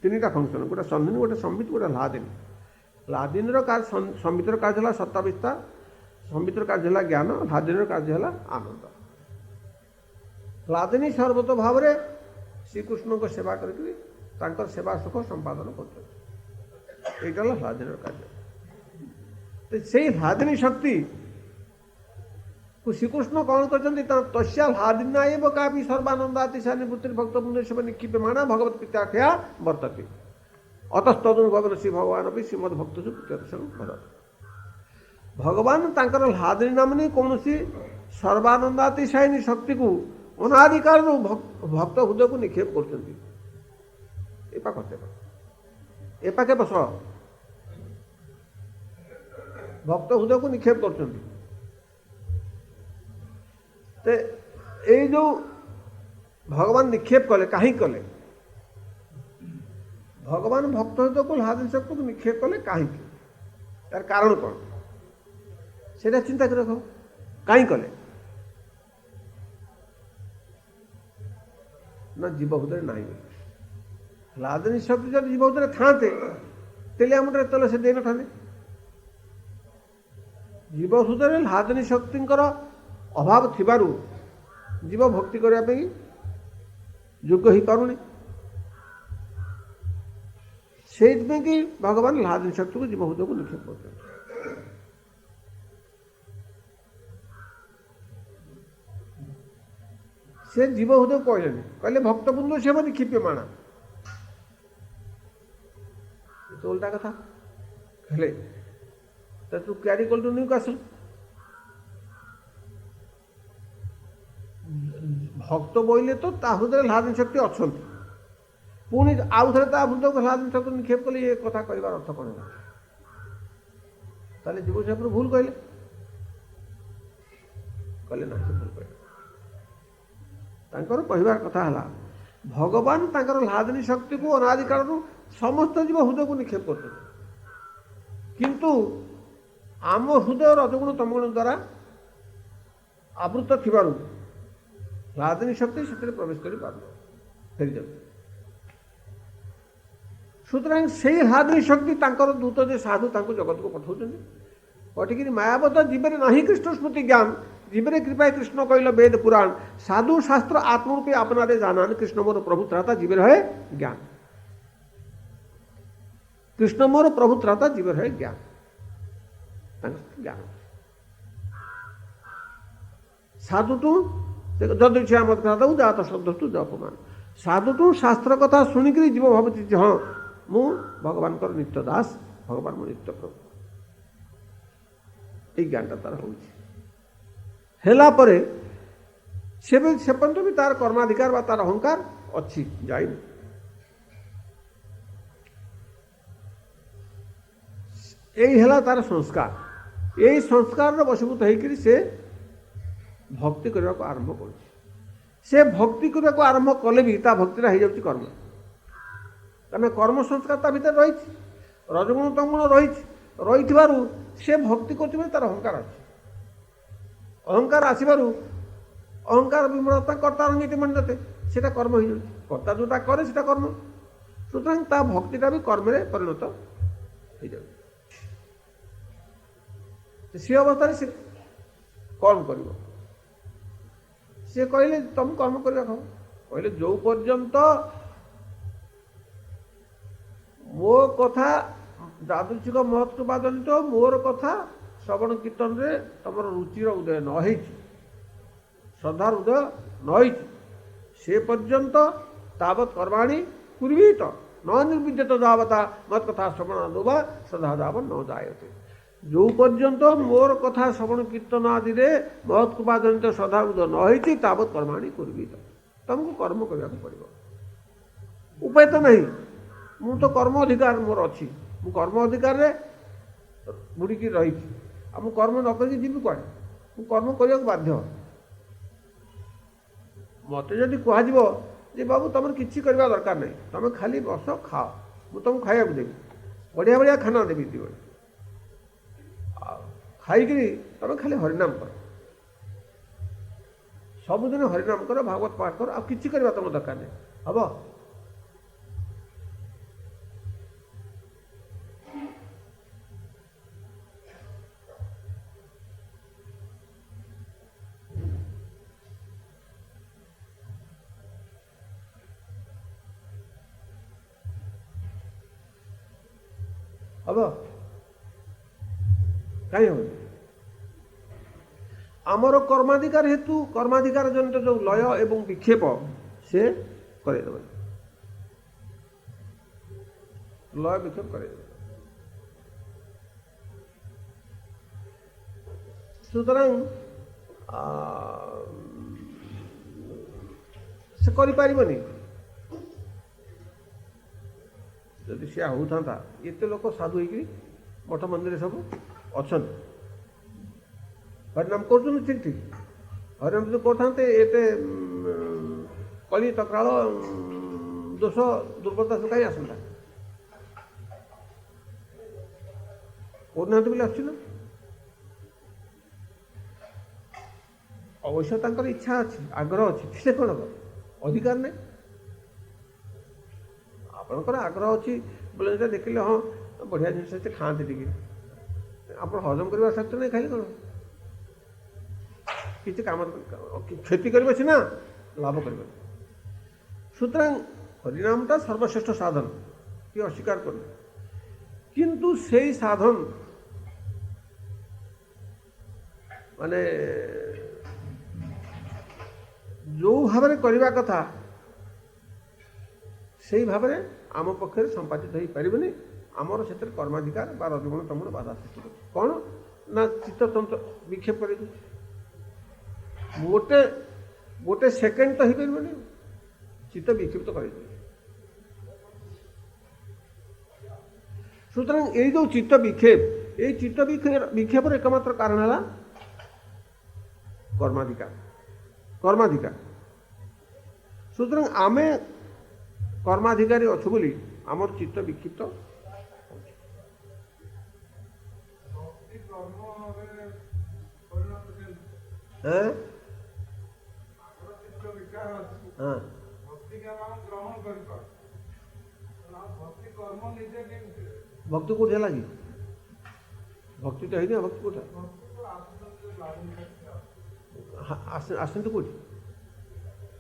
तीन टा फंक्शन गोटे संधिनी गोटे संबित गोटे हलादिनी हलादिनी संबितर कार्य है सत्ता विस्तार संबितर कार्य है ज्ञान हलादिनी कार्य है आनंद हलादिनी सर्वत भाव में श्रीकृष्ण को सेवा करके सेवा सुख संपादन कर हलादिनी कार्य तो से हलादिनी शक्ति श्रीकृष्ण कौन कर हादिना एवं का सर्वानंदातिशा निवृत्ति भक्त मुंदेश्वर निक्षिप्यमाणा भगवत पिताख्या वर्तते अतस्तदनुभवन श्री भगवान भी श्रीमद भक्त भगवान तांकर हादिनी नामनी कौन सी सर्वानंदातिशायिनी शक्ति को अनादिकाल भक्त हृदय को निक्षेप कर बस भक्त हृदय को निक्षेप कर जो भगवान निक्षेप कले कहीं कले भगवान भक्त हृदय को हलादिनी शक्ति को निक्षेप कले कहीं तार कारण कौन से चिंता कर रख कहीं कले ना जीव हृदय ना हलादिनी शक्ति जब जीव हृदय थाते तेले आम तले से दे न था जीव हृदय हलादिनी शक्ति अभाव थिबारु जीव भक्ति करने योग्य ही पारुनी से कि भगवान हलादिनी शक्ति को जीव हृदय को निक्षेप करते से जीव हृदय कहले कहले भक्त बंधु से निक्षिप्यमाणा तो उल्टा कथा कहले तू क्यारी कल न्यू कासल भक्त बोले तो हृदय हलादिनी शक्ति अच्छा पुणी आउ थे हृदय को हलादिनी शक्ति निक्षेप कले ये कथा कहबार अर्थ कौन है जीव से भूल कहले कहले ना भूल कहले कहबार कथा है भगवान हलादिनी शक्ति को अनादिकाल समस्त जीव हृदय को निक्षेप करते किंतु आम हृदय रजगुण तमगुण द्वारा आवृत थिबारु हलादिनी शक्ति से प्रवेश कर फेरी जाए सुतरां से हलादिनी शक्ति दूत जे साधु जगत को पठाऊँ पठिक मायावत जीवन ना कृष्ण स्मृति ज्ञान जीवन कृपा कृष्ण कहल वेद पुराण साधु शास्त्र आत्मरूपी अपनारे जानान कृष्ण मोर प्रभु त्राता जीवन है ज्ञान कृष्ण मोर प्रभु त्राता जीवन है ज्ञान ज्ञान साधु तू जदृच्छा मत कहता हूँ जाता श्रद्धस्तु जपमान साधु तू शास्त्र कथा शुणिक जीव भावती हाँ मु भगवान को नित्य दास भगवान मो नित्य प्रभु ये ज्ञानटा तार होगा से पर्यंत भी तार कर्माधिकार बा तार अहंकार अच्छी जाइनि यही है तार संस्कार यही संस्कार वशीभूत होकर से भक्ति करने को आरंभ कर से भक्ति करने को आरंभ कले भी ता भक्तिटा हो जाऊँ कर्म कारण कर्म संस्कार ता भीतर रही रजगुण तमगुण रही से भक्ति कर तार अहंकार अच्छे अहंकार आसबारू अहंकार विमलता कर्ता रंगीति मंडते से कर्म हो जाए कर्ता जोटा करे से कर्म सुतरां ता भक्तिटा भी कर्म में परिणत हो जाए सी अवस्था से कौन कर सी कहले तुम कर्म कर कहले जो पर्यंत मो कथा जादृच्छिक महत्व जनित मोर कथा श्रवण कीर्तन रे तुम रुचिर उदय न श्रद्धार उदय न से पर्यंत तावत कर्माणी कुर्वीत न निर्विद्यत जावता मत कथा श्रवण अनुवा श्रद्धा जावन न जायते जो पर्यंत मोर कथा श्रवण कीर्तन आदि महत्कृपा जनित श्रद्धा उदय न तावत कर्माणी कुर्वीत तुमको कर्म करने पड़ो उपाय तो नहीं मु तो कर्म अधिकार मोर अच्छी मु कर्म अधिकार रे बुड़ीकी रही आ मु कर्म न करके जीवी कुआडे मु कर्म करने को बाध्य मत जदि कह जे बाबू तुम किसी करवा दरकार नहीं तुम खाली बस खाओ मु तुमको खाया देवी बढ़िया बढ़िया खाना देवी दिवे खाई तुम खाली हरिनाम कर सबुदिन हरिनाम कर भागवत पाठ कर आ किसी करवा तुम दरकार नहीं हम अब कहीं हम आमर कर्माधिकार हेतु कर्माधिकार जनित जो लय एवं विक्षेप से करदेव लय विक्षेप करदेव सुतरां से करिपारिबनी जदि सी होता एते लोक साधु होगी मठ मंदिर सब अच्छा हरिनाम कर ठीक ठीक हरिनाम जो करते एते कली तक्राल दोष दुर्बलता सब कहीं आसता करना बोले आस अवश्य तांकर इच्छा अच्छी आग्रह अच्छी थे कौन हम अधिकार नहीं आपणकर आग्रह अच्छी बोले देखिले हाँ बढ़िया जिन खाते टे आप हजम करवा शक्ति नहीं खाली कौन किसी काम क्षति कर सीना लाभ कर सुतरां हरिनामटा सर्वश्रेष्ठ साधन कि अस्वीकार कर किंतु से साधन माने जो भाव में करने कथा से भाव में आम पक्षे संपादित हो पारे आमर से कर्माधिकार बा रजगुण तमगुण बाधा सृष्टि कर कौन ना चित्ततंत्र विक्षेप कर गोटे गोटे सेकेंड तो हो पारे चित्त विक्षिप्त कर सुतरां ये जो चित्त विक्षेप ये चित्त विक्षेप एकमात्र कारण है कर्माधिकार कर्माधिकार सुतरां आमे कर्माधिकारी अच्छु बोली आमर चित्त विक्षिप्त भक्ति को लगी भक्ति तो है भक्ति कोटा आसते कौट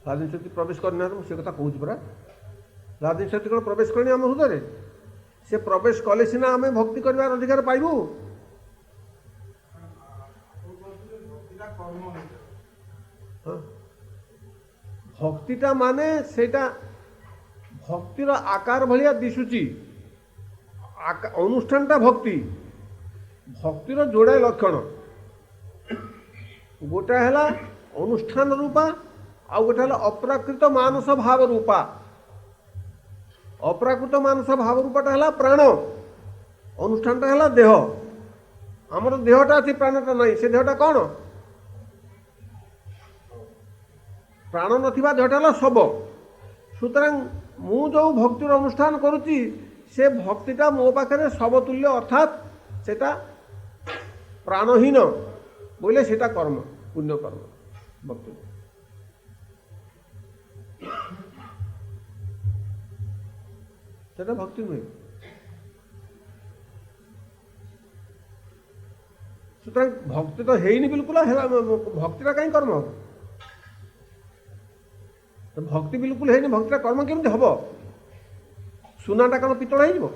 स्वाधीन शक्ति प्रवेश करना से कथा कहूँ परा स्वाधीन शक्ति कौन प्रवेश करनी आम हृदय से प्रवेश कले सीना आम भक्ति कर अधिकार पाइबू भक्तिटा माने सेटा भक्तिर आकार भलिया दिशुची अनुष्ठानटा भक्ति भक्तिर जोड़ाए लक्षण गोटा है अनुष्ठान रूपा आ गोटे है अप्राकृत मानस भाव रूपा अप्राकृत मानस भाव रूपाटा है प्राण अनुष्ठानटा है देह आमर देहटा अच्छी प्राणटा नहीं से देहटा कौन प्राण नथिबा देहटा है शव सुतरां मु जो भक्तिर अनुष्ठान करुच्ची से भक्तिटा मो पाखे शव तुल्य अर्थात सेटा प्राणहीन बोले सेटा कर्म पुण्य कर्म भक्ति सेटा भक्ति नुहे सुतरां भक्ति तो है बिल्कुल भक्तिटा कहीं कर्म हम तो भक्ति बिल्कुल है भक्तिटा कर्म केमती हम सुनाटा कौन पितल हो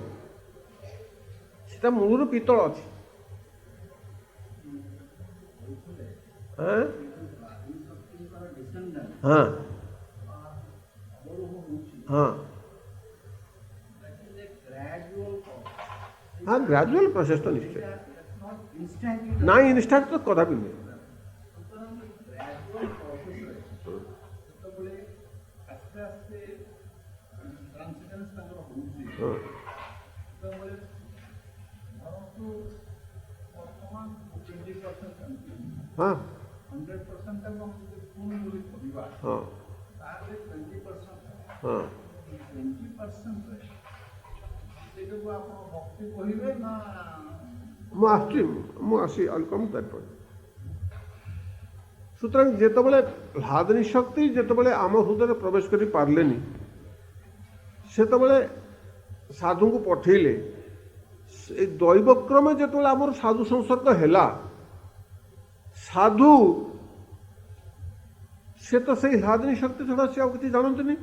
मूलर पितल अच्छी हाँ हाँ हाँ ग्रेजुअल प्रोसेस तो निश्चय ना इंस्टांट तो कदा भी नहीं ହଁ ହଁ ହଁ ହଁ ମୁଁ ଆଲକମ୍ କରିପାରୁଛି। সুতরাং যেতবে লাদিনী শক্তি যেতবে আম হৃদয় প্রবেশ করে পারলেনি সেতবে সাধুকে পঠাইলে এই দৈবক্রমে যেতবে আমার সাধু সংসর্গ হেলা সাধু সে তো সেই লাদিনী শক্তি ছাড়া সে আর কিছু জানতেনি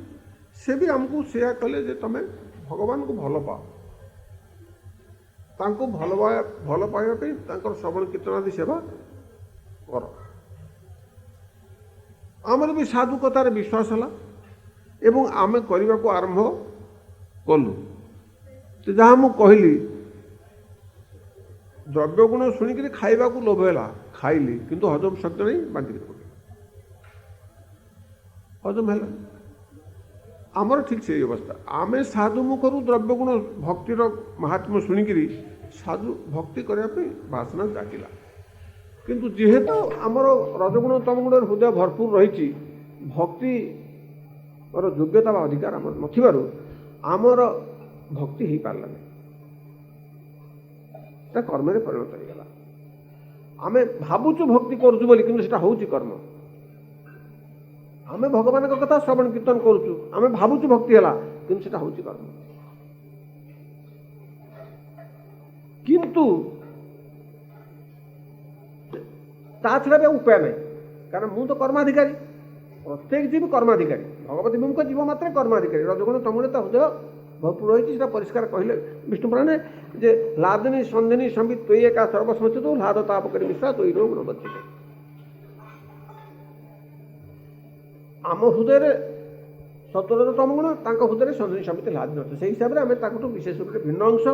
সে বি আমি সেয়া কলে যে তুমি ভগবানকে ভাল পাও তাঁকু ভাল পাইবা তাঁকর শ্রবণ কীর্তনাদি সেবা কর। ଆମର ବି ସାଧୁକତାରେ ବିଶ୍ୱାସ ହେଲା ଏବଂ ଆମେ କରିବାକୁ ଆରମ୍ଭ କଲୁ। ତ ଯାହା ମୁଁ କହିଲି ଦ୍ରବ୍ୟଗୁଣ ଶୁଣିକିରି ଖାଇବାକୁ ଲୋଭ ହେଲା, ଖାଇଲି କିନ୍ତୁ ହଜମ ଶକ୍ତି ନେଇ ବାଣ୍ଟିକି ପଡ଼ିଲି, ହଜମ ହେଲା। ଆମର ଠିକ୍ ସେଇ ଅବସ୍ଥା। ଆମେ ସାଧୁ ମୁଖରୁ ଦ୍ରବ୍ୟଗୁଣ ଭକ୍ତିର ମାହାତ୍ମ୍ୟ ଶୁଣିକିରି ସାଧୁ ଭକ୍ତି କରିବା ପାଇଁ ବାସନା ଜାଗିଲା। କିନ୍ତୁ ଯେହେତୁ ଆମର ରଜଗୁଣ ତମଗୁଣର ହୃଦୟ ଭରପୁର ରହିଛି, ଭକ୍ତିର ଯୋଗ୍ୟତା ବା ଅଧିକାର ଆମର ନଥିବାରୁ ଆମର ଭକ୍ତି ହେଇପାରିଲାନି, ସେଟା କର୍ମରେ ପରିଣତ ହେଇଗଲା। ଆମେ ଭାବୁଛୁ ଭକ୍ତି କରୁଛୁ ବୋଲି କିନ୍ତୁ ସେଟା ହେଉଛି କର୍ମ। ଆମେ ଭଗବାନଙ୍କ କଥା ଶ୍ରବଣ କୀର୍ତ୍ତନ କରୁଛୁ, ଆମେ ଭାବୁଛୁ ଭକ୍ତି ହେଲା କିନ୍ତୁ ସେଟା ହେଉଛି କର୍ମ। କିନ୍ତୁ ତା ଛଡ଼ା ବି ଉପାୟ ନାହିଁ, କାରଣ ମୁଁ ତ କର୍ମାଧିକାରୀ, ପ୍ରତ୍ୟେକ ଜୀବ କର୍ମାଧିକାରୀ, ଭଗବତୀ ବିମୁଖ ଜୀବ ମାତ୍ରେ କର୍ମାଧିକାରୀ। ରଜଗୁଣ ତମଗୁଣ ତା ହୃଦୟ ଭରପୁର ରହିଛି, ସେଟା ପରିଷ୍କାର କହିଲେ ବିଷ୍ଣୁ ପୁରାଣେ ଯେ ଲାଦିନୀ ସନ୍ଧିନୀ ସମ୍ବିତ ତୋଇ ଏକା ସର୍ବସଂଚିତ ଲାଦ ତାପ କରି ମିଶ୍ରା ତୋଇ ରୋଗ ଗୁଣବର୍ତ୍ତିତ। ଆମ ହୃଦୟରେ ସତ୍ୱରଜ ତମଗୁଣ, ତାଙ୍କ ହୃଦୟରେ ସନ୍ଧିନୀ ସମ୍ବିତ ଲାଦିନୀ ଅଛି। ସେଇ ହିସାବରେ ଆମେ ତାଙ୍କଠୁ ବିଶେଷ ରୂପରେ ଭିନ୍ନ ଅଂଶ,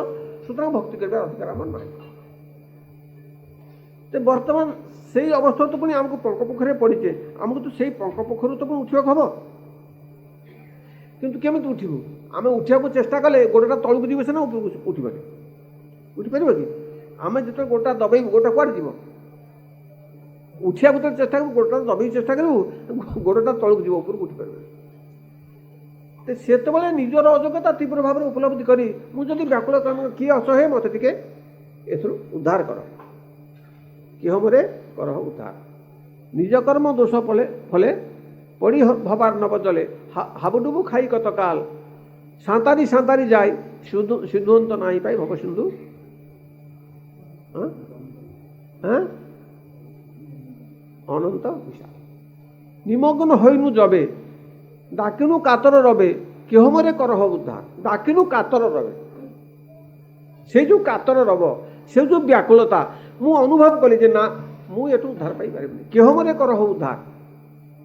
ସୁତରାଂ ଭକ୍ତି କରିବାର ଅଧିକାର ଆମର ନାହିଁ। ତ ବର୍ତ୍ତମାନ ସେଇ ଅବସ୍ଥା ତ ପୁଣି ଆମକୁ ପଙ୍କ ପୋଖରୀରେ ପଡ଼ିଛେ, ଆମକୁ ତ ସେଇ ପଙ୍କ ପୋଖରୀରୁ ତ ପୁଣି ଉଠିବାକୁ ହବ। କିନ୍ତୁ କେମିତି ଉଠିବୁ? ଆମେ ଉଠିବାକୁ ଚେଷ୍ଟା କଲେ ଗୋଡ଼ଟା ତଳକୁ ଯିବ ସିନା, ଉପରକୁ ଉଠିବନି। ଉଠିପାରିବ କି? ଆମେ ଯେତେବେଳେ ଗୋଡ଼ଟା ଦବେଇବୁ, ଗୋଡ଼ଟା କୁଆଡ଼େ ଯିବ? ଉଠିବାକୁ ଯେତେବେଳେ ଚେଷ୍ଟା କରିବୁ, ଗୋଡ଼ଟା ଦବେଇ ଚେଷ୍ଟା କରିବୁ, ଗୋଡ଼ଟା ତଳକୁ ଯିବ, ଉପରକୁ ଉଠିପାରିବନି। ତ ସେତେବେଳେ ନିଜର ଅଯୋଗ୍ୟତା ତୀବ୍ର ଭାବରେ ଉପଲବ୍ଧି କରି ମୁଁ ଯଦି ବ୍ୟାକୁଳ କିଏ ଅସହ୍ୟ ମୋତେ ଟିକେ ଏଥିରୁ ଉଦ୍ଧାର କର, କିହମରେ କରହ ଉଦ୍ଧାର। ନିଜ କର୍ମ ଦୋଷ ଫଲେ ପଡ଼ି ହବାର ନ ବଦলে ହାବୁଡୁବୁ ଖାଇ কত কাল সাঁতারি সাঁতারি যায় সিদ্ধন্ত নাই পাই ভব সিন্ধু। অনন্ত বিশাল নিমগ্ন হইনু যবে ডাকিনু কাতর রবে কেহমরে করহ উদ্ধার। ডাকিনু কাতর রবে, সেই ଯେଉଁ କାତର ରବ, ସେ ଯେଉଁ ବ୍ୟାକୁଳତା ମୁଁ ଅନୁଭବ କଲି ଯେ ନା ମୁଁ ଏଠୁ ଉଦ୍ଧାର ପାଇପାରିବିନି, କେହମରେ କରହ ଉଦ୍ଧାର,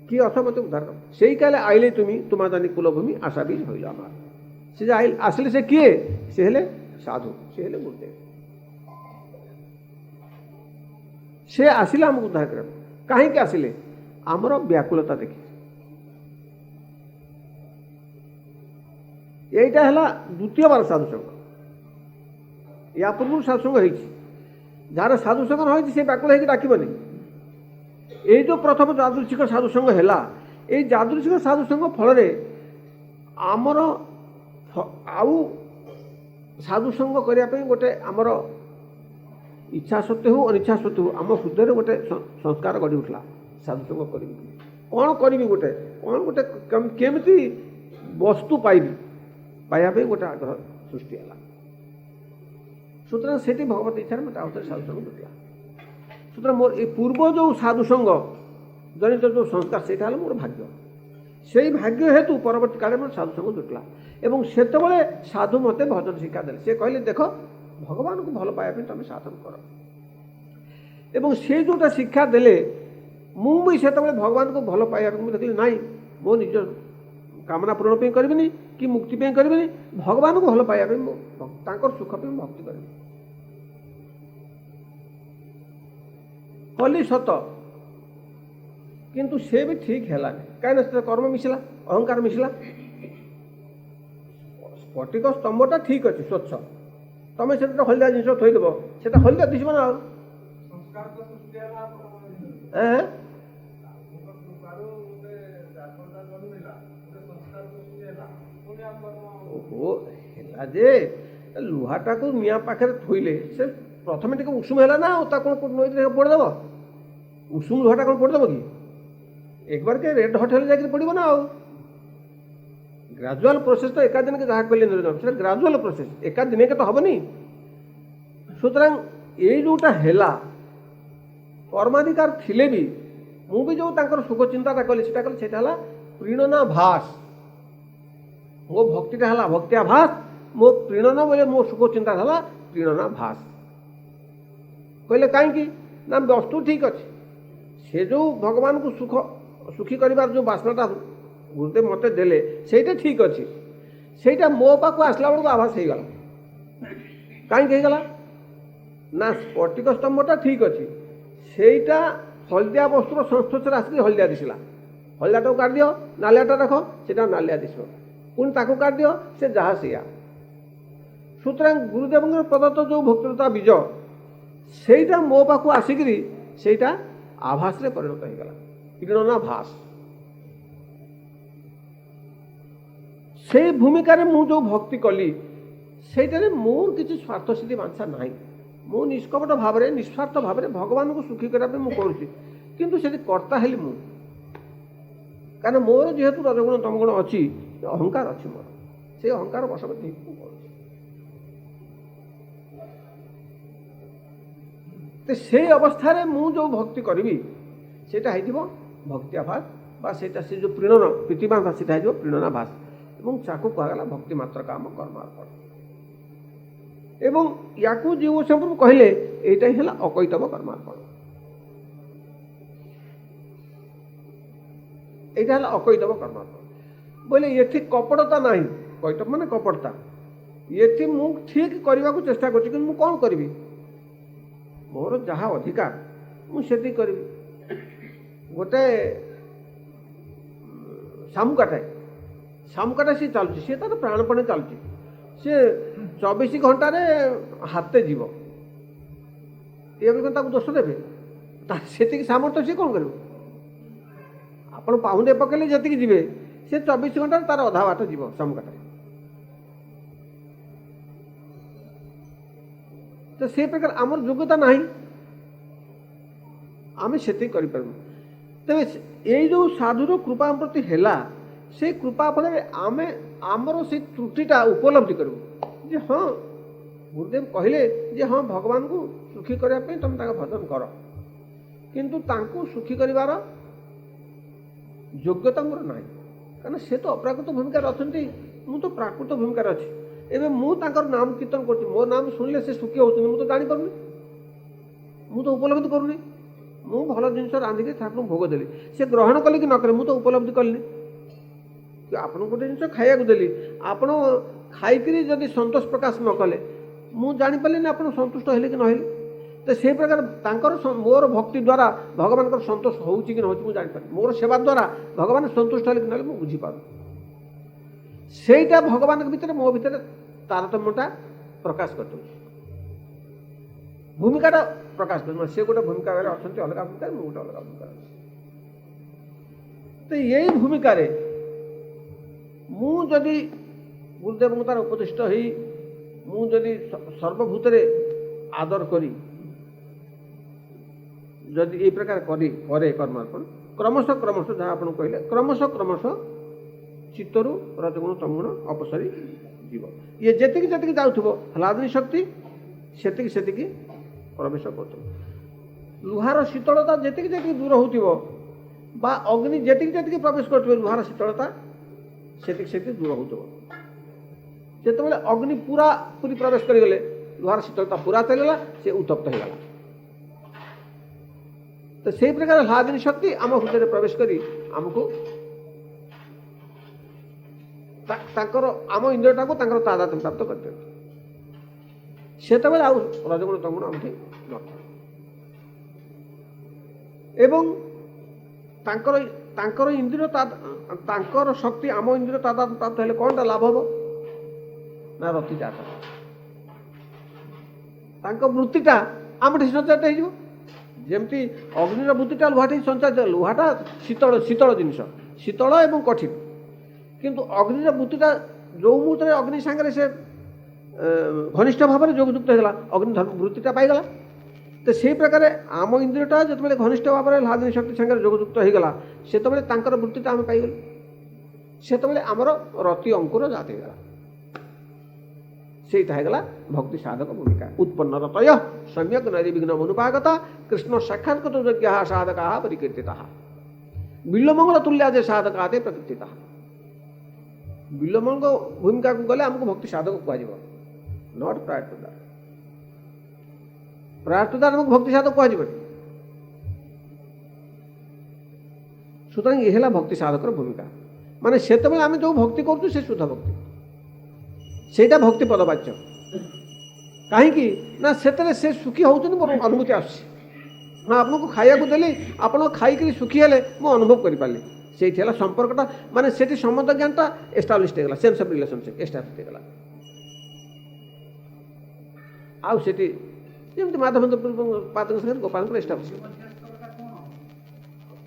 କିଏ ଅଛ ମୋତେ ଉଦ୍ଧାର କର। ସେଇ କାଲେ ଆଇଲେ ତୁମି ତୁମା ଜାନି କୁଲଭୂମି ଆଶା ବୀଜ ହଇଲ আমার। ସେ ଯେ ଆସିଲେ ସେ କିଏ? ସେ ହେଲେ ସାଧୁ, ସେ ହେଲେ ଗୁରୁଦେବ। ସେ ଆସିଲେ ଆମକୁ ଉଦ୍ଧାର କରିବାକୁ। କାହିଁକି ଆସିଲେ? ଆମର ବ୍ୟାକୁଳତା ଦେଖି। এইটা ହେଲା ଦ୍ୱିତୀୟବାର ସାଧୁସଙ୍ଗ। ୟା ପୂର୍ବରୁ ସାଧୁସଙ୍ଗ ହେଇଛି, ଯାହାର ସାଧୁସଙ୍ଗ ନ ହେଇଛି ସେ ବ୍ୟାକୁଳ ହେଇକି ଡାକିବନି। ଏଇ ଯେଉଁ ପ୍ରଥମ ଯାଦୃଚ୍ଛିକ ସାଧୁସଙ୍ଗ ହେଲା, ଏଇ ଯାଦୃଚ୍ଛିକ ସାଧୁସଙ୍ଗ ଫଳରେ ଆମର ଆଉ ସାଧୁସଙ୍ଗ କରିବା ପାଇଁ ଗୋଟେ ଆମର ଇଚ୍ଛା ସତ୍ତ୍ୱେ ହଉ ଅନିଚ୍ଛା ସତ୍ତ୍ୱେ ହଉ ଆମ ହୃଦୟରେ ଗୋଟେ ସଂସ୍କାର ଗଢ଼ି ଉଠିଲା, ସାଧୁସଙ୍ଗ କରିବି, କ'ଣ କରିବି, ଗୋଟେ କେମିତି ବସ୍ତୁ ପାଇବା ପାଇଁ ଗୋଟେ ଆଗ୍ରହ ସୃଷ୍ଟି ହେଲା। ସୁତରାଂ ସେଠି ଭଗବତ ଇଚ୍ଛାରେ ମୋତେ ଆଉଥରେ ସାଧୁସଙ୍ଗ ଜୁଟିଲା। ସୁତରାଂ ମୋର ଏ ପୂର୍ବ ଯେଉଁ ସାଧୁସଙ୍ଗ ଜନିତ ଯେଉଁ ସଂସ୍କାର, ସେଇଟା ହେଲା ମୋର ଭାଗ୍ୟ। ସେଇ ଭାଗ୍ୟ ହେତୁ ପରବର୍ତ୍ତୀ କାଳରେ ମୋର ସାଧୁସଙ୍ଗ ଜୁଟିଲା ଏବଂ ସେତେବେଳେ ସାଧୁ ମୋତେ ଭଜନ ଶିକ୍ଷା ଦେଲେ। ସେ କହିଲେ ଦେଖ ଭଗବାନଙ୍କୁ ଭଲ ପାଇବା ପାଇଁ ତୁମେ ସାଧନ କର। ଏବଂ ସେ ଯେଉଁଟା ଶିକ୍ଷା ଦେଲେ ମୁଁ ବି ସେତେବେଳେ ଭଗବାନଙ୍କୁ ଭଲ ପାଇବା ପାଇଁ ମୁଁ ଦେଖିଲି ନାଇଁ, ମୋ ନିଜ କାମନା ପୂରଣ ପାଇଁ କରିବିନି କି ମୁକ୍ତି ପାଇଁ କରିବିନି, ଭଗବାନଙ୍କୁ ଭଲ ପାଇବା ପାଇଁ ମୁଁ ତାଙ୍କର ସୁଖ ପାଇଁ ମୁଁ ଭକ୍ତି କରିବି। କଲି ସତ, କିନ୍ତୁ ସେ ବି ଠିକ୍ ହେଲାନି, କାହିଁକିନା ସେ କର୍ମ ମିଶିଲା, ଅହଙ୍କାର ମିଶିଲା। ସ୍ଫଟିକ ସ୍ତମ୍ଭଟା ଠିକ୍ ଅଛି ସ୍ୱଚ୍ଛ, ତମେ ସେଟା ହଳଦିଆ ଜିନିଷ ଥୋଇଦେବ, ସେଟା ହଳଦିଆ ଦିଶିବ ନା ଆଉ। ଓହୋ, ହେଲା ଯେ ଲୁହାଟାକୁ ନିଆଁ ପାଖରେ ଥୋଇଲେ ସେ ପ୍ରଥମେ ଟିକେ ଉଷୁମ ହେଲା ନା, ଆଉ ତା କ'ଣ ନଈରେ ପୋଡ଼ିଦେବ? ଉଷୁମ ଲୁହାଟା କ'ଣ ପୋଡ଼ିଦେବ କି? একবার কে রেড হট হলে যাই পড়ব না। আউ গ্রাজুয়াল প্রসেস তো একা দিনকে যা কলে নিরঞ্জন সেটা গ্রাজুয়াল প্রসেস, একা দিনকে তো হবনি। সুতরাং এই যেটা হেলা কর্মাধিকার থিলে বি মু বি যে তাঁর সুখ চিন্তাটা কলি সেটা কলি সেটা হল প্ରୀণনা ভাস। মো ভক্তিটা হল ভক্তিয়াভাস, মো প্ରୀণনা বলে মো সুখ চিন্তা হল প্ରୀণনা ভাস। কহিলে কাইকি না বস্তু ঠিক আছে, সে যে ভগবানকে সুখ সুখী করিবার যে বাসনাটা গুরুদেব মতে দেলে সেইটা ঠিক আছে, সেইটা মো পাখু আসলা বেড়ে আভাস হয়ে গেল। কাইকি হয়ে গেল না স্ফটিক স্তম্ভটা ঠিক আছে, সেইটা হলদিয়া বস্তুর সংস্পর্শে আসলে হলদিয়া দিছিলা, হলদিয়াটাকে কাটি দিও, নালিয়াটা রাখ সেটা নালিয়া দিছিল, পুଣି তাকে কাটি দিও সে যাহা সেইয়া। সুতরাং গুরুদেবঙ্কর প্রদত্ত যে ভক্তিলতা বীজ সেইটা মো পাখু আসিকি সেইটা আভাসরে পরিণত হয়ে গেল, প্ରୀণনা ভাস। সেই ভূমিকার মু যে ভক্তি কলি সেইটারে মোর কিছু স্বার্থসিদ্ধি বাঞ্ছা নাই, মু নিষ্কপট ভাবে নিঃস্বার্থ ভাবে ভগবানকে সুখী করা মু করছি, কিন্তু সেটি কর্তা হেলি মু। কারণ মোর যেহেতু রজগুণ তমগুণ অছি, অহংকার ଅଛି মোর, সেই অহংকার বশবর্তী মু করছি। তো সেই অবস্থায় মু যে ভক্তি করবি সেটা হয়ে ভক্তিয়াভাস বা সেটা সে যে প্ରୀণন প্রীতিমান ভাস সেটা হয়ে প্ରୀণনাভাস, এবং তাকে কুহগলা ভক্তি মাত্র কাম কর্মার্পণ। এবং ইয়াকু যে সম্পর্ক কহিলে এইটাই হল অকৈতব কর্মার্পণ, এইটা হল অকৈতব কর্মার্পণ। বলে এটি কপটতা নাই, কৈতব মানে কপটতা, এটি মু ঠিক করা চেষ্টা করছি, কিন্তু মু কଣ করবি, মোর যাহা অধিকার মু সেটি করবি। গোটে শামুকাটায় শামুকাটা সে চালুଛି, সে তার প্রাণপণে চালୁଛି, সে 24 ঘণ্টারে হাতে যাব, এভাবে তাকে দোষ দেবে? তার সেতিকি সামর্থ্য সে কଣ করবে? ଆପଣ ପାହୁଣ୍ଡେ ପକେଇଲେ ଯେତିକି ଯିବେ ସେ 24 ଘଣ୍ଟାରେ ତାର ଅଧା ବାଟ ଯିବ শামুকাটা। তো সেই প্রকার আমার যোগ্যতা নাই, আমি সেতিকি করিপারু। তবে এই যে সাধুর কৃপা ଆମ ପ୍ରତି ହେଲା, সেই কৃপা ফলে ଆମେ ଆମର সেই ତ୍ରୁଟିଟା ଉପଲବ୍ଧି କରିବୁ ଯେ ହଁ ଗୁରୁଦେବ କହିଲେ ଯେ ହଁ ଭଗବାନଙ୍କୁ ସୁଖୀ କରିବା ପାଇଁ ତମେ ତାଙ୍କ ଭଜନ କର, କିନ୍ତୁ ତାଙ୍କୁ ସୁଖୀ କରିବାର ଯୋଗ୍ୟତା ମୋର ନାହିଁ, କାରଣ ସେ ତ ଅପ୍ରାକୃତ ଭୂମିକାରେ ଅଛନ୍ତି, ମୁଁ ତ ପ୍ରାକୃତ ଭୂମିକାରେ ଅଛି। ଏବେ ମୁଁ ତାଙ୍କର ନାମ କୀର୍ତ୍ତନ କରୁଛି, ମୋ ନାମ ଶୁଣିଲେ ସେ ସୁଖୀ ହେଉଛନ୍ତି, ମୁଁ ତ ଜାଣିପାରୁନି, ମୁଁ ତ ଉପଲବ୍ଧି କରୁନି। ମୁଁ ଭଲ ଜିନିଷ ରାନ୍ଧିକି ଠାକୁରଙ୍କୁ ଭୋଗ ଦେଲି, ସେ ଗ୍ରହଣ କଲେ କି ନ କଲେ ମୁଁ ତ ଉପଲବ୍ଧି କଲିନି। ଆପଣଙ୍କୁ ଗୋଟେ ଜିନିଷ ଖାଇବାକୁ ଦେଲି, ଆପଣ ଖାଇକିରି ଯଦି ସନ୍ତୋଷ ପ୍ରକାଶ ନ କଲେ ମୁଁ ଜାଣିପାରିଲିନି ଆପଣ ସନ୍ତୁଷ୍ଟ ହେଲେ କି ନ ହେଲେ। ତ ସେଇ ପ୍ରକାର ତାଙ୍କର ମୋର ଭକ୍ତି ଦ୍ୱାରା ଭଗବାନଙ୍କର ସନ୍ତୋଷ ହେଉଛି କି ନ ହେଉଛି ମୁଁ ଜାଣିପାରିବି, ମୋର ସେବା ଦ୍ୱାରା ଭଗବାନ ସନ୍ତୁଷ୍ଟ ହେଲେ କି ନହେଲେ ମୁଁ ବୁଝିପାରୁନି। ସେଇଟା ଭଗବାନଙ୍କ ଭିତରେ ମୋ ଭିତରେ ତାରତମ୍ୟଟା ପ୍ରକାଶ କରିଦେଉଛି, ଭୂମିକାଟା ପ୍ରକାଶ କରୁଛି। ସେ ଗୋଟେ ଭୂମିକାରେ ଅଛନ୍ତି ଅଲଗା ଭୂମିକାରେ, ମୁଁ ଗୋଟେ ଅଲଗା ଭୂମିକାରେ ଅଛି। ତ ଏଇ ଭୂମିକାରେ ମୁଁ ଯଦି ଗୁରୁଦେବଙ୍କୁ ତାର ଉପଦିଷ୍ଟ ହେଇ ମୁଁ ଯଦି ସର୍ବଭୂତରେ ଆଦର କରି ଯଦି এই ପ୍ରକାର କରେ କର୍ମାର୍ପଣ, କ୍ରମଶଃ କ୍ରମଶଃ ଯାହା ଆପଣ କହିଲେ କ୍ରମଶଃ ଚିତ୍ତରୁ ରଜଗୁଣ ତମଗୁଣ ଅପସରି ଯିବ। ଇଏ ଯେତିକି ଯେତିକି ଯାଉଥିବ ହ୍ଲାଦିନୀ ଶକ୍ତି ସେତିକି ପ୍ରବେଶ କରୁଥିବ। ଲୁହାର ଶୀତଳତା ଯେତିକି ଯେତିକି ଦୂର ହେଉଥିବ ବା ଅଗ୍ନି ଯେତିକି ପ୍ରବେଶ କରୁଥିବ ଲୁହାର ଶୀତଳତା ସେତିକି ଦୂର ହେଉଥିବ। ଯେତେବେଳେ ଅଗ୍ନି ପୁରୀ ପ୍ରବେଶ କରିଗଲେ ଲୁହାର ଶୀତଳତା ପୁରା ଚାଲିଗଲା, ସେ ଉତ୍ତପ୍ତ ହେଇଗଲା। ତ ସେଇ ପ୍ରକାର ହ୍ଲାଦିନୀ ଶକ୍ତି ଆମ ହୃଦୟରେ ପ୍ରବେଶ କରି ଆମକୁ ତାଙ୍କର ଆମ ଇନ୍ଦ୍ରିୟଟାକୁ ତାଙ୍କର ତାଦାତ୍ମ୍ୟ ପ୍ରାପ୍ତ କରିଦିଅନ୍ତି। ସେତେବେଳେ ଆଉ ରଜଗୁଣ ତମଗୁଣ ଆମଠି ନଥାଏ। ଏବଂ ତାଙ୍କର ଇନ୍ଦ୍ରିୟ ତାଙ୍କର ଶକ୍ତି ଆମ ଇନ୍ଦ୍ରିୟ ତାଦାତ୍ମ୍ୟ ପ୍ରାପ୍ତ ହେଲେ କ'ଣଟା ଲାଭ ହେବ? ନା ରତି ଜାତ ତାଙ୍କ ବୃତ୍ତିଟା ଆମଠି ସଞ୍ଚାରିତ ହେଇଯିବ। ଯେମିତି ଅଗ୍ନିର ବୃତ୍ତିଟା ଲୁହାଠି ସଞ୍ଚାରିତ, ଲୁହାଟା ଶୀତଳ ଶୀତଳ ଜିନିଷ, ଶୀତଳ ଏବଂ କଠିନ। କିନ୍ତୁ ଅଗ୍ନିର ବୃତ୍ତିଟା ଯେଉଁ ମୁହୂର୍ତ୍ତରେ ଅଗ୍ନି ସାଙ୍ଗରେ ସେ ଘନିଷ୍ଠ ଭାବରେ ଯୋଗଯୁକ୍ତ ହେଇଗଲା, ଅଗ୍ନି ବୃତ୍ତିଟା ପାଇଗଲା। ତ ସେଇ ପ୍ରକାର ଆମ ଇନ୍ଦ୍ରିୟଟା ଯେତେବେଳେ ଘନିଷ୍ଠ ଭାବରେ ଲାଦିନୀ ଶକ୍ତି ସାଙ୍ଗରେ ଯୋଗଯୁକ୍ତ ହେଇଗଲା, ସେତେବେଳେ ତାଙ୍କର ବୃତ୍ତିଟା ଆମେ ପାଇଗଲୁ। ସେତେବେଳେ ଆମର ରତି ଅଙ୍କୁର ଜାତ ହେଇଗଲା। ସେଇଟା ହେଇଗଲା ଭକ୍ତି ସାଧକ ଭୂମିକା। ଉତ୍ପନ୍ନ ରତୟ ସମ୍ୟକ୍ ନୈର୍ବିଘ୍ନ ମନୁପାଗତା କୃଷ୍ଣ ସାକ୍ଷାତ୍କୃତ ଯୋଗ୍ୟ ସାଧକା ପରିକୀର୍ତ୍ତିତା ବିଲ୍ୱମଙ୍ଗଳ ତୁଲ୍ୟା ଯେ ସାଧକା ଆଦେ ପ୍ରକୀର୍ତ୍ତିତା। ବିଲ୍ୱମଙ୍ଗ ଭୂମିକାକୁ ଗଲେ ଆମକୁ ଭକ୍ତି ସାଧକ କୁହାଯିବ, ନଟ୍ ପ୍ରାୟତଦାର। ପ୍ରାୟତଦାର ଆମକୁ ଭକ୍ତି ସାଧକ କୁହାଯିବନି। ସୁତରାଂ ଏ ହେଲା ଭକ୍ତି ସାଧକର ଭୂମିକା। ମାନେ ସେତେବେଳେ ଆମେ ଯେଉଁ ଭକ୍ତି କରୁଛୁ ସେ ଶୁଦ୍ଧ ଭକ୍ତି, ସେଇଟା ଭକ୍ତି ପଦବାଚ୍ୟ। କାହିଁକି ନା ସେଥିରେ ସେ ସୁଖୀ ହେଉଛନ୍ତି, ମୋର ଅନୁଭୂତି ଆସୁଛି। ହଁ, ଆପଣଙ୍କୁ ଖାଇବାକୁ ଦେଲି, ଆପଣ ଖାଇକରି ସୁଖୀ ହେଲେ, ମୁଁ ଅନୁଭବ କରିପାରିଲି। ସେଇଠି ହେଲା ସମ୍ପର୍କଟା, ମାନେ ସେଠି ସମ୍ବନ୍ଧ ଜ୍ଞାନଟା ଏଷ୍ଟାବ୍ଲିଶ୍ ହେଇଗଲା, ସେନ୍ସ ଅଫ୍ ରିଲେସନସିପ୍ ଏଷ୍ଟାବ୍ଲିଶ୍ ହେଇଗଲା। ଆଉ ସେଠି ଯେମିତି ମାଧବ ପାଦଙ୍କ ସାଙ୍ଗରେ ଗୋପାଳଙ୍କର ଏଷ୍ଟାବ୍ଲିଶ୍ ହେଇଗଲା।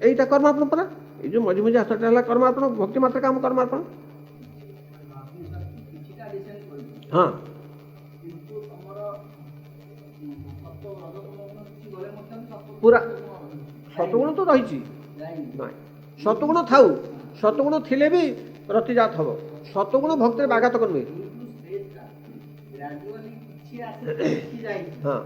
এইটা কর্মার্পণ পরা, এই যে মঝি মঝি আসাটা হল কর্মার্পণ, ভক্তি মাত্র কাম কর্মার্পণ। হ্যাঁ, পুরা সতগুণ তো রয়েছে নয়, সতগুণ থাউ, সতগুণ থিলে বি রতিজাত হব। সতগুণ ভক্তের ব্যাঘাত করবে। হ্যাঁ,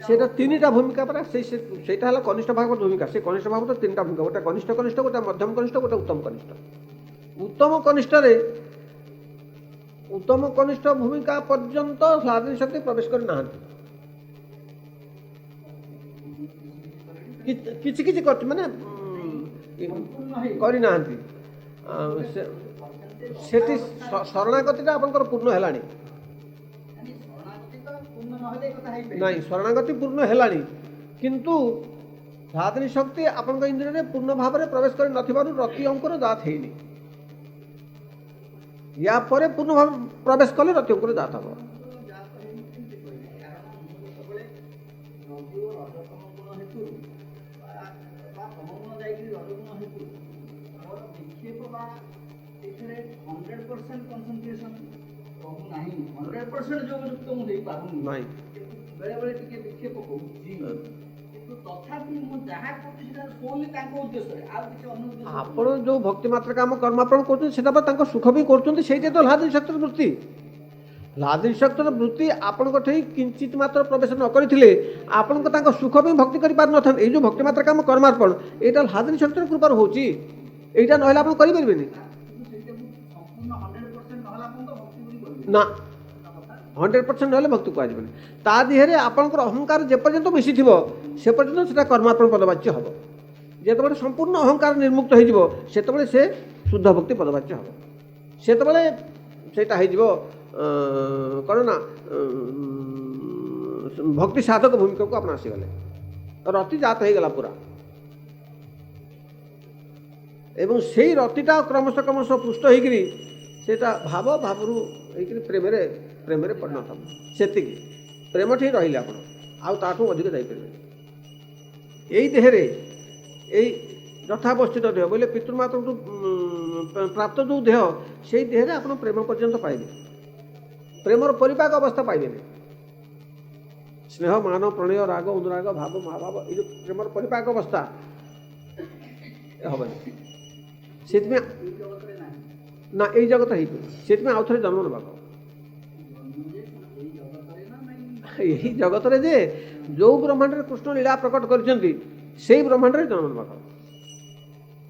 সেটা তিনটা ভূমিকা পরা। সেইটা হলো কনিষ্ঠ ভাগবত ভূমিকা। সেই কনিষ্ঠ ভাগবত তিনটা ভূমিকা, গোটা কনিষ্ঠ কনিষ্ঠ, গোটা মধ্যম কনিষ্ঠ, গোটা উত্তম কনিষ্ঠ। উত্তম কনিষ্ঠরে উত্তম কনিষ্ঠ ভূমিকা পর্যন্ত স্বাধীন শক্তি প্রবেশ করে না, কিছু কিছু করছে, মানে କରି ନାହାନ୍ତି। ସେଠି ଶରଣାଗତିଟା ଆପଣଙ୍କର ପୂର୍ଣ୍ଣ ହେଲାଣି। ନାଇଁ, ଶରଣାଗତି ପୂର୍ଣ୍ଣ ହେଲାଣି, କିନ୍ତୁ ସାଧନୀ ଶକ୍ତି ଆପଣଙ୍କ ଇନ୍ଦ୍ରିୟରେ ପୂର୍ଣ୍ଣ ଭାବରେ ପ୍ରବେଶ କରି ନଥିବାରୁ ରତି ଅଙ୍କର ଜାତ ହେଇନି। ୟା ପରେ ପୂର୍ଣ୍ଣ ଭାବରେ ପ୍ରବେଶ କଲେ ରତି ଅଙ୍କର ଜାତ ହବ। ଆପଣ ଯୋଉ ଭକ୍ତି ମାତ୍ର କାମ କର୍ମାର୍ପଣ କରୁଛନ୍ତି ସେଟା ତାଙ୍କ ସୁଖ ବି କରୁଛନ୍ତି, ସେଇଟା ତ ଲାଦିନୀ ଶକ୍ତିର ବୃତ୍ତି। ଲାଦିନୀ ଶକ୍ତିର ବୃତ୍ତି ଆପଣଙ୍କ ଠେଇ କିଞ୍ଚିତ ମାତ୍ର ପ୍ରବେଶ ନ କରିଥିଲେ ଆପଣଙ୍କ ତାଙ୍କ ସୁଖ ବି ଭକ୍ତି କରିପାରିନଥାନ୍ତେ। ଏଇ ଯୋଉ ଭକ୍ତି ମାତ୍ର କାମ କର୍ମାର୍ପଣ, ଏଇଟା ଲାଦିନୀ ଶକ୍ତିର କୃପାରୁ ହଉଛି। এইটা নহলে ଆପଣ କରିପାରିବେନି ନା। 100% নহলে ଭକ୍ତି କୁହାଯିବନି। ତା ଦେହରେ ଆପଣଙ୍କର ଅହଙ୍କାର ଯେପର୍ଯ୍ୟନ୍ତ ମିଶିଥିବ ସେ ପର୍ଯ୍ୟନ୍ତ ସେଟା କର୍ମାର୍ପଣ ପଦବାଚ୍ୟ ହେବ। ଯେତେବେଳେ ସମ୍ପୂର୍ଣ୍ଣ ଅହଙ୍କାର ନିର୍ମୁକ୍ତ ହେଇଯିବ ସେତେବେଳେ ସେ ଶୁଦ୍ଧ ଭକ୍ତି ପଦବାଚ୍ୟ ହେବ। ସେତେବେଳେ ସେଇଟା ହେଇଯିବ କ'ଣ ନା ଭକ୍ତି ସାଧକ ଭୂମିକାକୁ ଆପଣ ଆସିଗଲେ, ରତି ଜାତ ହେଇଗଲା ପୁରା। ଏବଂ ସେଇ ରତିଟା କ୍ରମଶଃ କ୍ରମଶଃ ପୃଷ୍ଠ ହେଇକିରି ସେଇଟା ଭାବ, ଭାବରୁ ହେଇକିରି ପ୍ରେମରେ ପ୍ରେମରେ ପରିଣତ ହେବ। ସେତିକି ପ୍ରେମଠି ରହିଲେ ଆପଣ, ଆଉ ତାଠୁ ଅଧିକ ଯାଇପାରିବେ। ଏଇ ଦେହରେ ଏଇ ଯଥାବସ୍ଥିତ ଦେହ ବୋଇଲେ ପିତୃମାତୃଠୁ ପ୍ରାପ୍ତ ଯେଉଁ ଦେହ, ସେଇ ଦେହରେ ଆପଣ ପ୍ରେମ ପର୍ଯ୍ୟନ୍ତ ପାଇବେ। ପ୍ରେମର ପରିପାକ ଅବସ୍ଥା ପାଇବେନି। ସ୍ନେହ, ମାନ, ପ୍ରଣୟ, ରାଗ, ଅନୁରାଗ, ଭାବ, ମହାଭାବ, ଏଇ ଯେଉଁ ପ୍ରେମର ପରିପାକ ଅବସ୍ଥା ହେବନି। ସେଥିପାଇଁ ନା ଏଇ ଜଗତ ହେଇଯିବ, ସେଥିପାଇଁ ଆଉ ଥରେ ଜନ୍ମ ନେବାକୁ। ଏହି ଜଗତରେ ଯେ ଯୋଉ ବ୍ରହ୍ମାଣ୍ଡରେ କୃଷ୍ଣ ଲୀଳା ପ୍ରକଟ କରିଛନ୍ତି ସେଇ ବ୍ରହ୍ମାଣ୍ଡରେ ଜନ୍ମ ନେବାକୁ।